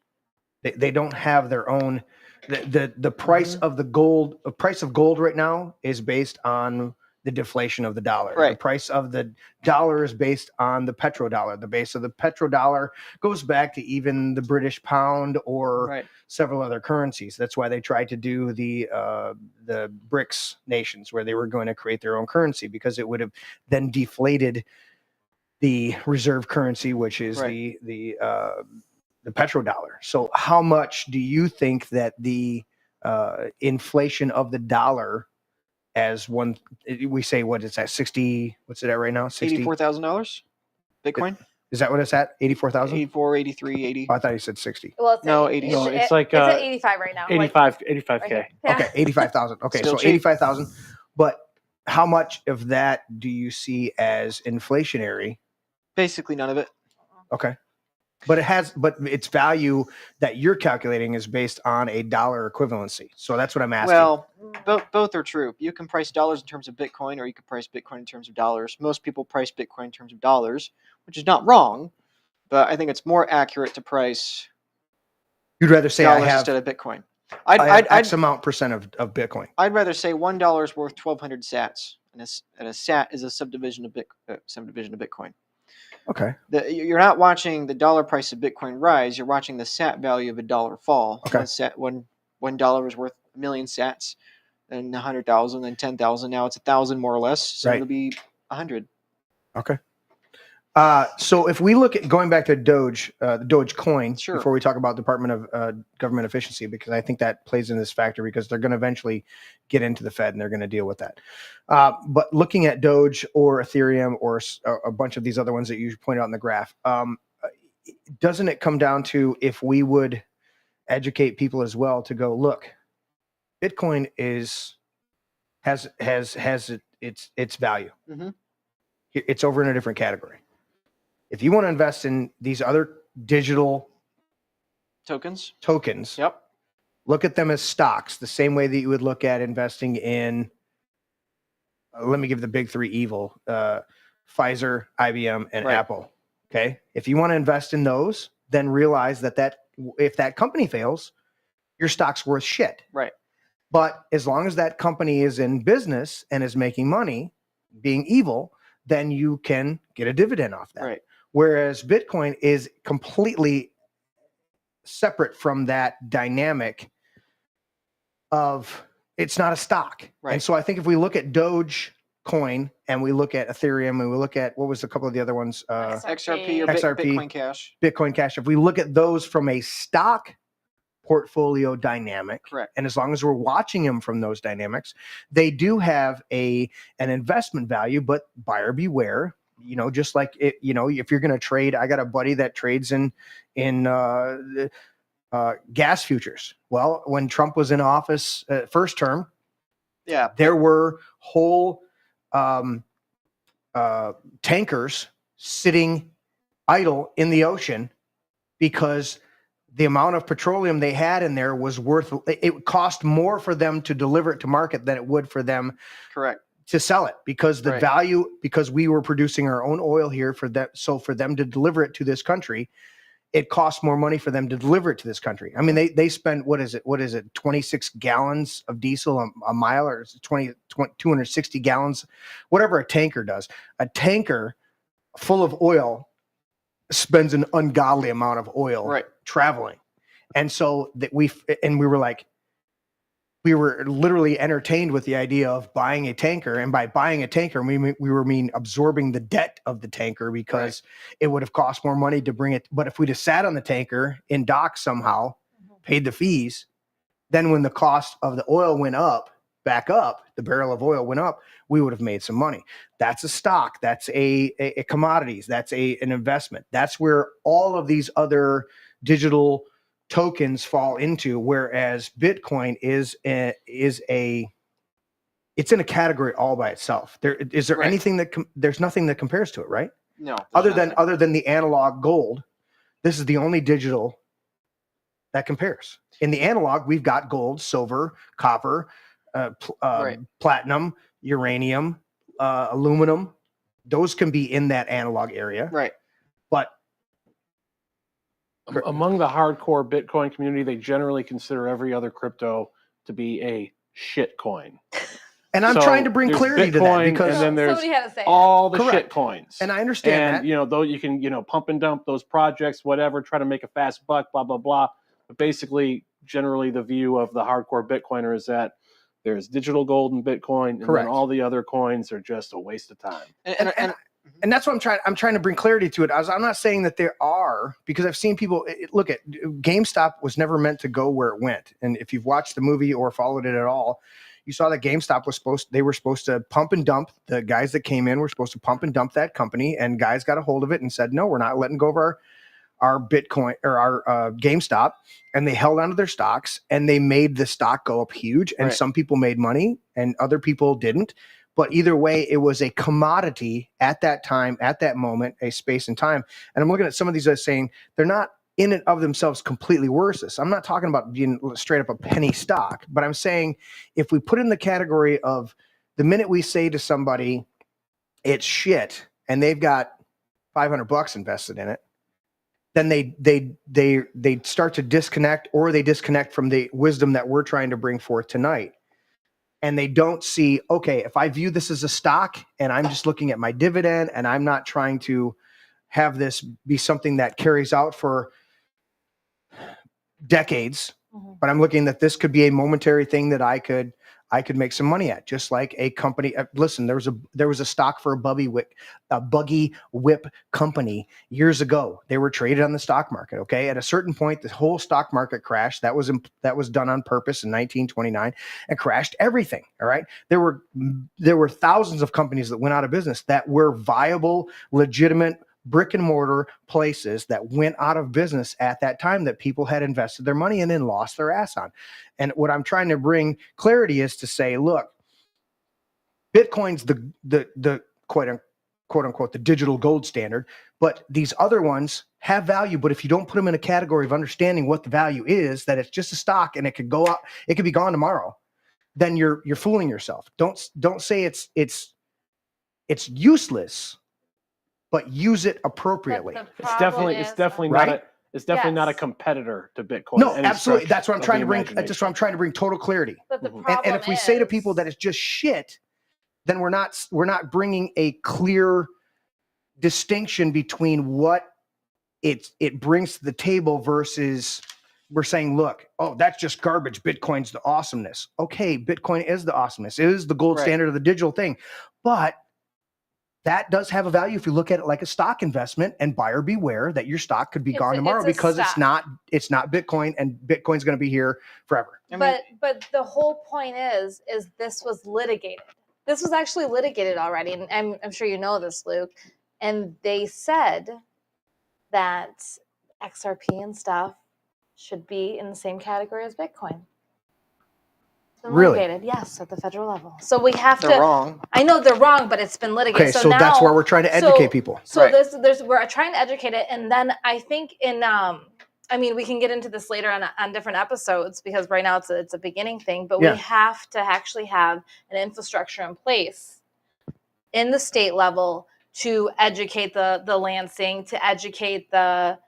They don't have their own. The price of the gold, the price of gold right now is based on the deflation of the dollar. Right. The price of the dollar is based on the petrodollar. The base of the petrodollar goes back to even the British pound or several other currencies. That's why they tried to do the BRICS nations, where they were going to create their own currency, because it would have then deflated the reserve currency, which is the petrodollar. So how much do you think that the inflation of the dollar, as one, we say, what is that, 60, what's it at right now? $84,000 Bitcoin? Is that what it's at? 84,000? 84, 83, 80. Oh, I thought you said 60. Well, it's No, 80. 80. No, it's like, it's at 85 right now. 85K. Okay, 85,000. Okay, Still so cheap. 85,000. But how much of that do you see as inflationary? Basically none of it. Okay. But its value that you're calculating is based on a dollar equivalency. So that's what I'm asking. Well, both are true. You can price dollars in terms of Bitcoin, or you can price Bitcoin in terms of dollars. Most people price Bitcoin in terms of dollars, which is not wrong, but I think it's more accurate to price. You'd rather say I dollars have instead of Bitcoin. I have X amount percent of Bitcoin. I'd rather say $1 is worth 1,200 sats, and a sat is a subdivision of Bitcoin. Okay. You're not watching the dollar price of Bitcoin rise. You're watching the sat value of a dollar fall. Okay. $1 was worth 1 million sats, then 100,000, then 10,000. Now it's 1,000 more or less. So it'll be 100. Okay. So if we look at going back to Doge, the Doge coin, before we talk about Department of Government Efficiency, because I think that plays in this factor, because they're going to eventually get into the Fed and they're going to deal with that. But looking at Doge or Ethereum or a bunch of these other ones that you pointed out in the graph, doesn't it come down to, if we would educate people as well to go, look, Bitcoin has its value. Mm-hmm. It's over in a different category. If you want to invest in these other digital tokens, yep, look at them as stocks, the same way that you would look at investing in, let me give the big three evil, Pfizer, IBM, and Apple. Okay. If you want to invest in those, then realize that if that company fails, your stock's worth shit. Right. But as long as that company is in business and is making money, being evil, then you can get a dividend off that. Right. Whereas Bitcoin is completely separate from that dynamic of, it's not a stock. Right. And so I think if we look at Doge coin and we look at Ethereum and we look at, what was a couple of the other ones? XRP or Bitcoin Cash. Bitcoin Cash. If we look at those from a stock portfolio dynamic, correct, and as long as we're watching them from those dynamics, they do have an investment value, but buyer beware. You know, just like it, you know, if you're going to trade, I got a buddy that trades in gas futures. Well, when Trump was in office, first term, there were whole tankers sitting idle in the ocean because the amount of petroleum they had in there was worth, it cost more for them to deliver it to market than it would for them Correct. to sell it, because the value, because we were producing our own oil here for that. So for them to deliver it to this country, it costs more money for them to deliver it to this country. I mean, they spend, what is it, 26 gallons of diesel a mile, or is it 260 gallons, whatever a tanker does. A tanker full of oil spends an ungodly amount of oil traveling. And so that we were literally entertained with the idea of buying a tanker. And by buying a tanker, we were absorbing the debt of the tanker, because it would have cost more money to bring it. But if we'd have sat on the tanker in dock somehow, paid the fees, then when the cost of the oil went back up, the barrel of oil went up, we would have made some money. That's a stock. That's a commodities. That's an investment. That's where all of these other digital tokens fall into, whereas Bitcoin it's in a category all by itself. Is there anything there's nothing that compares to it, right? No. Other than the analog gold, this is the only digital that compares. In the analog, we've got gold, silver, copper, platinum, uranium, aluminum. Those can be in that analog area. Right. But among the hardcore Bitcoin community, they generally consider every other crypto to be a shit coin. And I'm trying to bring clarity to that, because and then there's somebody had to say all the Correct. shit coins. And I understand that. And though you can pump and dump those projects, whatever, try to make a fast buck, blah blah blah. But basically, generally, the view of the hardcore Bitcoiner is that there's digital gold and Bitcoin, and Correct. then all the other coins are just a waste of time. And that's what I'm trying to bring clarity to it. I'm not saying that there are, because I've seen people look at GameStop was never meant to go where it went. And if you've watched the movie or followed it at all, you saw that GameStop were supposed to pump and dump. The guys that came in were supposed to pump and dump that company, and guys got a hold of it and said, no, we're not letting go of our Bitcoin or our GameStop. And they held onto their stocks, and they made the stock go up huge. And some people made money and other people didn't. But either way, it was a commodity at that time, at that moment, a space and time. And I'm looking at some of these as saying they're not in and of themselves completely worthless. I'm not talking about being straight up a penny stock, but I'm saying if we put in the category of the minute we say to somebody, it's shit, and they've got $500 invested in it, then they start to disconnect, or they disconnect from the wisdom that we're trying to bring forth tonight. And they don't see, okay, if I view this as a stock and I'm just looking at my dividend, and I'm not trying to have this be something that carries out for decades, but I'm looking that this could be a momentary thing that I could make some money at, just like a company. Listen, there was a stock for a buggy whip company years ago. They were traded on the stock market. Okay, at a certain point, the whole stock market crashed. That was done on purpose in 1929 and crashed everything. All right, there were thousands of companies that went out of business that were viable, legitimate brick and mortar places that went out of business at that time, that people had invested their money in and lost their ass on. And what I'm trying to bring clarity is to say, look, Bitcoin's the quote unquote the digital gold standard, but these other ones have value. But if you don't put them in a category of understanding what the value is, that it's just a stock and it could go up, it could be gone tomorrow, then you're fooling yourself. Don't say it's useless, but use it appropriately. It's definitely not a competitor to Bitcoin. No, absolutely. That's what I'm trying to bring. That's what I'm trying to bring total clarity. But the And if we say to people that it's just shit, then we're not bringing a clear distinction between what it brings to the table versus we're saying, look, oh, that's just garbage. Bitcoin's the awesomeness. Okay, Bitcoin is the awesomeness. It is the gold standard of the digital thing, but that does have a value if you look at it like a stock investment, and buyer beware that your stock could be gone tomorrow, because it's not Bitcoin, and Bitcoin's going to be here forever. But the whole point is this was litigated. This was actually litigated already, and I'm sure you know this, Luke. And they said that XRP and stuff should be in the same category as Bitcoin. Really? Litigated, yes, at the federal level. So we have They're wrong. I know they're wrong, but it's been litigated. Okay, so that's where we're trying to educate people. So we're trying to educate it, and then I think in I mean, we can get into this later on different episodes because right now it's a beginning thing, but Yeah. we have to actually have an infrastructure in place in the state level to educate the Lansing, to educate the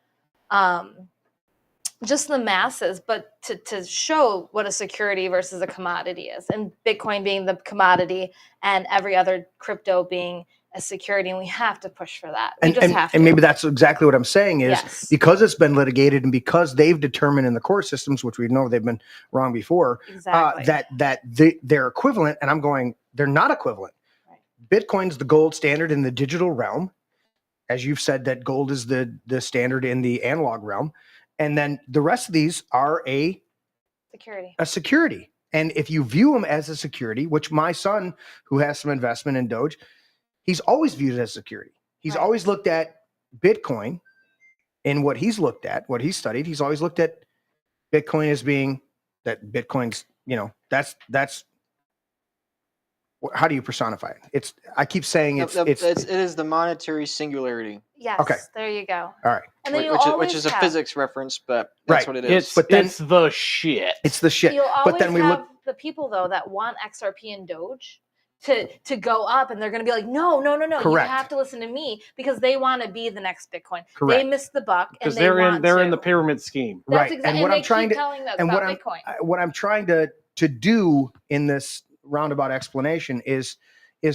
just the masses, but to show what a security versus a commodity is, and Bitcoin being the commodity and every other crypto being a security, and we have to push for that. We just have to. And maybe that's exactly what I'm saying is Yes. because it's been litigated and because they've determined in the court systems, which we know they've been wrong before, Exactly. they're equivalent. And I'm going, they're not equivalent. Bitcoin's the gold standard in the digital realm. As you've said, that gold is the standard in the analog realm. And then the rest of these are a security. And if you view them as a security, which my son, who has some investment in Doge, he's always viewed it as security. He's always looked at Bitcoin in what he's looked at, what he's studied. He's always looked at Bitcoin as being that Bitcoin's, that's how do you personify it? I keep saying it is the monetary singularity. Yes. Okay. There you go. All right. And then Which is a physics reference, but that's what it is. It's the shit. It's the shit. You'll always But then we have look. the people though that want XRP and Doge to go up, and they're going to be like, no, Correct. you have to listen to me because they want to be to be the next Bitcoin. Correct. They missed the buck, and Because they're in the pyramid scheme. That's Right. exactly. And what I'm trying to telling us and about what I'm trying to do in this roundabout explanation is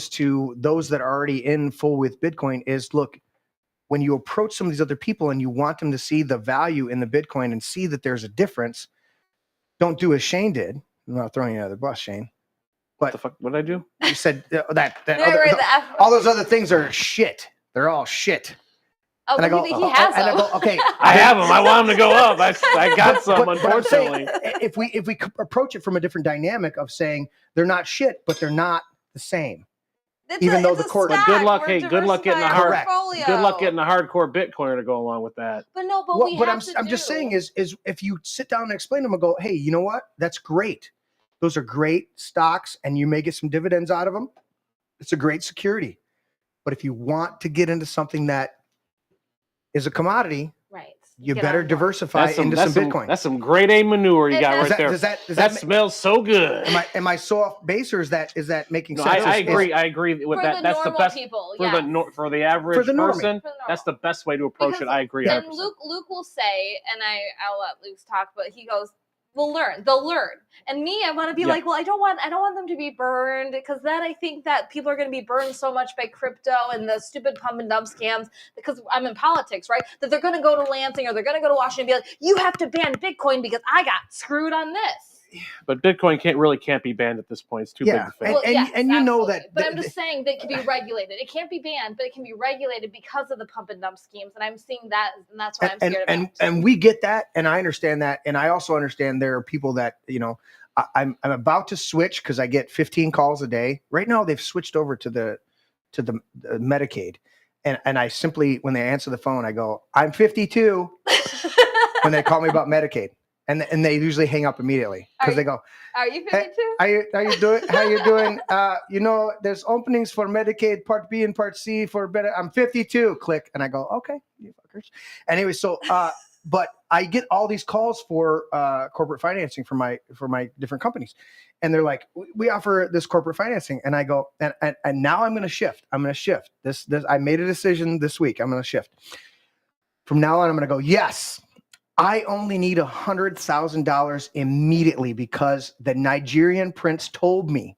to those that are already in full with Bitcoin is look, when you approach some of these other people and you want them to see the value in the Bitcoin and see that there's a difference, don't do as Shane did. I'm not throwing you under the bus, Shane. But what the fuck? What did I do? You said that right, all those other things are shit. They're all shit. Oh, And I go, he has and I them. go, okay. I have them. I want them to go up. I got some, But I'm saying, unfortunately. if we approach it from a different dynamic of saying they're not shit, but they're not the same. Even though the court. But good luck. Hey, good luck getting a portfolio. good luck getting a hardcore Bitcoiner to go along with that. But no, but Well, we but have I'm just saying is if you sit down and explain to them and go, hey, you know what? That's great. Those are great stocks, and you may get some dividends out of them. It's a great security. But if you want to get into something that is a commodity, right, you better diversify into some Bitcoin. That's some grade A manure you got right there. Does that smells so good. Am I so off base, or is that making No, sense? I agree. I agree with For that. the That's the normal best people, for the average For the normie. person. That's the best way to approach it. I agree. And 100%. Luke will say, and I'll let Luke talk, but he goes, they'll learn. And me, I want to be like, well, I don't want them to be burned, because then I think that people are going to be burned so much by crypto and the stupid pump and dump scams, because I'm in politics, right? That they're going to go to Lansing or they're going to go to Washington and be like, you have to ban Bitcoin because I got screwed on this. But Bitcoin can't be banned at this point. It's too big to fail. Well, yes, and you know that. But I'm just saying that it can be regulated. It can't be banned, but it can be regulated because of the pump and dump schemes. And I'm seeing that, and that's what I'm scared about. And we get that, and I understand that, and I also understand there are people that I'm about to switch because I get 15 calls a day. Right now, they've switched over to the Medicaid, and I simply, when they answer the phone, I go, I'm 52. When they call me about Medicaid. And they usually hang up immediately because they go, are you 52? Hey, how you doing? How you doing? There's openings for Medicaid Part B and Part C for better. I'm 52. Click. And I go, okay, you fuckers. Anyway, so but I get all these calls for corporate financing for my different companies. And they're like, we offer this corporate financing. And I go, and now I'm going to shift. I'm going to shift. This I made a decision this week. I'm going to shift. From now on, I'm going to go, yes. I only need $100,000 immediately because the Nigerian prince told me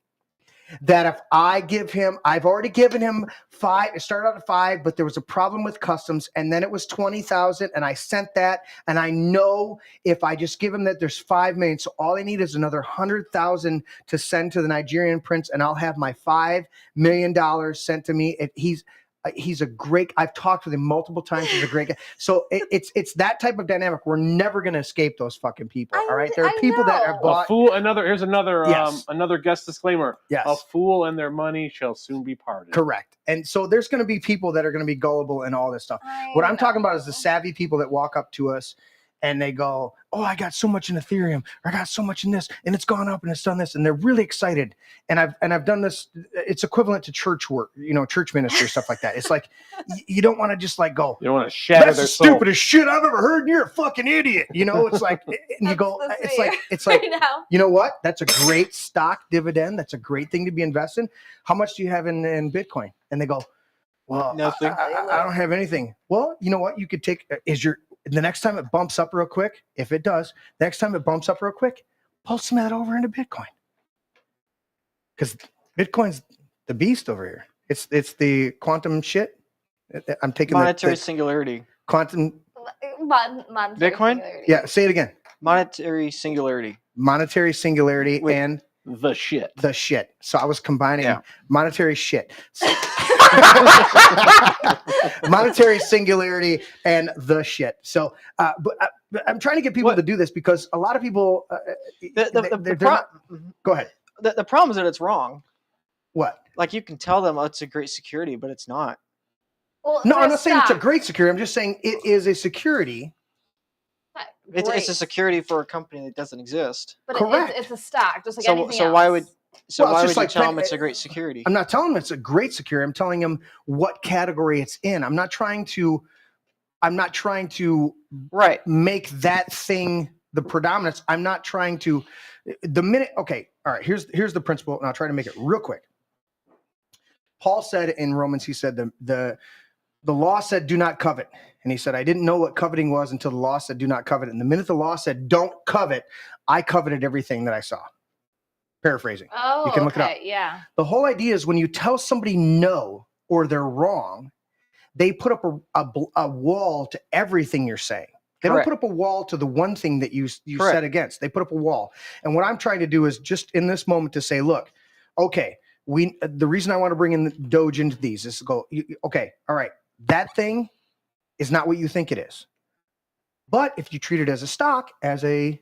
that if I give him, I've already given him 5. It started out at 5, but there was a problem with customs, and then it was 20,000, and I sent that, and I know if I just give him that, there's 5 million. So all I need is another 100,000 to send to the Nigerian prince, and I'll have my $5 million sent to me. If he's a great, I've talked with him multiple times. He's a great guy. So it's that type of dynamic. We're never going to escape those fucking people. All right. There are people that are bought. Here's another guest disclaimer. Yes. A fool and their money shall soon be parted. Correct. And so there's going to be people that are going to be gullible and all this stuff. What I'm talking about is the savvy people that walk up to us and they go, oh, I got so much in Ethereum, or I got so much in this, and it's gone up and it's done this, and they're really excited. And I've done this. It's equivalent to church work, church ministry, stuff like that. It's like you don't want to just like go, You don't want to shatter that's their the soul. stupidest shit I've ever heard, and you're a fucking idiot. It's like, and you go, it's like, right now. you know what? That's a great stock dividend. That's a great thing to be invested in. How much do you have in Bitcoin? And they go, well, Nothing. I don't have anything. Well, you know what? You could take, the next time it bumps up real quick, if it does, next time it bumps up real quick, pull some of that over into Bitcoin. Because Bitcoin's the beast over here. It's the quantum shit. I'm taking Monetary the singularity. quantum. Monetary Bitcoin? singularity. Yeah, say it again. Monetary singularity. Monetary singularity and the shit. The shit. So I was combining monetary shit. Monetary singularity and the shit. So, but I'm trying to get people to do this because a lot of people. Go ahead. The problem is that it's wrong. What? Like you can tell them, oh, it's a great security, but it's not. Well, No, I'm not saying it's a great security. I'm just saying it is a security. It's a security for a company that doesn't exist. But Correct. it's a stock, just like So anything else. why would Well, it's why just would like you tell tech- them it's a great security? I'm not telling them it's a great security. I'm telling them what category it's in. I'm not trying to make that thing the predominance. I'm not trying to okay, all right, here's the principle, and I'll try to make it real quick. Paul said in Romans, he said the law said do not covet. And he said, I didn't know what coveting was until the law said do not covet. And the minute the law said don't covet, I coveted everything that I saw. Paraphrasing. Oh, you can look it up. Yeah. The whole idea is when you tell somebody no or they're wrong, they put up a wall to everything you're saying. They Correct. don't put up a wall to the one thing that you Correct. said against. They put up a wall. And what I'm trying to do is just in this moment to say, look, okay, the reason I want to bring in the Doge into these is to go, okay, all right, that thing is not what you think it is. But if you treat it as a stock, as a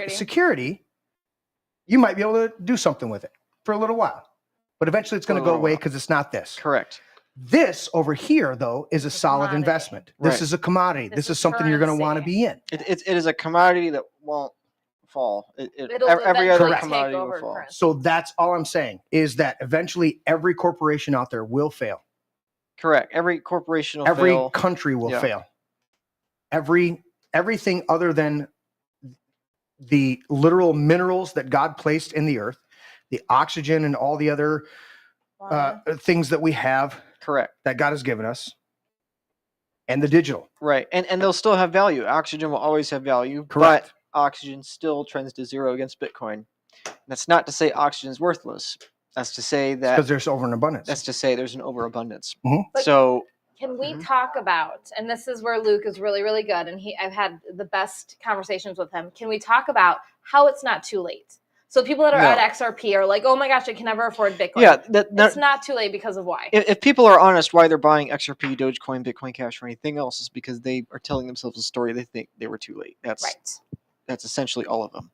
security, you might be able to do something with it for a little while. But eventually it's going to go away because it's not this. Correct. This over here, though, is a solid investment. This Right. is a commodity. This is something you're going to want to be in. It is a commodity that won't fall. It'll Every other eventually commodity take will over fall. currency. So that's all I'm saying is that eventually every corporation out there will fail. Correct. Every corporation will Every fail. country will Yeah. fail. Everything other than the literal minerals that God placed in the earth, the oxygen and all the other things that we have. Correct. That God has given us, and the digital. Right. And they'll still have value. Oxygen will always have value. Correct. But oxygen still trends to zero against Bitcoin. That's not to say oxygen is worthless. That's to say that Because there's over an abundance. That's to say there's an overabundance. But So Can we talk about, and this is where Luke is really, really good, and I've had the best conversations with him. Can we talk about how it's not too late? So people that are at XRP are like, oh my gosh, I can never afford Bitcoin. Yeah, it's not too late because of why. if people are honest why they're buying XRP, Dogecoin, Bitcoin Cash, or anything else is because they are telling themselves a story they think they were too late. That's essentially all of them.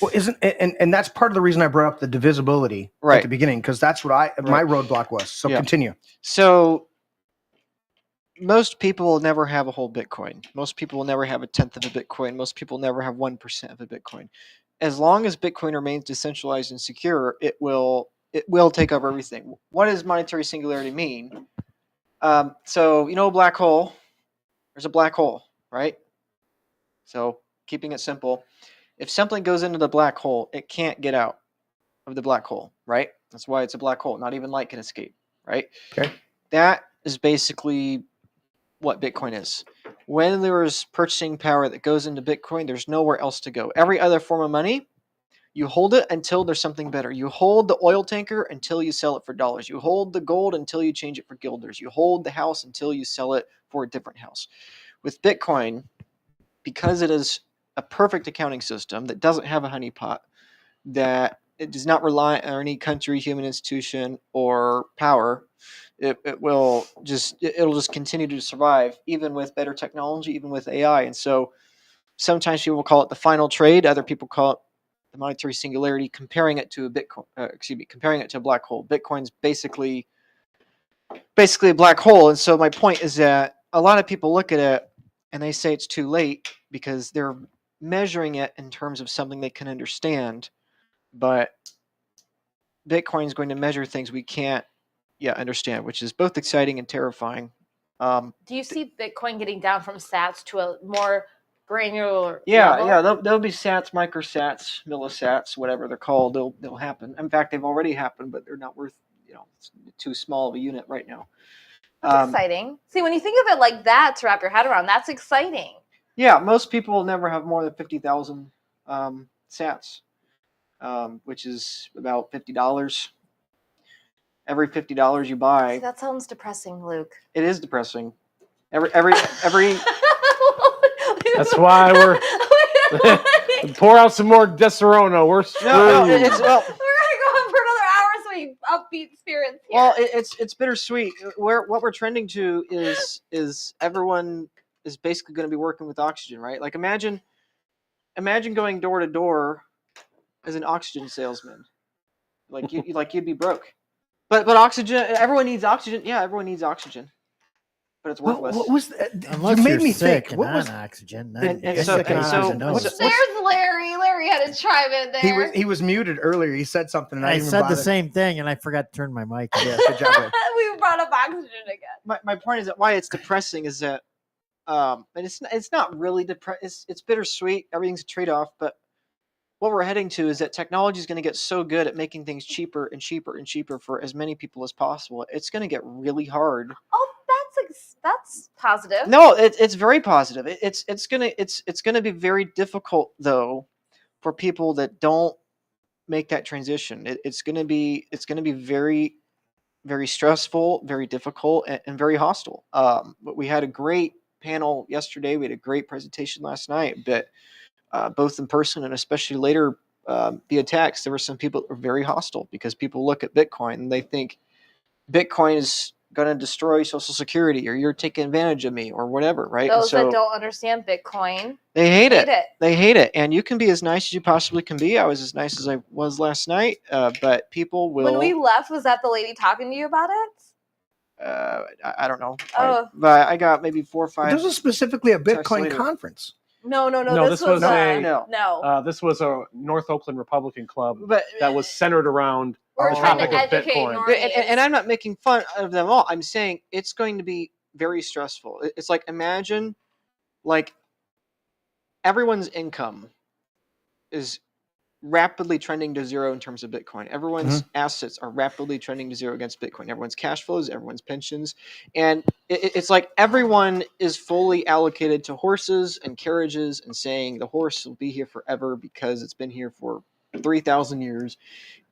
Well, and that's part of the reason I brought up the divisibility at the beginning, because that's what my roadblock was. So continue. So most people will never have a whole Bitcoin. Most people will never have a tenth of a Bitcoin. Most people never have 1% of a Bitcoin. As long as Bitcoin remains decentralized and secure, it will take over everything. What does monetary singularity mean? So a black hole. There's a black hole, right? So keeping it simple, if something goes into the black hole, it can't get out of the black hole, right? That's why it's a black hole. Not even light can escape, right? Okay. That is basically what Bitcoin is. When there's purchasing power that goes into Bitcoin, there's nowhere else to go. Every other form of money, you hold it until there's something better. You hold the oil tanker until you sell it for dollars. You hold the gold until you change it for guilders. You hold the house until you sell it for a different house. With Bitcoin, because it is a perfect accounting system that doesn't have a honeypot, that it does not rely on any country, human institution, or power, it'll just continue to survive, even with better technology, even with AI. And so sometimes people call it the final trade. Other people call it the monetary singularity, comparing it to a comparing it to a black hole. Bitcoin's basically a black hole. And so my point is that a lot of people look at it and they say it's too late because they're measuring it in terms of something they can understand, but Bitcoin is going to measure things we can't yet understand, which is both exciting and terrifying. Do you see Bitcoin getting down from sats to a more granular Yeah, level? yeah, there'll be sats, microsats, millisats, whatever they're called. They'll happen. In fact, they've already happened, but they're not worth, it's too small of a unit right now. That's exciting. See, when you think of it like that to wrap your head around, that's exciting. Yeah, most people will never have more than 50,000 sats, which is about $50. Every $50 you buy, See, that sounds depressing, Luke. it is depressing. Every That's why we're pour out some more Deserona. We're screwed. no, it's well. We're gonna go on for another hour, so we upbeat spirits here. Well, it's bittersweet. What we're trending to is everyone is basically going to be working with oxygen, right? Like imagine going door to door as an oxygen salesman. Like you'd be broke. But oxygen, everyone needs oxygen. Yeah, everyone needs oxygen. But it's worthless. What was that? Unless you made you're me sick think. and What on was oxygen? and Then so- you can and so oxygen knows. what's- There's Larry. Larry had to chime in there. he was muted earlier. He said something. And I I didn't said even the bother. same thing, and I forgot to turn my mic. Yeah, good job. Ray. We brought up oxygen again. My point is that why it's depressing is that, and it's not really it's bittersweet. Everything's a trade off, but what we're heading to is that technology is going to get so good at making things cheaper and cheaper and cheaper for as many people as possible. It's going to get really hard. Oh, that's positive. No, it's very positive. It's gonna be very difficult though for people that don't make that transition. It's gonna be very, very stressful, very difficult, and very hostile. But we had a great panel yesterday. We had a great presentation last night, but both in person and especially later via text, there were some people that were very hostile because people look at Bitcoin and they think Bitcoin is going to destroy Social Security or you're taking advantage of me or whatever, right? Those that don't understand Bitcoin, they hate it. They hate it. And you can be as nice as you possibly can be. I was as nice as I was last night, but people will. When we left, was that the lady talking to you about it? I don't know. Oh. But I got maybe 4 or 5. This was specifically a texts Bitcoin later. conference. No. This was a no. This was a North Oakland Republican club But that was centered around We're the trying topic to of educate Bitcoin. normies. And I'm not making fun of them all. I'm saying it's going to be very stressful. It's like imagine like everyone's income is rapidly trending to zero in terms of Bitcoin. Everyone's assets are rapidly trending to zero against Bitcoin. Everyone's cash flows, everyone's pensions. And it's like everyone is fully allocated to horses and carriages and saying the horse will be here forever because it's been here for 3,000 years.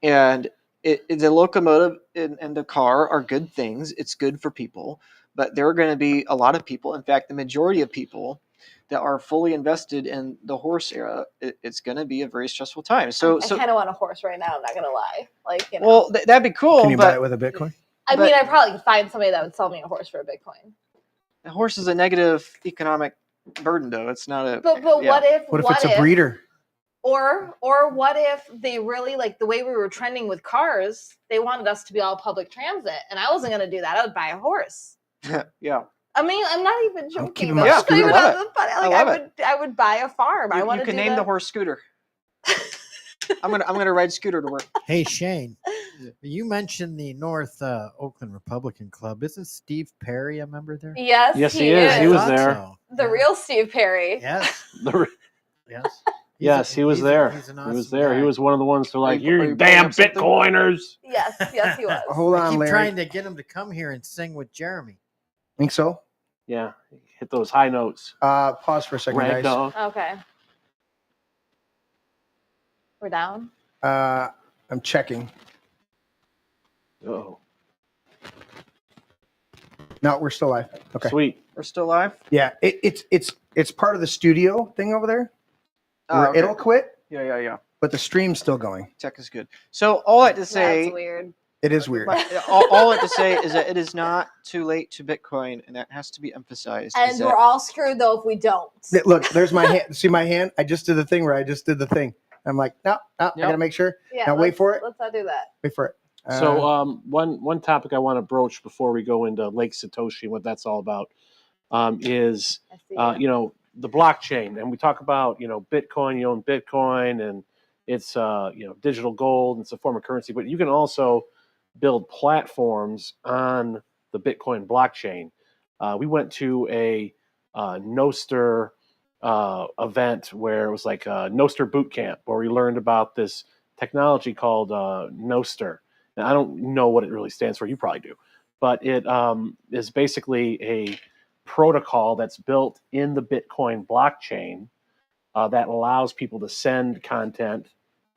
And the locomotive and the car are good things. It's good for people. But there are going to be a lot of people, in fact, the majority of people that are fully invested in the horse era, it's going to be a very stressful time. So I kind of want a horse right now. I'm not gonna lie. Like, you know. well, that'd be cool. Can you but buy it with a Bitcoin? I mean, I probably could find somebody that would sell me a horse for a Bitcoin. a horse is a negative economic burden, though. It's not a. But yeah. what if? What if it's a breeder? Or what if they really like the way we were trending with cars? They wanted us to be all public transit, and I wasn't gonna do that. I would buy a horse. Yeah. I mean, I'm not even joking. keeping though. my It's not scooter. even I love nothing it. funny. I Like, love I would buy a farm. I want You to can name the horse Scooter. I'm gonna ride Scooter to work. Hey Shane, you mentioned the North Oakland Republican Club. Isn't Steve Perry a member there? Yes, he is. He was there. So. The real Steve Perry. Yes. Yes. Yes. Yes, he was there. He's an He was awesome there. He guy. was one of the ones who like, Are you you bringing damn up something? Bitcoiners. Yes, he was. Hold I on, keep Larry. trying to get him to come here and sing with Jeremy. Think so? Yeah, hit those high notes. Pause for a second, Rag guys. dog. Okay. We're down. I'm checking. Oh, No, we're still live. Okay. sweet. We're still live. Yeah, it's part of the studio thing over there. Where Okay. it'll quit, Yeah. but the stream's still going. Tech is good. So all I have to say. That's weird. It is weird. all I have to say is that it is not too late to Bitcoin, and that has to be emphasized. And is we're that- all screwed though if we don't. Look, there's my hand. See my hand? I just did the thing where I just did the thing. I'm like, no, I gotta make sure. Yeah. Now wait for it. Let's not do that. Wait for it. So one topic I want to broach before we go into Lake Satoshi and what that's all about. is the blockchain. And we talk about Bitcoin. You own Bitcoin, and it's digital gold. It's a form of currency, but you can also build platforms on the Bitcoin blockchain. We went to a Noster event where it was like a Noster boot camp, where we learned about this technology called Noster. And I don't know what it really stands for. You probably do. But it is basically a protocol that's built in the Bitcoin blockchain that allows people to send content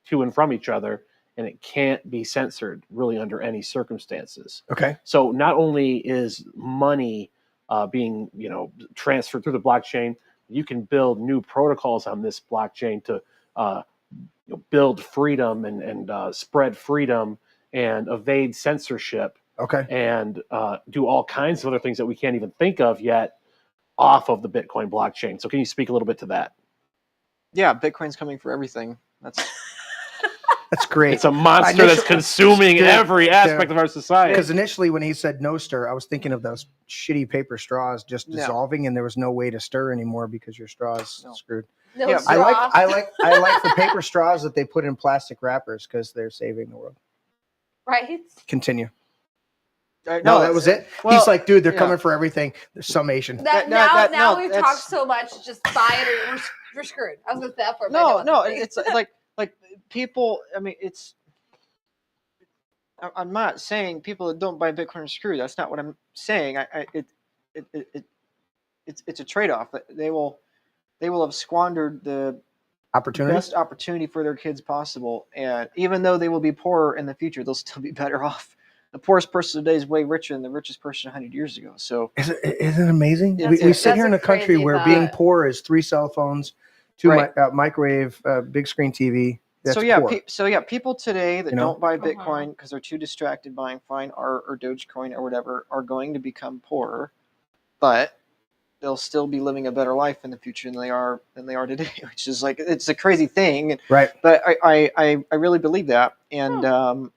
to and from each other, and it can't be censored really under any circumstances. Okay. So not only is money being transferred through the blockchain, you can build new protocols on this blockchain to build freedom and spread freedom and evade censorship. Okay. And do all kinds of other things that we can't even think of yet off of the Bitcoin blockchain. So can you speak a little bit to that? Yeah, Bitcoin's coming for everything. That's great. It's a monster that's consuming every aspect of our society. Because initially when he said no stir, I was thinking of those shitty paper straws just dissolving, and there was no way to stir anymore because your straw's screwed. No Yeah, straw. I like the paper straws that they put in plastic wrappers because they're saving the world. Right? Continue. No, No, that was it. well, He's like, dude, they're yeah. coming for everything. There's summation. Now we've that's- talked so much, just buy it or we're screwed. I was going to say that for a minute. No, it's like people. I mean, I'm not saying people that don't buy Bitcoin are screwed. That's not what I'm saying. It's a trade-off. They will have squandered the best opportunity for their kids possible, and even though they will be poorer in the future, they'll still be better off. The poorest person today is way richer than the richest person 100 years ago. So Isn't it amazing? We sit here in a country where being poor is 3 cell phones, 2 microwave, big screen TV. That's poor. People today that don't buy Bitcoin because they're too distracted buying fine art or Dogecoin or whatever are going to become poorer, but they'll still be living a better life in the future than they are today, which is like, it's a crazy thing. Right. But I really believe that. And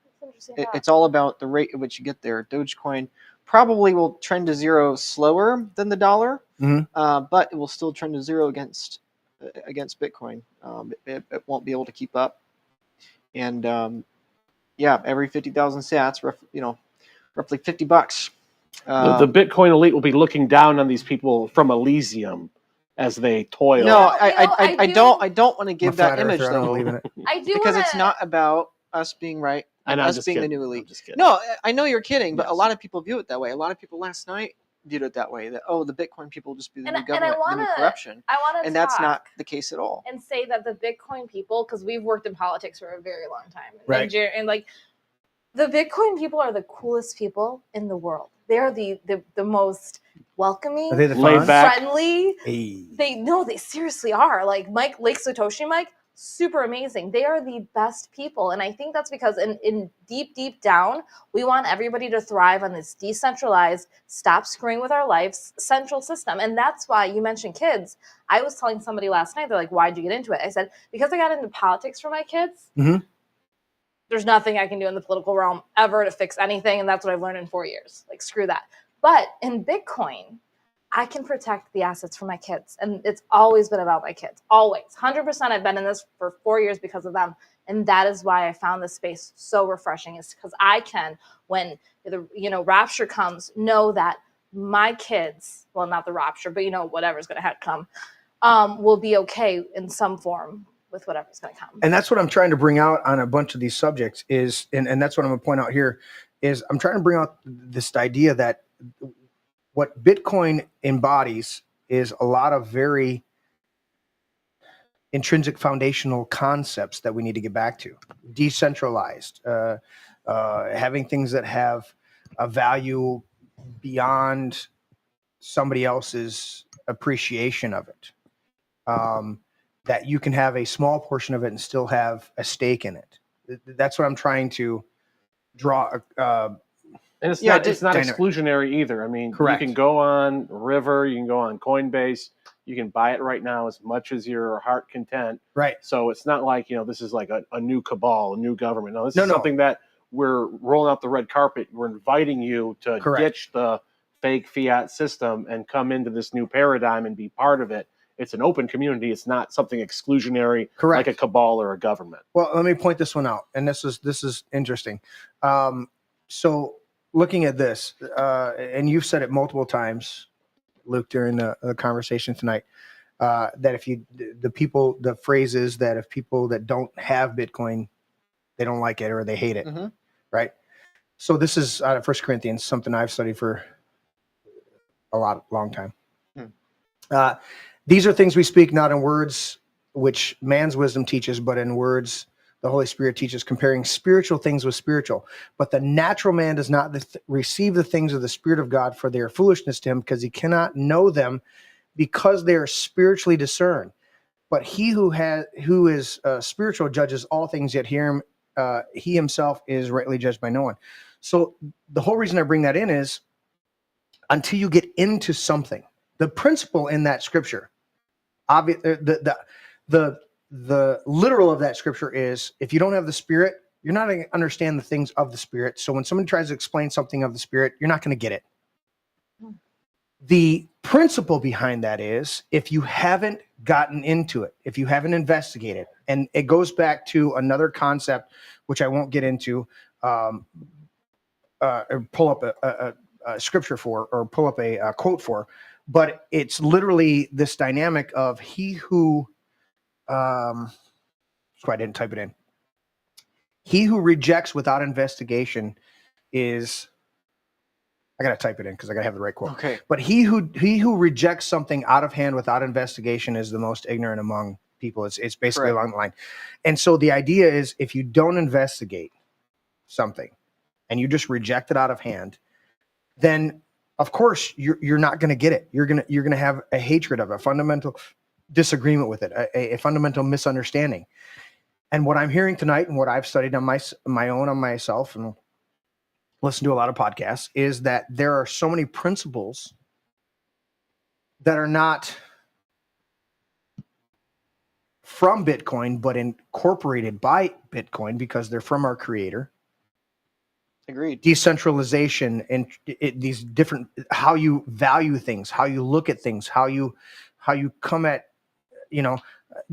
it's all about the rate at which you get there. Dogecoin probably will trend to zero slower than the dollar, but it will still trend to zero against Bitcoin. It won't be able to keep up. And every 50,000 sats, roughly $50. The Bitcoin elite will be looking down on these people from Elysium as they toil. No, I don't want to give that image I don't though. believe in it. I do because it's not about us being right and us being the new elite. I'm just kidding. No, I know you're kidding, but a lot of people view it that way. A lot of people last night viewed it that way. That the Bitcoin people will just be the new government, the new corruption. I want to and that's not the case at all. And say that the Bitcoin people, because we've worked in politics for a very long time, right? And like the Bitcoin people are the coolest people in the world. They are the most welcoming, are they the friendly. Hey. They seriously are. Like Satoshi Mike, super amazing. They are the best people. And I think that's because in deep down, we want everybody to thrive on this decentralized, stop screwing with our lives, central system. And that's why you mentioned kids. I was telling somebody last night, they're like, why'd you get into it? I said, because I got into politics for my kids. There's nothing I can do in the political realm ever to fix anything. And that's what I've learned in 4 years. Like, screw that. But in Bitcoin, I can protect the assets for my kids. And it's always been about my kids. Always. 100% I've been in this for 4 years because of them. And that is why I found this space so refreshing, is because I can, when the rapture comes, know that my kids, well, not the rapture, but whatever's going to come, will be okay in some form with whatever's going to come. And that's what I'm trying to bring out on a bunch of these subjects is, and that's what I'm going to point out here, is I'm trying to bring out this idea that what Bitcoin embodies is a lot of very intrinsic foundational concepts that we need to get back to. Decentralized, having things that have a value beyond somebody else's appreciation of it. That you can have a small portion of it and still have a stake in it. That's what I'm trying to draw. And it's not exclusionary either. I mean, correct. You can go on River, you can go on Coinbase, you can buy it right now as much as your heart content. Right. So it's not like, this is like a new cabal, a new government. No, this is something that we're rolling out the red carpet. We're inviting you to ditch the fake fiat system and come into this new paradigm and be part of it. It's an open community. It's not something exclusionary, Correct. like a cabal or a government. Well, let me point this one out, and this is interesting. So looking at this, and you've said it multiple times, Luke, during the conversation tonight, that if the phrase is that if people that don't have Bitcoin, they don't like it or they hate it, right? So this is out of 1 Corinthians, something I've studied for a long time. These are things we speak not in words which man's wisdom teaches, but in words the Holy Spirit teaches, comparing spiritual things with spiritual. But the natural man does not receive the things of the Spirit of God, for they are foolishness to him, because he cannot know them, because they are spiritually discerned. But he who is spiritual judges all things, yet he himself is rightly judged by no one. So the whole reason I bring that in is until you get into something, the principle in that scripture, the literal of that scripture is, if you don't have the Spirit, you're not going to understand the things of the Spirit. So when somebody tries to explain something of the Spirit, you're not going to get it. The principle behind that is, if you haven't gotten into it, if you haven't investigated, and it goes back to another concept, which I won't get into, or pull up a scripture for, or pull up a quote for, but it's literally this dynamic of he who, so I didn't type it in. He who rejects without investigation is, I gotta type it in because I gotta have the right quote. Okay. But he who rejects something out of hand without investigation is the most ignorant among people. It's basically Correct. along the line. And so the idea is, if you don't investigate something and you just reject it out of hand, then of course you're not going to get it. You're gonna have a hatred of it, a fundamental disagreement with it, a fundamental misunderstanding. And what I'm hearing tonight, and what I've studied on my own on myself, and listen to a lot of podcasts, is that there are so many principles that are not from Bitcoin, but incorporated by Bitcoin because they're from our creator. Agreed. Decentralization and these different, how you value things, how you look at things, how you come at,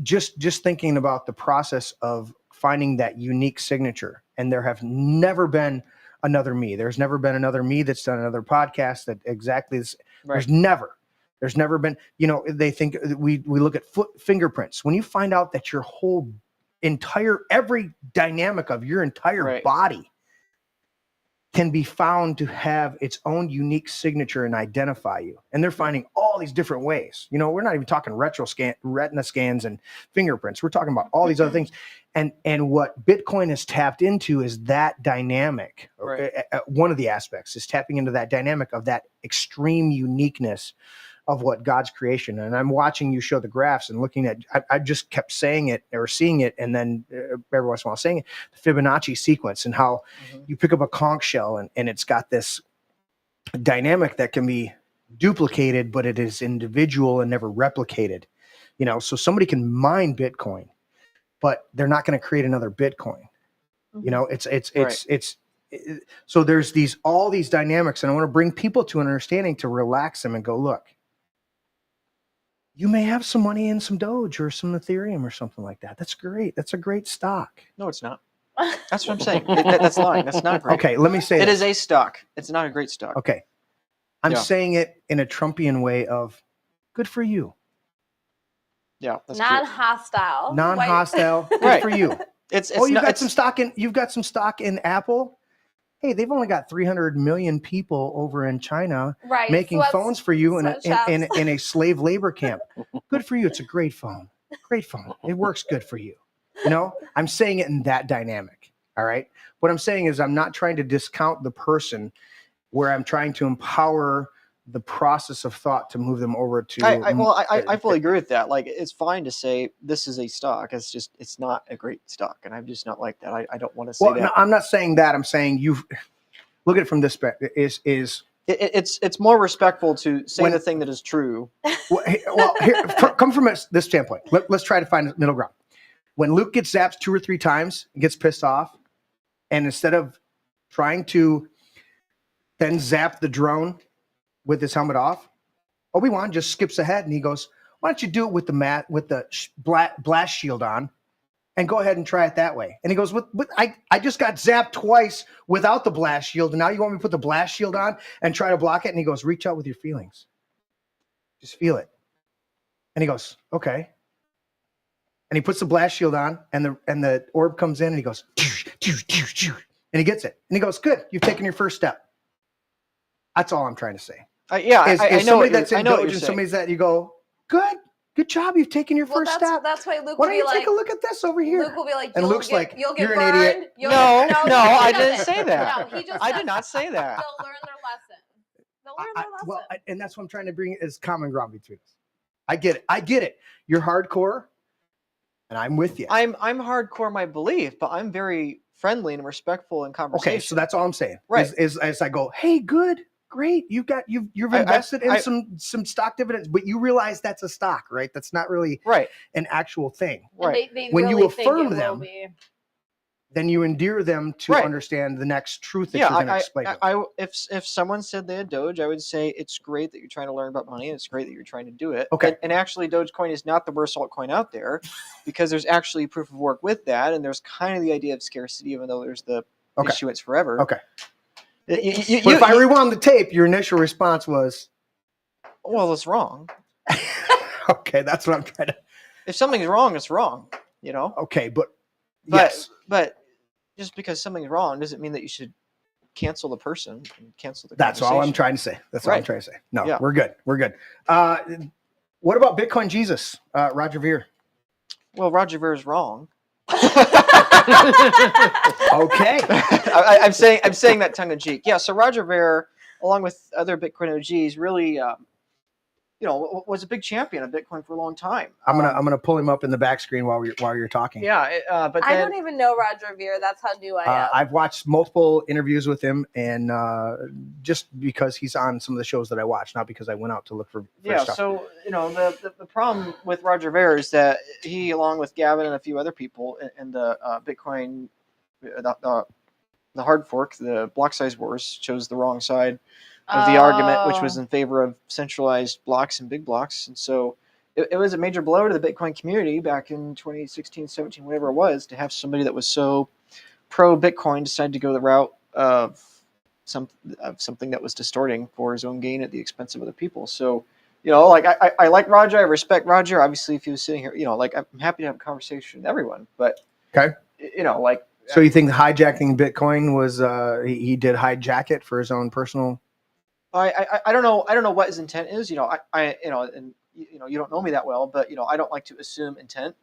just thinking about the process of finding that unique signature. And there have never been another me. There's never been another me that's done another podcast that exactly this. Right. There's never been, they think we look at fingerprints. When you find out that your whole every dynamic of your entire body can be found to have its own unique signature and identify you. And they're finding all these different ways. We're not even talking retina scans and fingerprints. We're talking about all these other things. And what Bitcoin has tapped into is that dynamic. Right. One of the aspects is tapping into that dynamic of that extreme uniqueness of what God's creation. And I'm watching you show the graphs and looking at, I just kept saying it or seeing it, and then every once in a while saying it, the Fibonacci sequence, and how you pick up a conch shell and it's got this dynamic that can be duplicated, but it is individual and never replicated. So somebody can mine Bitcoin, but they're not going to create another Bitcoin. So there's all these dynamics, and I want to bring people to an understanding to relax them and go, look, you may have some money in some Doge or some Ethereum or something like that. That's great. That's a great stock. No, it's not. That's what I'm saying. That's lying. That's not great. Okay, let me say it this. is a stock. It's not a great stock. Okay. I'm Yeah. saying it in a Trumpian way of good for you. Yeah, that's cute. Non-hostile. Non-hostile. Good Right. for you. It's you've not- got some stock in Apple. Hey, they've only got 300 million people over in China Right, making sweats- phones for you in sweatshops. a slave labor camp. Good for you. It's a great phone. Great phone. It works good for you. I'm saying it in that dynamic. All right. What I'm saying is, I'm not trying to discount the person, where I'm trying to empower the process of thought to move them over to. I fully agree with that. Like, it's fine to say this is a stock. It's not a great stock, and I'm just not like that. I don't want to say that. No, I'm not saying that. I'm saying you look at it from this perspective. It's more respectful to say the thing that is true. Come from this standpoint. Let's try to find a middle ground. When Luke gets zapped 2 or 3 times and gets pissed off, and instead of trying to then zap the drone with his helmet off. Obi-Wan just skips ahead and he goes, why don't you do it with the blast shield on and go ahead and try it that way? And he goes, I just got zapped twice without the blast shield. And now you want me to put the blast shield on and try to block it? And he goes, reach out with your feelings. Just feel it. And he goes, okay. And he puts the blast shield on and the orb comes in and he goes, and he gets it. And he goes, good, you've taken your first step. That's all I'm trying to say. I know somebody that's in what Doge you're and saying. somebody's that you go, good job, you've taken your first step. That's why Luke Why will don't be you like, take a look at this over here? Luke will be like, and you'll Luke's get, like, you'll get you're burned. an idiot. You'll No, he I doesn't. didn't say that. No, he just I said did not say that. they'll learn their lesson. They'll learn their lesson. Well, and that's what I'm trying to bring is common ground between us. I get it. You're hardcore, and I'm with you. I'm hardcore my belief, but I'm very friendly and respectful in conversation. Okay, so that's all I'm saying. Right. Is as I go, hey, good, great, you've invested in some stock dividends, but you realize that's a stock, right? That's not really an actual thing. Right. They When really you think affirm it will them, be. then you endear them to understand the next truth that you're going to explain. If someone said they had Doge, I would say it's great that you're trying to learn about money. And it's great that you're trying to do it. Okay. And actually, Dogecoin is not the worst altcoin out there because there's actually proof of work with that, and there's kind of the idea of scarcity, even though there's the issuance forever. Okay. But if I rewound the tape, your initial response was, "Well, it's wrong." Okay, that's what I'm trying to. If something's wrong, it's wrong. You know. Okay, but yes. But just because something's wrong doesn't mean that you should cancel the person and cancel the That's all I'm trying to say. That's all I'm trying to say. No, we're good. We're good. What about Bitcoin Jesus, Roger Ver? Well, Roger Ver is wrong. Okay. I'm saying that tongue in cheek. Yeah. So Roger Ver, along with other Bitcoin OGs, really, was a big champion of Bitcoin for a long time. I'm gonna pull him up in the back screen while you're talking. Yeah. But I then, don't even know Roger Ver. That's how new I am. I've watched multiple interviews with him, and just because he's on some of the shows that I watch, not because I went out to look for stuff. So the problem with Roger Ver is that he, along with Gavin and a few other people in the Bitcoin, the hard fork, the block size wars, chose the wrong side of the argument, which was in favor of centralized blocks and big blocks. And so it was a major blow to the Bitcoin community back in 2016, 17, whatever it was, to have somebody that was so pro Bitcoin decide to go the route of something that was distorting for his own gain at the expense of other people. So, I like Roger. I respect Roger. Obviously, if he was sitting here, I'm happy to have a conversation with everyone. But, okay. So you think hijacking Bitcoin was he did hijack it for his own personal? I don't know. I don't know what his intent is. You don't know me that well, but I don't like to assume intent.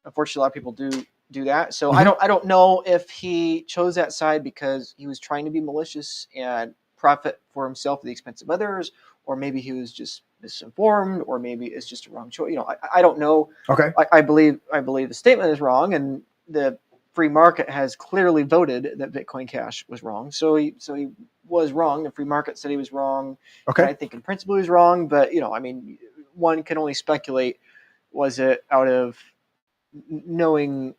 Unfortunately, a lot of people do that. So I don't know if he chose that side because he was trying to be malicious and profit for himself at the expense of others, or maybe he was just misinformed, or maybe it's just a wrong choice. I don't know. Okay. I believe the statement is wrong, and the free market has clearly voted that Bitcoin Cash was wrong. So he was wrong. The free market said he was wrong. Okay. And I think in principle he was wrong, but one can only speculate. Was it out of knowing?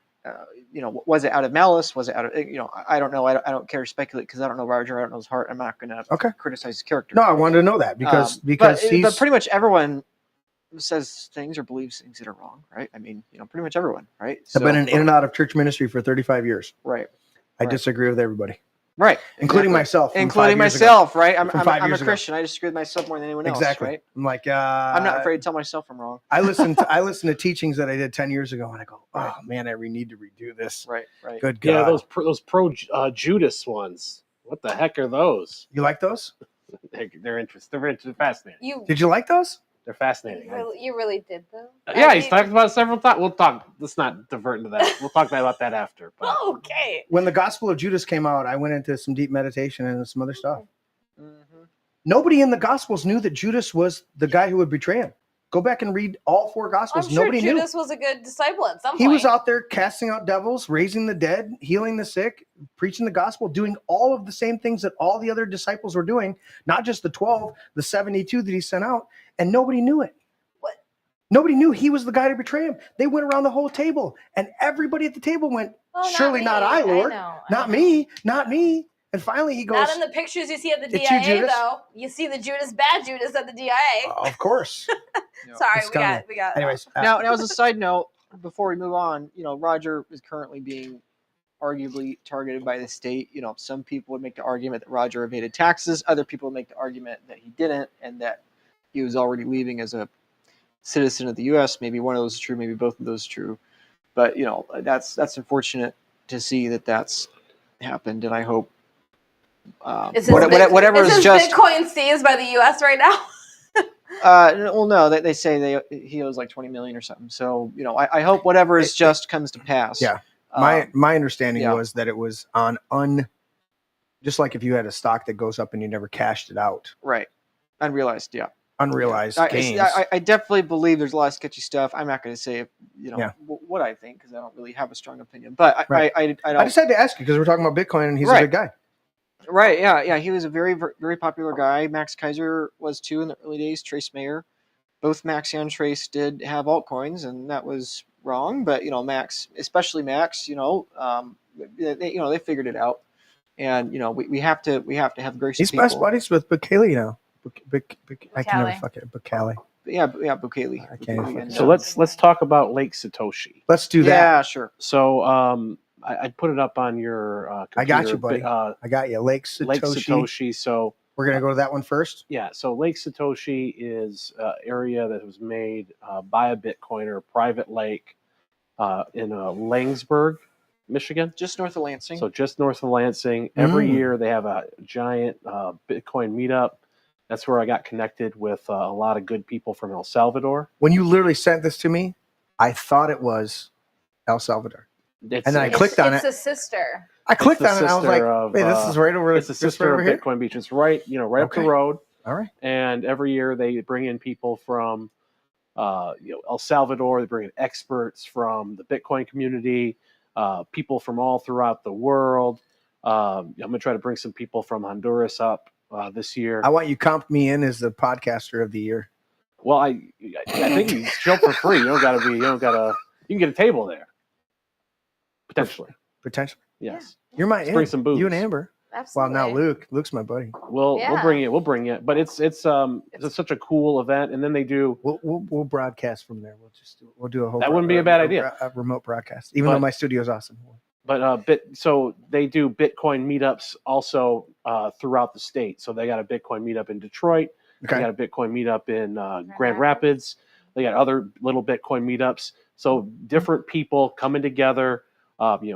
Was it out of malice? Was it out of I don't know. I don't care to speculate because I don't know Roger. I don't know his heart. I'm not going to criticize his character. No, I wanted to know that because but he's pretty much everyone says things or believes things that are wrong, right? Pretty much everyone, right? I've been in and out of church ministry for 35 years. Right. I disagree with everybody. Right. Including myself. Including myself, right? I'm a ago. Christian. I disagree with myself more than anyone else. Exactly. Right? I'm like, I'm not afraid to tell myself I'm wrong. I listen to teachings that I did 10 years ago, and I go, oh man, I need to redo this. Right. Good God. Yeah, those pro Judas ones. What the heck are those? You like those? They're interesting. They're fascinating. Did you like those? They're fascinating. You really did though. Yeah, he's talked about it several times. We'll talk. Let's not divert into that. We'll talk about that after. But. Okay. When the Gospel of Judas came out, I went into some deep meditation and some other stuff. Mm-hmm. Nobody in the Gospels knew that Judas was the guy who would betray him. Go back and read all 4 Gospels. I'm sure Nobody knew. Judas was a good disciple at some point. He was out there casting out devils, raising the dead, healing the sick, preaching the gospel, doing all of the same things that all the other disciples were doing, not just the 12, the 72 that he sent out, and nobody knew it. What? Nobody knew he was the guy to betray him. They went around the whole table, and everybody at the table went, surely not I, Lord. Not me. And And finally he goes, Not in the pictures you see at the "It's you, DIA, Judas?" though. You see the Judas, bad Judas at the DIA. Of course. Sorry, It's we coming. got. Anyways, Now, as a side note, before we move on, Roger is currently being arguably targeted by the state. Some people would make the argument that Roger evaded taxes. Other people would make the argument that he didn't, and that he was already leaving as a citizen of the U.S. Maybe one of those is true. Maybe both of those are true. But that's unfortunate to see that that's happened, and I hope whatever is his just Bitcoin seized by the U.S. right now. well, no, they say he owes like $20 million or something. So I hope whatever is just comes to pass. Yeah. My understanding was that it was just like if you had a stock that goes up and you never cashed it out. Right. Unrealized. Yeah. Unrealized gains. I definitely believe there's a lot of sketchy stuff. I'm not going to say what I think because I don't really have a strong opinion. But I just had to ask you because we're talking about Bitcoin and he's a good guy. Right. Yeah. He was a very, very popular guy. Max Kaiser was too in the early days. Trace Mayer, both Max and Trace did have altcoins, and that was wrong. But Max, especially Max, they figured it out, and we have to have grace. He's best buddies with Bukele now. I can never fuck it. Bukele. Yeah, Bukele. I can't. So let's talk about Lake Satoshi. Let's do that. Yeah, sure. So I put it up on your computer. I got you, buddy. I got you. Lake Satoshi. Lake Satoshi. So we're gonna go to that one first. Yeah. So Lake Satoshi is an area that was made by a Bitcoiner, private lake, in Langsburg, Michigan, just north of Lansing. So just north of Lansing. Every year they have a giant Bitcoin meetup. That's where I got connected with a lot of good people from El Salvador. When you literally sent this to me, I thought it was El Salvador. And then I clicked on it. It's a sister. I clicked on it and I was like, wait, this is right over. It's the sister of Bitcoin Beach. It's right up the road. All right. And every year they bring in people from El Salvador. They bring in experts from the Bitcoin community, people from all throughout the world. I'm going to try to bring some people from Honduras up this year. I want you comp me in as the podcaster of the year. Well, I think you show up for free. You can get a table there. Potentially. Yes. You're my bring some booze. You and Amber. Absolutely. Well, now Luke's my buddy. We'll bring it. But it's such a cool event, and then they do. We'll broadcast from there. We'll do a whole. That wouldn't be a bad idea. A remote broadcast, even though my studio's awesome. But so they do Bitcoin meetups also throughout the state. So they got a Bitcoin meetup in Detroit. Okay. They got a Bitcoin meetup in Grand Rapids. They got other little Bitcoin meetups. So different people coming together,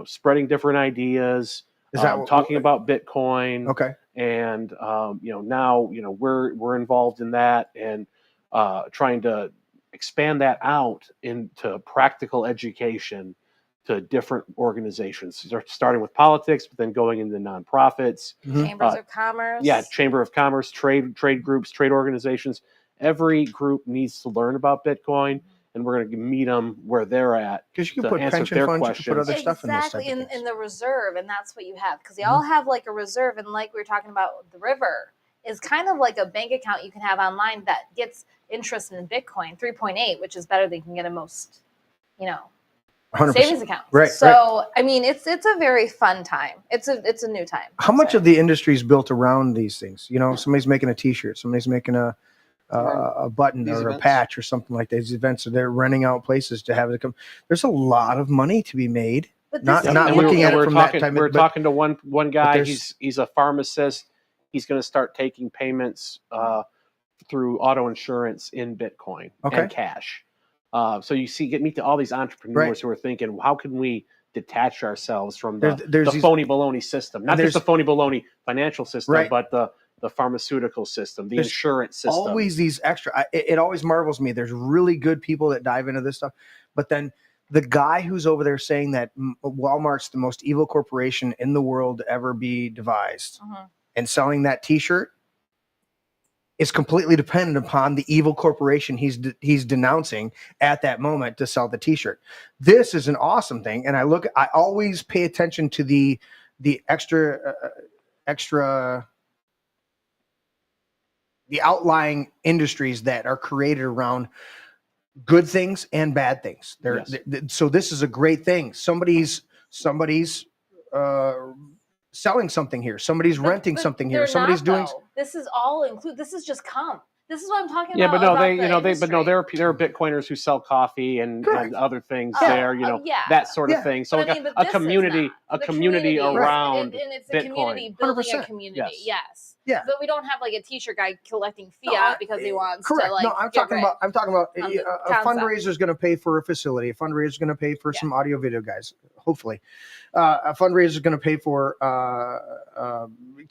spreading different ideas, talking about Bitcoin. Okay. And now we're involved in that and trying to expand that out into practical education to different organizations, starting with politics, but then going into nonprofits, Chambers of Commerce. Yeah, Chamber of Commerce, trade groups, trade organizations. Every group needs to learn about Bitcoin, and we're going to meet them where they're at. Because you can put pension funds, you can put other stuff in this. Exactly, in the reserve, and that's what you have. Because they all have like a reserve, and like we were talking about, the river is kind of like a bank account you can have online that gets interest in Bitcoin, 3.8, which is better than you can get in most, 100%. savings accounts. Right. So I mean, it's a very fun time. It's a new time. How much of the industry is built around these things? Somebody's making a T-shirt, somebody's making a button or a patch or something like that. These events, so they're renting out places to have it come. There's a lot of money to be made. But not looking at it from that time. We're talking to one guy. He's a pharmacist. He's going to start taking payments through auto insurance in Bitcoin and cash. So you meet all these entrepreneurs who are thinking, how can we detach ourselves from the phony baloney system? Not just the phony baloney financial system, but the pharmaceutical system, the insurance system. Always these extra. It always marvels me. There's really good people that dive into this stuff, but then the guy who's over there saying that Walmart's the most evil corporation in the world to ever be devised, and selling that T-shirt is completely dependent upon the evil corporation he's denouncing at that moment to sell the T-shirt. This is an awesome thing, and I always pay attention to the extra the outlying industries that are created around good things and bad things. So this is a great thing. Somebody's selling something here. Somebody's renting something here. They're Somebody's not, doing. though. This is all include. This is just This is what I'm talking Yeah, about. but no, about they, the you know, they, but no, industry. there are Bitcoiners who sell coffee and other things Oh, there, you know, that sort of thing. So But like I mean, but a this is community, not. a community around and it's a Bitcoin. community building a 100%. community. Yes. Yeah. But we don't have like a t-shirt guy collecting fiat No, because he wants Correct. to like. No, I'm get talking rich about. I'm talking about on the a concept. fundraiser is going to pay for a facility. A fundraiser is going to pay for some audio video guys. Hopefully, a fundraiser is going to pay for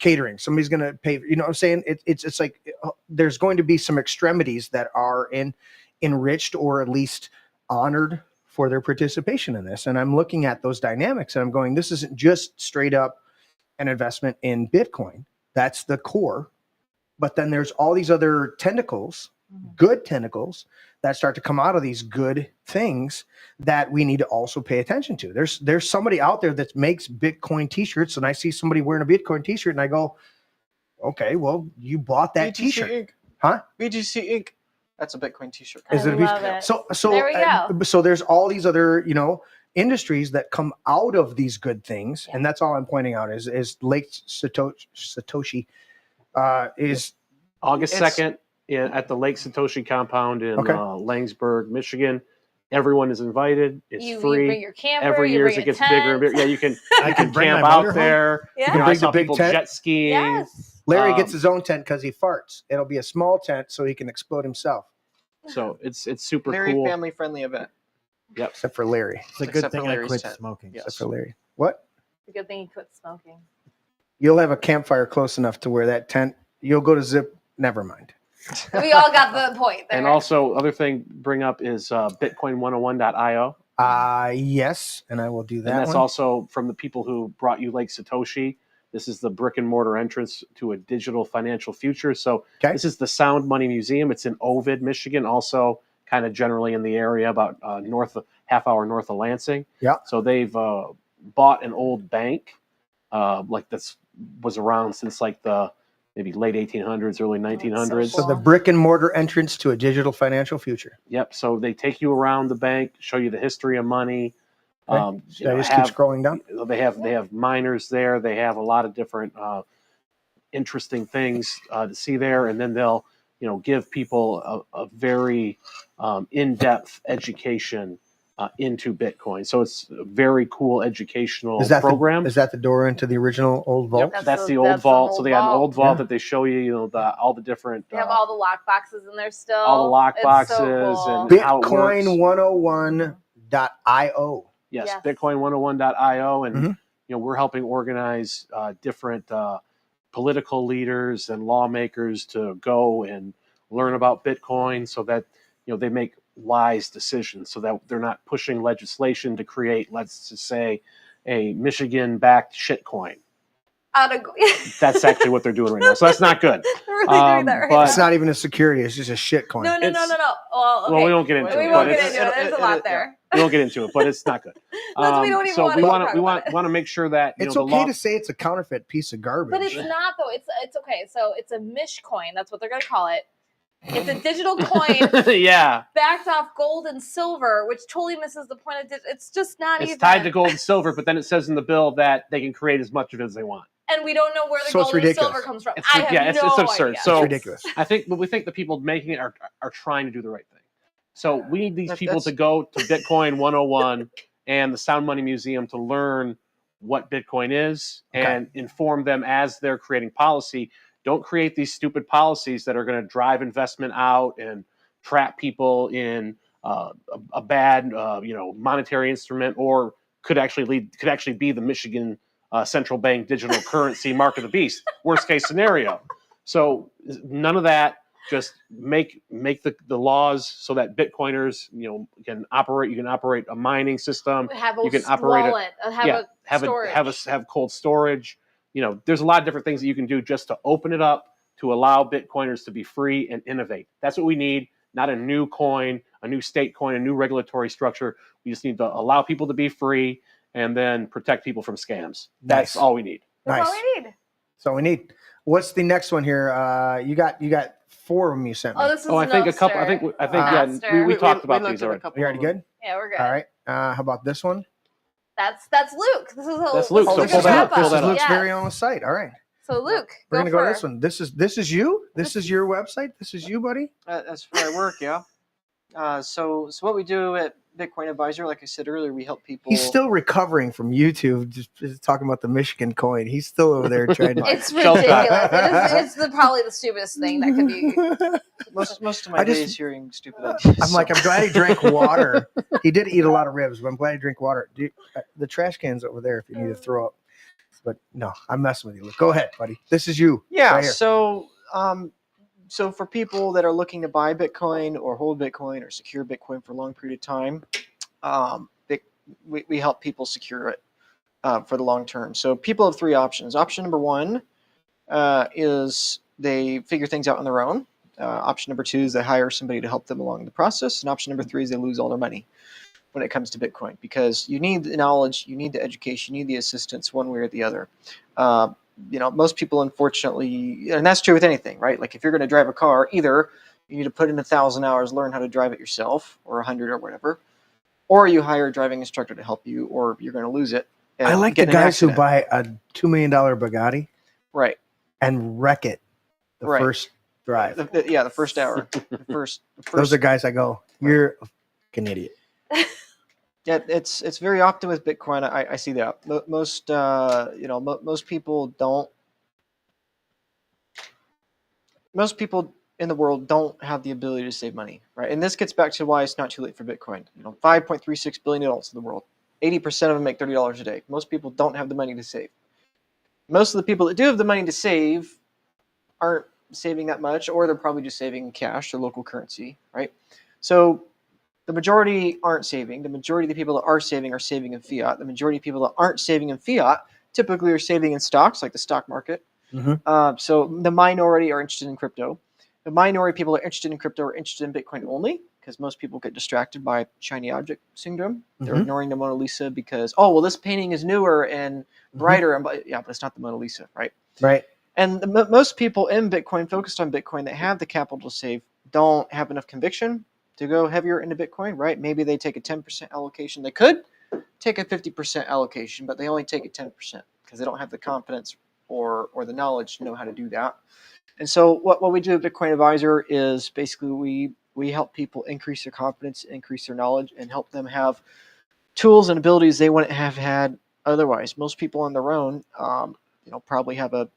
catering. Somebody's going to pay. You know what I'm saying? It's like there's going to be some extremities that are enriched or at least honored for their participation in this. And I'm looking at those dynamics and I'm going, this isn't just straight up an investment in Bitcoin. That's the core. But then there's all these other tentacles, good tentacles, that start to come out of these good things that we need to also pay attention to. There's somebody out there that makes Bitcoin t-shirts, and I see somebody wearing a Bitcoin t-shirt and I go, okay, well, you bought that BTC t-shirt. Inc. Huh? BGC Inc. That's a Bitcoin t-shirt. Is it a love piece? it. So There we go. so there's all these other, industries that come out of these good things, and that's all I'm pointing out is Lake Satoshi is August 2nd at the Lake Satoshi compound in Okay. Langsburg, Michigan. Everyone is invited. It's You free. bring your camper, Every you year bring it a gets bigger and tent. bigger. Yeah, you can I can bring camp my out motorhome. there. Yeah. You can I bring saw the big people tent. jet skiing. Yes. Larry gets his own tent because he farts. It'll be a small tent so he can explode himself. So it's super Very cool. family friendly event. Yep. Except for Larry. It's a good Except for thing I Larry's quit tent. smoking. Yes. Except for Larry. What? It's a good thing you quit smoking. You'll have a campfire close enough to where that tent, you'll go to zip. Never mind. We all got the point there. And also, other thing bring up is Bitcoin101.io. Yes, and I will do that. And that's one. also from the people who brought you Lake Satoshi. This is the brick and mortar entrance to a digital financial future. So this is the Sound Money Museum. It's in Ovid, Michigan, also kind of generally in the area about half hour north of Lansing. Yeah. So they've bought an old bank this was around since like the maybe late 1800s, early 1900s. So the brick and mortar entrance to a digital financial future. Yep. So they take you around the bank, show you the history of money. Okay. Should I just keep scrolling down? They have miners there. They have a lot of different interesting things to see there, and then they'll give people a very in-depth education into Bitcoin. So it's a very cool educational program. Is that the door into the original old vault? Yep, that's the old vault. So they got an old vault that they show you, all the different. They have all the lock boxes in there still. All the lock It's boxes so cool. and how it works. Bitcoin101.io. Yes, Bitcoin101.io, and we're helping organize different political leaders and lawmakers to go and learn about Bitcoin, so that they make wise decisions, so that they're not pushing legislation to create, let's just say, a Michigan-backed shitcoin. That's actually what they're doing right now. So that's not good. We're really doing that right But now. it's not even a security. It's just a shit coin. No. Well, okay. Well, we won't get into it. We won't get into it. There's a lot there. We won't get into it, but it's not good. We don't even so wanna we talk want about to make sure that It's the okay law. to say it's a counterfeit piece of garbage. But it's not though. It's okay. So it's a mish coin. That's what they're gonna call it. It's a digital coin Yeah, backed off gold and silver, which totally misses the point of it's just not it's even. tied to gold and silver, but then it says in the bill that they can create as much of it as they want. And we don't know where the So it's gold and ridiculous. silver comes from. It's, I have it's no absurd. idea. So It's ridiculous. but we think the people making it are trying to do the right thing. So we need these people That's- to go to Bitcoin 101 and the Sound Money Museum to learn what Bitcoin is and inform them as they're creating policy. Don't create these stupid policies that are going to drive investment out and trap people in a bad, monetary instrument, or could actually be the Michigan central bank digital currency mark of the beast. Worst case scenario. So none of that. Just make the laws so that Bitcoiners, can operate. You can operate a mining system. Have a you can operate wallet. have cold storage. There's a lot of different things that you can do just to open it up to allow Bitcoiners to be free and innovate. That's what we need. Not a new coin, a new state coin, a new regulatory structure. We just need to allow people to be free and then protect people from scams. That's all we need. That's all we need. That's all we need. What's the next one here? You got 4 of them you sent me. Oh, this is I think a couple. I think Master. we talked about looked these at a already. couple You already of them. good? Yeah, we're good. All right. How about this one? That's Luke. This is That's Luke. This So is a pull good that wrap up. Pull This up. is that up. Luke's Yes. very own site. All right. So Luke, We're go gonna go to for this one. This is you. This is your website. This is you, buddy. That's where I work, yeah. So what we do at Bitcoin Advisor, like I said earlier, we help people. He's still recovering from YouTube, just talking about the Michigan coin. He's still over there trying to. It's ridiculous. It's probably the stupidest thing that could be. Most of my I just- days hearing stupid ideas. I'm like, I'm glad he drank water. He did eat a lot of ribs, but I'm glad he drank water. The trash can's over there if you need to throw up. But no, I'm messing with you. Luke. Go ahead, buddy. This is you. Yeah. Right here. So for people that are looking to buy Bitcoin or hold Bitcoin or secure Bitcoin for a long period of time, we help people secure it for the long term. So people have three options. Option number one is they figure things out on their own. Option number two is they hire somebody to help them along the process. And option number three is they lose all their money when it comes to Bitcoin, because you need the knowledge, you need the education, you need the assistance one way or the other. Most people, unfortunately, and that's true with anything, right? Like if you're going to drive a car, either you need to put in 1,000 hours, learn how to drive it yourself, or 100 or whatever, or you hire a driving instructor to help you, or you're going to lose it. I like the guys who buy a $2 million Bugatti, right, and wreck it the first drive. The first hour. the first. Those are guys I go, you're a fucking idiot. Yeah, it's very often with Bitcoin. I see that most most people don't. Most people in the world don't have the ability to save money, right? And this gets back to why it's not too late for Bitcoin. 5.36 billion adults in the world. 80% of them make $30 a day. Most people don't have the money to save. Most of the people that do have the money to save aren't saving that much, or they're probably just saving in cash or local currency, right? So the majority aren't saving. The majority of the people that are saving in fiat. The majority of people that aren't saving in fiat typically are saving in stocks, like the stock market. Mm-hmm. So the minority are interested in crypto. The minority of people are interested in crypto are interested in Bitcoin only, because most people get distracted by shiny object syndrome. They're Mhm. ignoring the Mona Lisa because, this painting is newer and brighter. But it's not the Mona Lisa, right? Right. And most people in Bitcoin, focused on Bitcoin, that have the capital to save, don't have enough conviction to go heavier into Bitcoin, right? Maybe they take a 10% allocation. They could take a 50% allocation, but they only take a 10% because they don't have the confidence or the knowledge to know how to do that. And so what we do at Bitcoin Advisor is basically we help people increase their confidence, increase their knowledge, and help them have tools and abilities they wouldn't have had otherwise. Most people on their own, probably have a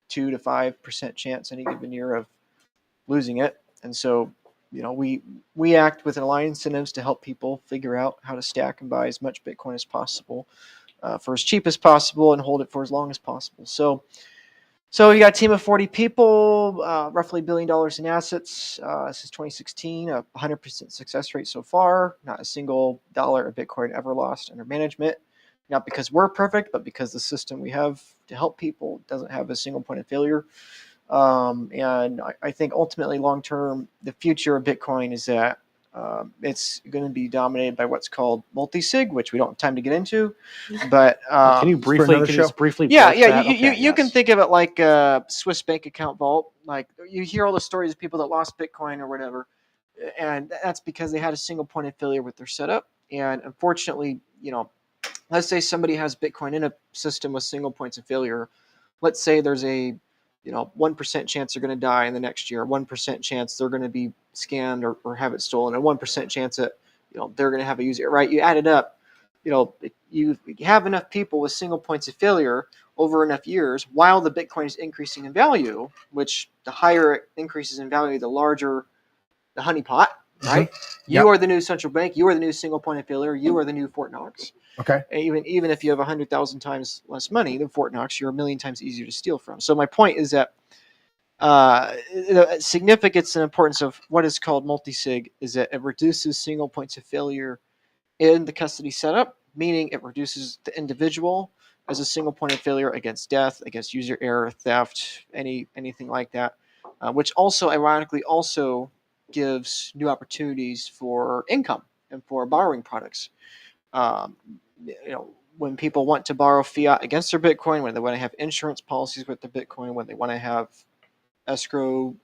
2 to 5% chance any given year of losing it. And so, we act with aligned incentives to help people figure out how to stack and buy as much Bitcoin as possible for as cheap as possible and hold it for as long as possible. So you got a team of 40 people, roughly $1 billion in assets. Since 2016, a 100% success rate so far. Not a single dollar of Bitcoin ever lost under management. Not because we're perfect, but because the system we have to help people doesn't have a single point of failure. And I think ultimately, long term, the future of Bitcoin is that it's going to be dominated by what's called multi-sig, which we don't have time to get into. But can you briefly Yeah, broach yeah. that? You can think of it like a Swiss bank account vault. Like you hear all the stories of people that lost Bitcoin or whatever, and that's because they had a single point of failure with their setup. And unfortunately, let's say somebody has Bitcoin in a system with single points of failure. Let's say there's a 1% chance they're going to die in the next year, 1% chance they're going to be scammed or have it stolen, and 1% chance that they're going to have a user, right? You add it up, if you have enough people with single points of failure over enough years, while the Bitcoin is increasing in value, which the higher it increases in value, the larger the honeypot, right? Mm-hmm. You are the new central bank. You are the new single point of failure. You are the new Fort Knox. Okay. Even if you have 100,000 times less money than Fort Knox, you're a million times easier to steal from. So my point is that the significance and importance of what is called multi-sig is that it reduces single points of failure in the custody setup, meaning it reduces the individual as a single point of failure against death, against user error, theft, anything like that, which also ironically also gives new opportunities for income and for borrowing products. When people want to borrow fiat against their Bitcoin, when they want to have insurance policies with their Bitcoin, when they want to have escrow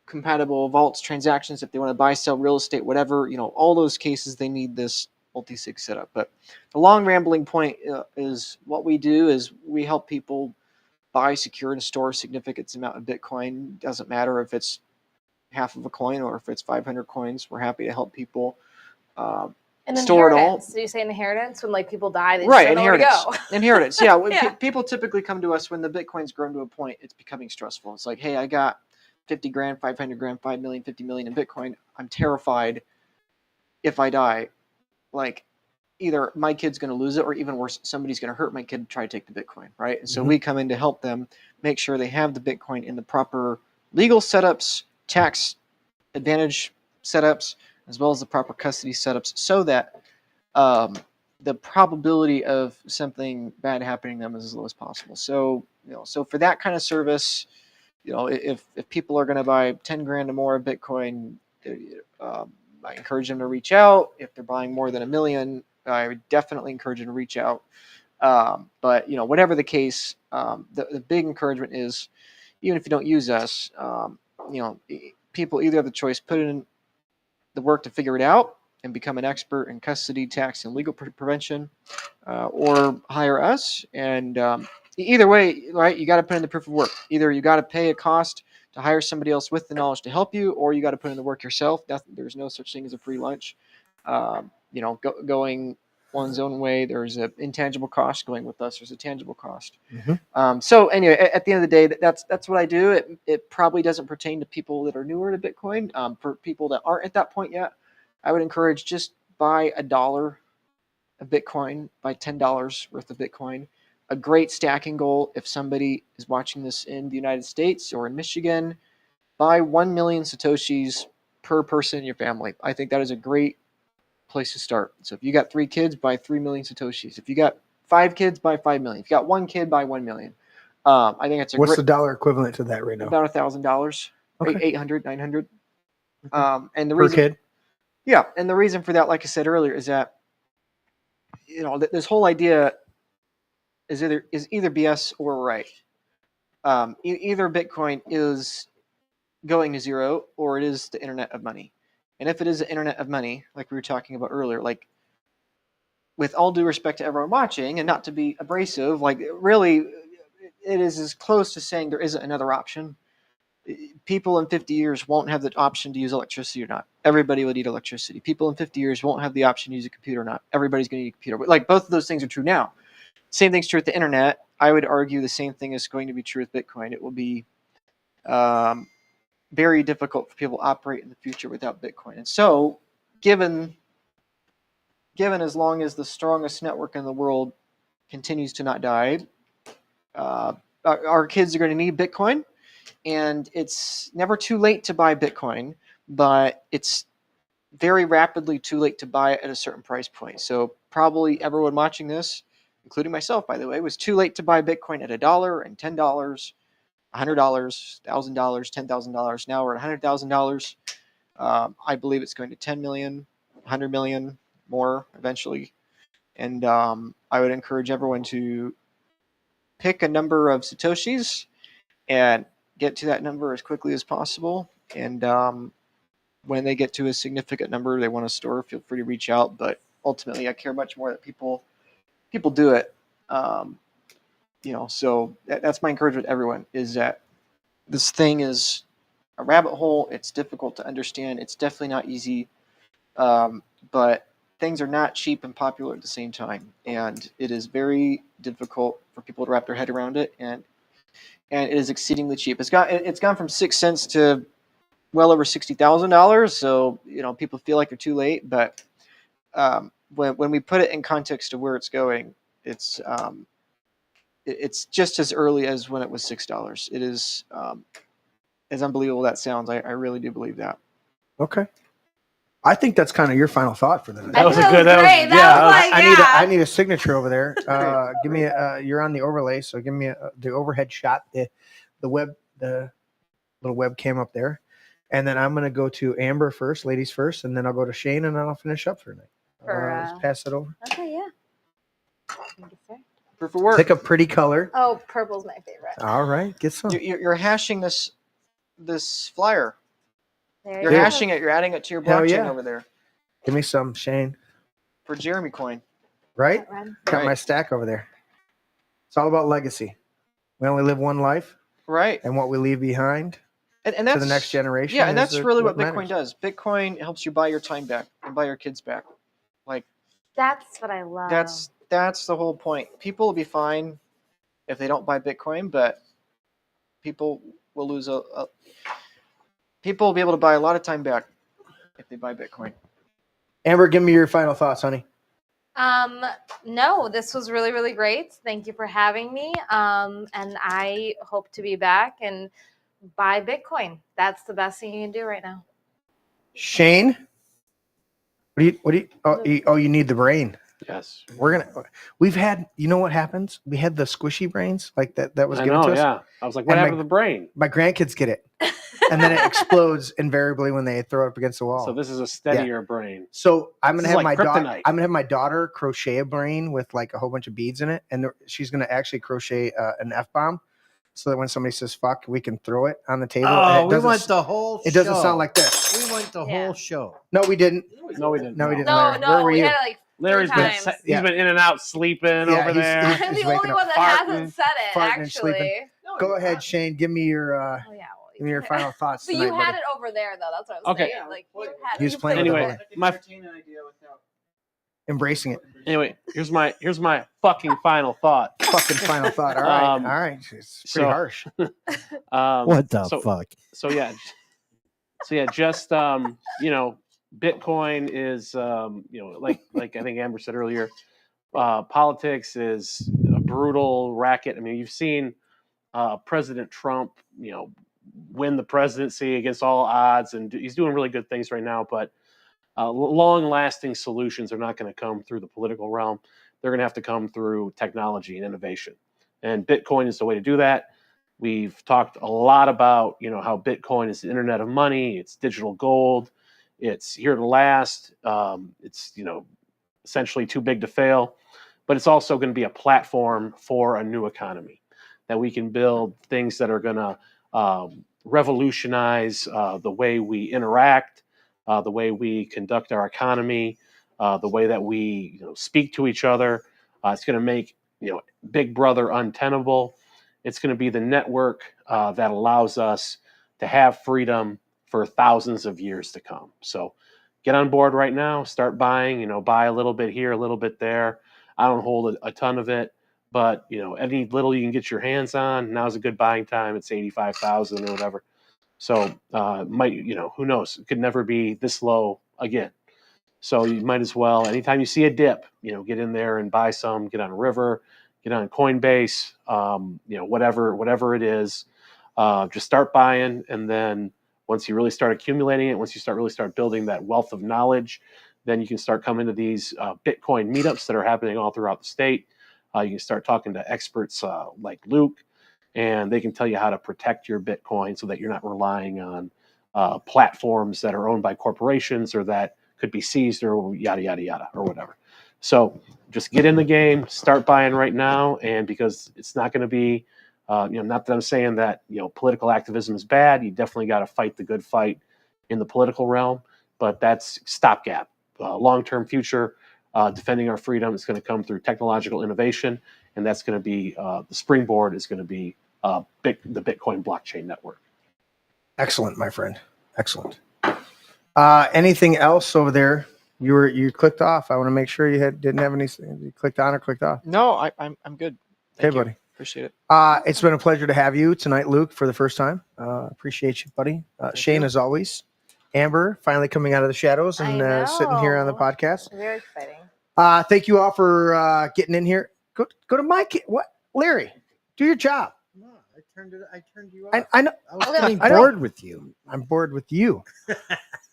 compatible vaults transactions, if they want to buy, sell real estate, whatever, all those cases, they need this multi-sig setup. But the long rambling point is what we do is we help people buy, secure, and store a significant amount of Bitcoin. Doesn't matter if it's half of a coin or if it's 500 coins. We're happy to help people And store it all. inheritance. Do you say inheritance when like people die? They just Right, don't know where to inheritance. go. Inheritance. Yeah, Yeah. people typically come to us when the Bitcoin's grown to a point it's becoming stressful. It's like, hey, I got 50 grand, 500 grand, 5 million, 50 million in Bitcoin. I'm terrified if I die, like either my kid's going to lose it or even worse, somebody's going to hurt my kid and try to take the Bitcoin, right? And so we come in to help them make sure they have the Bitcoin in the proper legal setups, tax advantage setups, as well as the proper custody setups so that the probability of something bad happening to them is as low as possible. So, so for that kind of service, if people are going to buy 10 grand or more of Bitcoin, I encourage them to reach out. If they're buying more than $1 million, I would definitely encourage them to reach out. But whatever the case, the big encouragement is, even if you don't use us, people either have the choice, put in the work to figure it out and become an expert in custody, tax, and legal prevention, or hire us. And either way, right, you got to put in the proof of work. Either you got to pay a cost to hire somebody else with the knowledge to help you, or you got to put in the work yourself. There's no such thing as a free lunch. Going one's own way, there's an intangible cost. Going with us, there's a tangible cost. So anyway, at the end of the day, that's what I do. It probably doesn't pertain to people that are newer to Bitcoin. For people that aren't at that point yet, I would encourage just buy $1 of Bitcoin, buy $10 worth of Bitcoin. A great stacking goal, if somebody is watching this in the United States or in Michigan, buy 1 million Satoshis per person in your family. I think that is a great place to start. So if you got 3 kids, buy 3 million Satoshis. If you got 5 kids, buy 5 million. If you got 1 kid, buy 1 million. I think it's What's the dollar equivalent to that right now? About $1,000, Okay. 800, 900. And the Per reason, kid? Yeah, and the reason for that, like I said earlier, is that this whole idea is either BS or right. Either Bitcoin is going to zero or it is the internet of money. And if it is the internet of money, like we were talking about earlier, like with all due respect to everyone watching and not to be abrasive, like really it is as close to saying there isn't another option. People in 50 years won't have the option to use electricity or not. Everybody will need electricity. People in 50 years won't have the option to use a computer or not. Everybody's going to need a computer. But like both of those things are true now. Same thing's true with the internet. I would argue the same thing is going to be true with Bitcoin. It will be very difficult for people to operate in the future without Bitcoin. And so, given as long as the strongest network in the world continues to not die, our kids are going to need Bitcoin. And it's never too late to buy Bitcoin, but it's very rapidly too late to buy it at a certain price point. So probably everyone watching this, including myself, by the way, was too late to buy Bitcoin at $1 and $10, $100, $1,000, $10,000. Now we're at $100,000. I believe it's going to 10 million, 100 million more eventually. And I would encourage everyone to pick a number of Satoshis and get to that number as quickly as possible. And when they get to a significant number they want to store, feel free to reach out. But ultimately, I care much more that people do it. So that's my encouragement to everyone, is that this thing is a rabbit hole. It's difficult to understand. It's definitely not easy. But things are not cheap and popular at the same time. And it is very difficult for people to wrap their head around it. And it is exceedingly cheap. It's gone from 6 cents to well over $60,000. So people feel like they're too late, but when we put it in context of where it's going, it's just as early as when it was $6. It is as unbelievable that sounds. I really do believe that. Okay. I think that's kind of your final thought for the night. That was a good. I need a signature over there. Give me you're on the overlay, so give me the overhead shot, the little webcam up there, and then I'm gonna go to Amber first, ladies first, and then I'll go to Shane, and then I'll finish up for tonight. Let's pass it over. Okay, yeah. For work. Pick a pretty color. Oh, purple's my favorite. All right, get some. You're hashing this flyer. There You're you go. hashing it. You're adding it to your Hell blockchain yeah. over there. Give me some, Shane. for Jeremy coin. Right? Red. Got my Right. stack over there. It's all about legacy. We only live one life, Right. and what we leave behind And to that's the next generation. Yeah, and is that's really what matters. Bitcoin does. Bitcoin helps you buy your time back and buy your kids back. Like That's what I love. that's the whole point. People will be fine if they don't buy Bitcoin, but people will lose people will be able to buy a lot of time back if they buy Bitcoin. Amber, give me your final thoughts, honey. No, this was really, really great. Thank you for having me. And I hope to be back and buy Bitcoin. That's the best thing you can do right now. Shane, what do you you need the brain. Yes. We've had, you know what happens? We had the squishy brains like that was I given know, to us. yeah. I was like, what And happened to the brain? My grandkids get it. And then it explodes invariably when they throw it up against the wall. So this is a steadier brain. So I'm gonna This is have like my daughter. kryptonite. I'm gonna have my daughter crochet a brain with like a whole bunch of beads in it, and she's gonna actually crochet an F-bomb, so that when somebody says "fuck," we can throw it on the table. and Oh, it we doesn't went s- the whole It doesn't show. sound like this. We went the whole show. No, we didn't. No, we didn't. No, we didn't. No, Larry. no, Where were we you? had it like Larry's three been times. he's been in and out sleeping over there. I'm the only one that hasn't said it, farting and sleeping. actually. Go ahead, Shane. Give me your give me your final thoughts. So you tonight, had buddy. it over there, though. That's what I was Okay. saying. Like, you had He was you playing played with Anyway, it. my Embracing it. anyway, here's my fucking final thought. Fucking final thought. All right, Um, all right. It's pretty harsh. What the so, fuck? So yeah, just Bitcoin is like I think Amber said earlier, politics is a brutal racket. I mean, you've seen President Trump, win the presidency against all odds, and he's doing really good things right now. But long-lasting solutions are not going to come through the political realm. They're going to have to come through technology and innovation, and Bitcoin is the way to do that. We've talked a lot about how Bitcoin is the internet of money. It's digital gold. It's here to last. It's essentially too big to fail, but it's also going to be a platform for a new economy that we can build things that are going to revolutionize the way we interact, the way we conduct our economy, the way that we speak to each other. It's going to make Big Brother untenable. It's going to be the network that allows us to have freedom for thousands of years to come. So get on board right now. Start buying. Buy a little bit here, a little bit there. I don't hold a ton of it, but any little you can get your hands on, now's a good buying time. It's 85,000 or whatever. So who knows? It could never be this low again. So you might as well, anytime you see a dip, get in there and buy some. Get on River, get on Coinbase, whatever it is. Just start buying, and then once you really start accumulating it, once you really start building that wealth of knowledge, then you can start coming to these Bitcoin meetups that are happening all throughout the state. You can start talking to experts like Luke, and they can tell you how to protect your Bitcoin so that you're not relying on platforms that are owned by corporations or that could be seized or yada, yada, yada, or whatever. So just get in the game, start buying right now. And because it's not going to be, not that I'm saying that, political activism is bad. You definitely got to fight the good fight in the political realm, but that's stopgap. Long-term future, defending our freedom is going to come through technological innovation. And that's going to be, the springboard is going to be the Bitcoin blockchain network. Excellent, my friend. Excellent. Anything else over there? You clicked off. I want to make sure you didn't have anything. You clicked on or clicked off. No, I'm good. Thank you. Buddy. Appreciate it. It's been a pleasure to have you tonight, Luke, for the first time. Appreciate you, buddy. Shane, as always. Amber, finally coming out of the shadows and sitting here on the podcast. Very exciting. Thank you all for getting in here. Go to my what, Larry? Do your job. I turned you off. I know. I was getting I know. bored with you. I'm bored with you.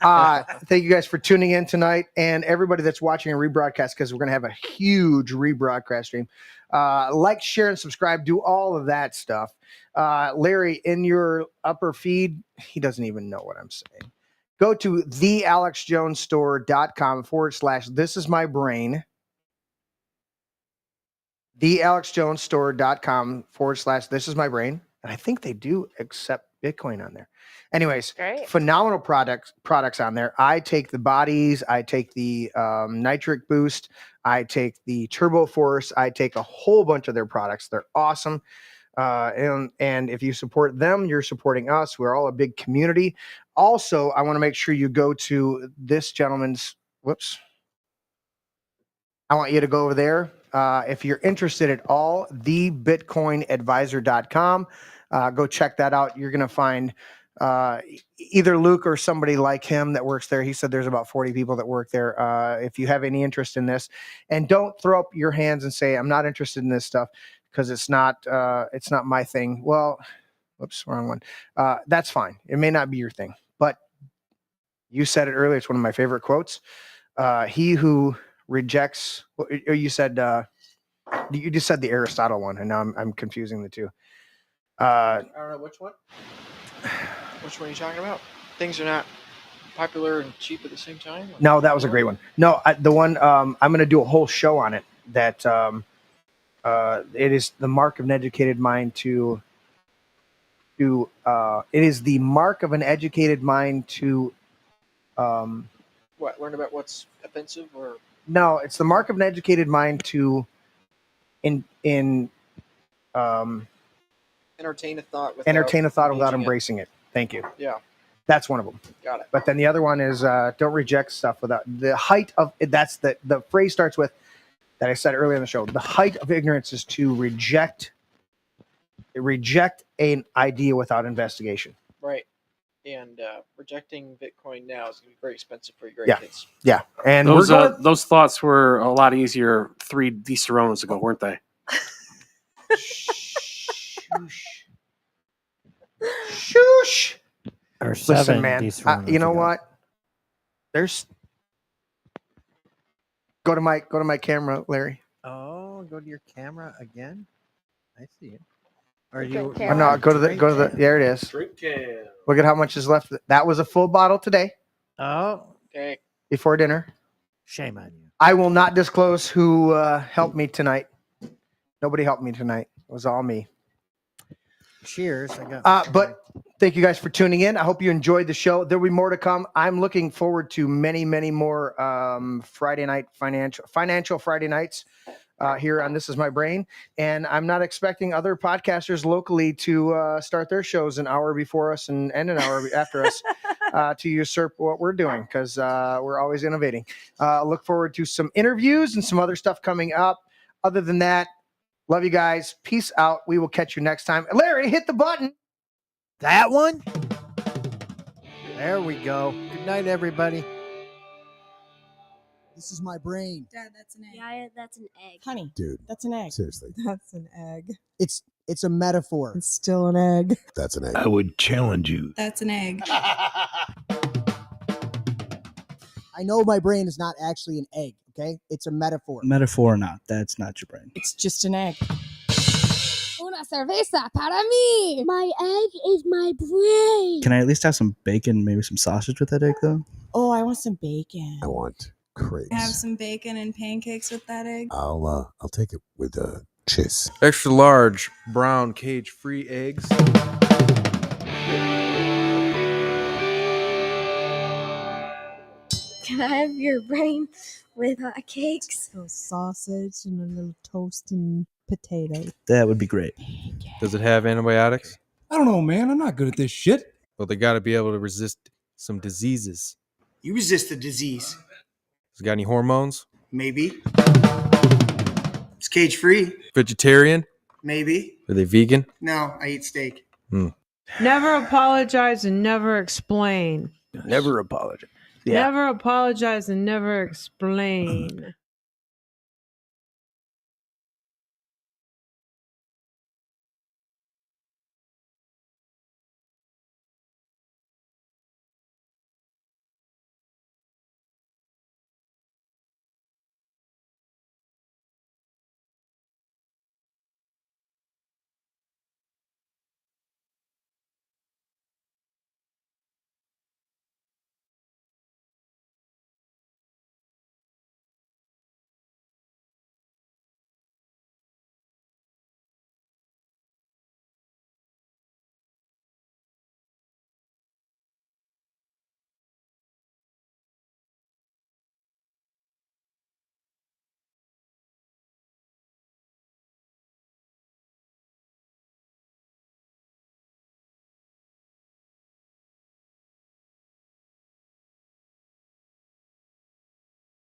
Thank you guys for tuning in tonight, and everybody that's watching a rebroadcast, because we're going to have a huge rebroadcast stream. Like, share, and subscribe. Do all of that stuff. Larry, in your upper feed, he doesn't even know what I'm saying. Go to thealexjonesstore.com/thisismybrain. thealexjonesstore.com/thisismybrain. And I think they do accept Bitcoin on there. Anyways, Great. phenomenal products on there. I take the bodies. I take the nitric boost. I take the turbo force. I take a whole bunch of their products. They're awesome. And if you support them, you're supporting us. We're all a big community. Also, I want to make sure you go to this gentleman's, whoops. I want you to go over there. If you're interested at all, thebitcoinadvisor.com. Go check that out. You're going to find either Luke or somebody like him that works there. He said there's about 40 people that work there. If you have any interest in this, and don't throw up your hands and say, I'm not interested in this stuff because it's not my thing. Well, whoops, wrong one. That's fine. It may not be your thing, but you said it earlier. It's one of my favorite quotes. He who rejects, you said, you just said the Aristotle one, and now I'm confusing the two. I don't know which one. Which one are you talking about? Things are not popular and cheap at the same time? No, that was a great one. No, the one I'm going to do a whole show on it. That it is the mark of an educated mind to it is the mark of an educated mind to What? Learn about what's offensive or? No, it's the mark of an educated mind to Entertain a thought without embracing it. Thank you. Yeah. That's one of them. Got it. But then the other one is don't reject stuff without the height of that's the phrase starts with that I said earlier in the show. The height of ignorance is to reject an idea without investigation. Right. And rejecting Bitcoin now is going to be very expensive for your Yeah. grandkids. Yeah. And those thoughts were a lot easier 3 Disaronas ago, weren't they? Shush. Or Listen, 7 man. Disaronas You know ago. what? Go to my camera, Larry. Oh, go to your camera again. I see it. Are Drink you? Oh, no, go to the. There it is. Drink cam. Look at how much is left. That was a full bottle today Oh, Okay. before dinner. shame on you. I will not disclose who helped me tonight. Nobody helped me tonight. It was all me. Cheers. I got. But thank you guys for tuning in. I hope you enjoyed the show. There'll be more to come. I'm looking forward to many, many more Friday night financial Friday nights here on This Is My Brain. And I'm not expecting other podcasters locally to start their shows an hour before us and end an hour after us to usurp what we're doing because we're always innovating. Look forward to some interviews and some other stuff coming up. Other than that, love you guys. Peace out. We will catch you next time. Larry, hit the button. That one? There we go. Good night, everybody. This is my brain. Dad, that's an egg. Yeah, that's an egg. Honey, Dude, that's an egg. seriously. That's an egg. It's a metaphor. It's still an egg. That's an egg. I would challenge you. That's an egg. I know my brain is not actually an egg, okay? It's a metaphor. Metaphor or not, that's not your brain. It's just an egg. Una cerveza para mí. My egg is my brain. Can I at least have some bacon, maybe some sausage with that egg, though? Oh, I want some bacon. I want crepes. Have some bacon and pancakes with that egg. I'll take it with cheese. Extra large brown cage-free eggs. Can I have your brain with hot cakes? A sausage and a little toast and potato. That would be great. Does it have antibiotics? I don't know, man. I'm not good at this shit. Well, they got to be able to resist some diseases. You resist the disease. Has it got any hormones? Maybe. It's cage free. Vegetarian? Maybe. Are they vegan? No, I eat steak. Never apologize and never explain. Never apologize. Never apologize and never explain.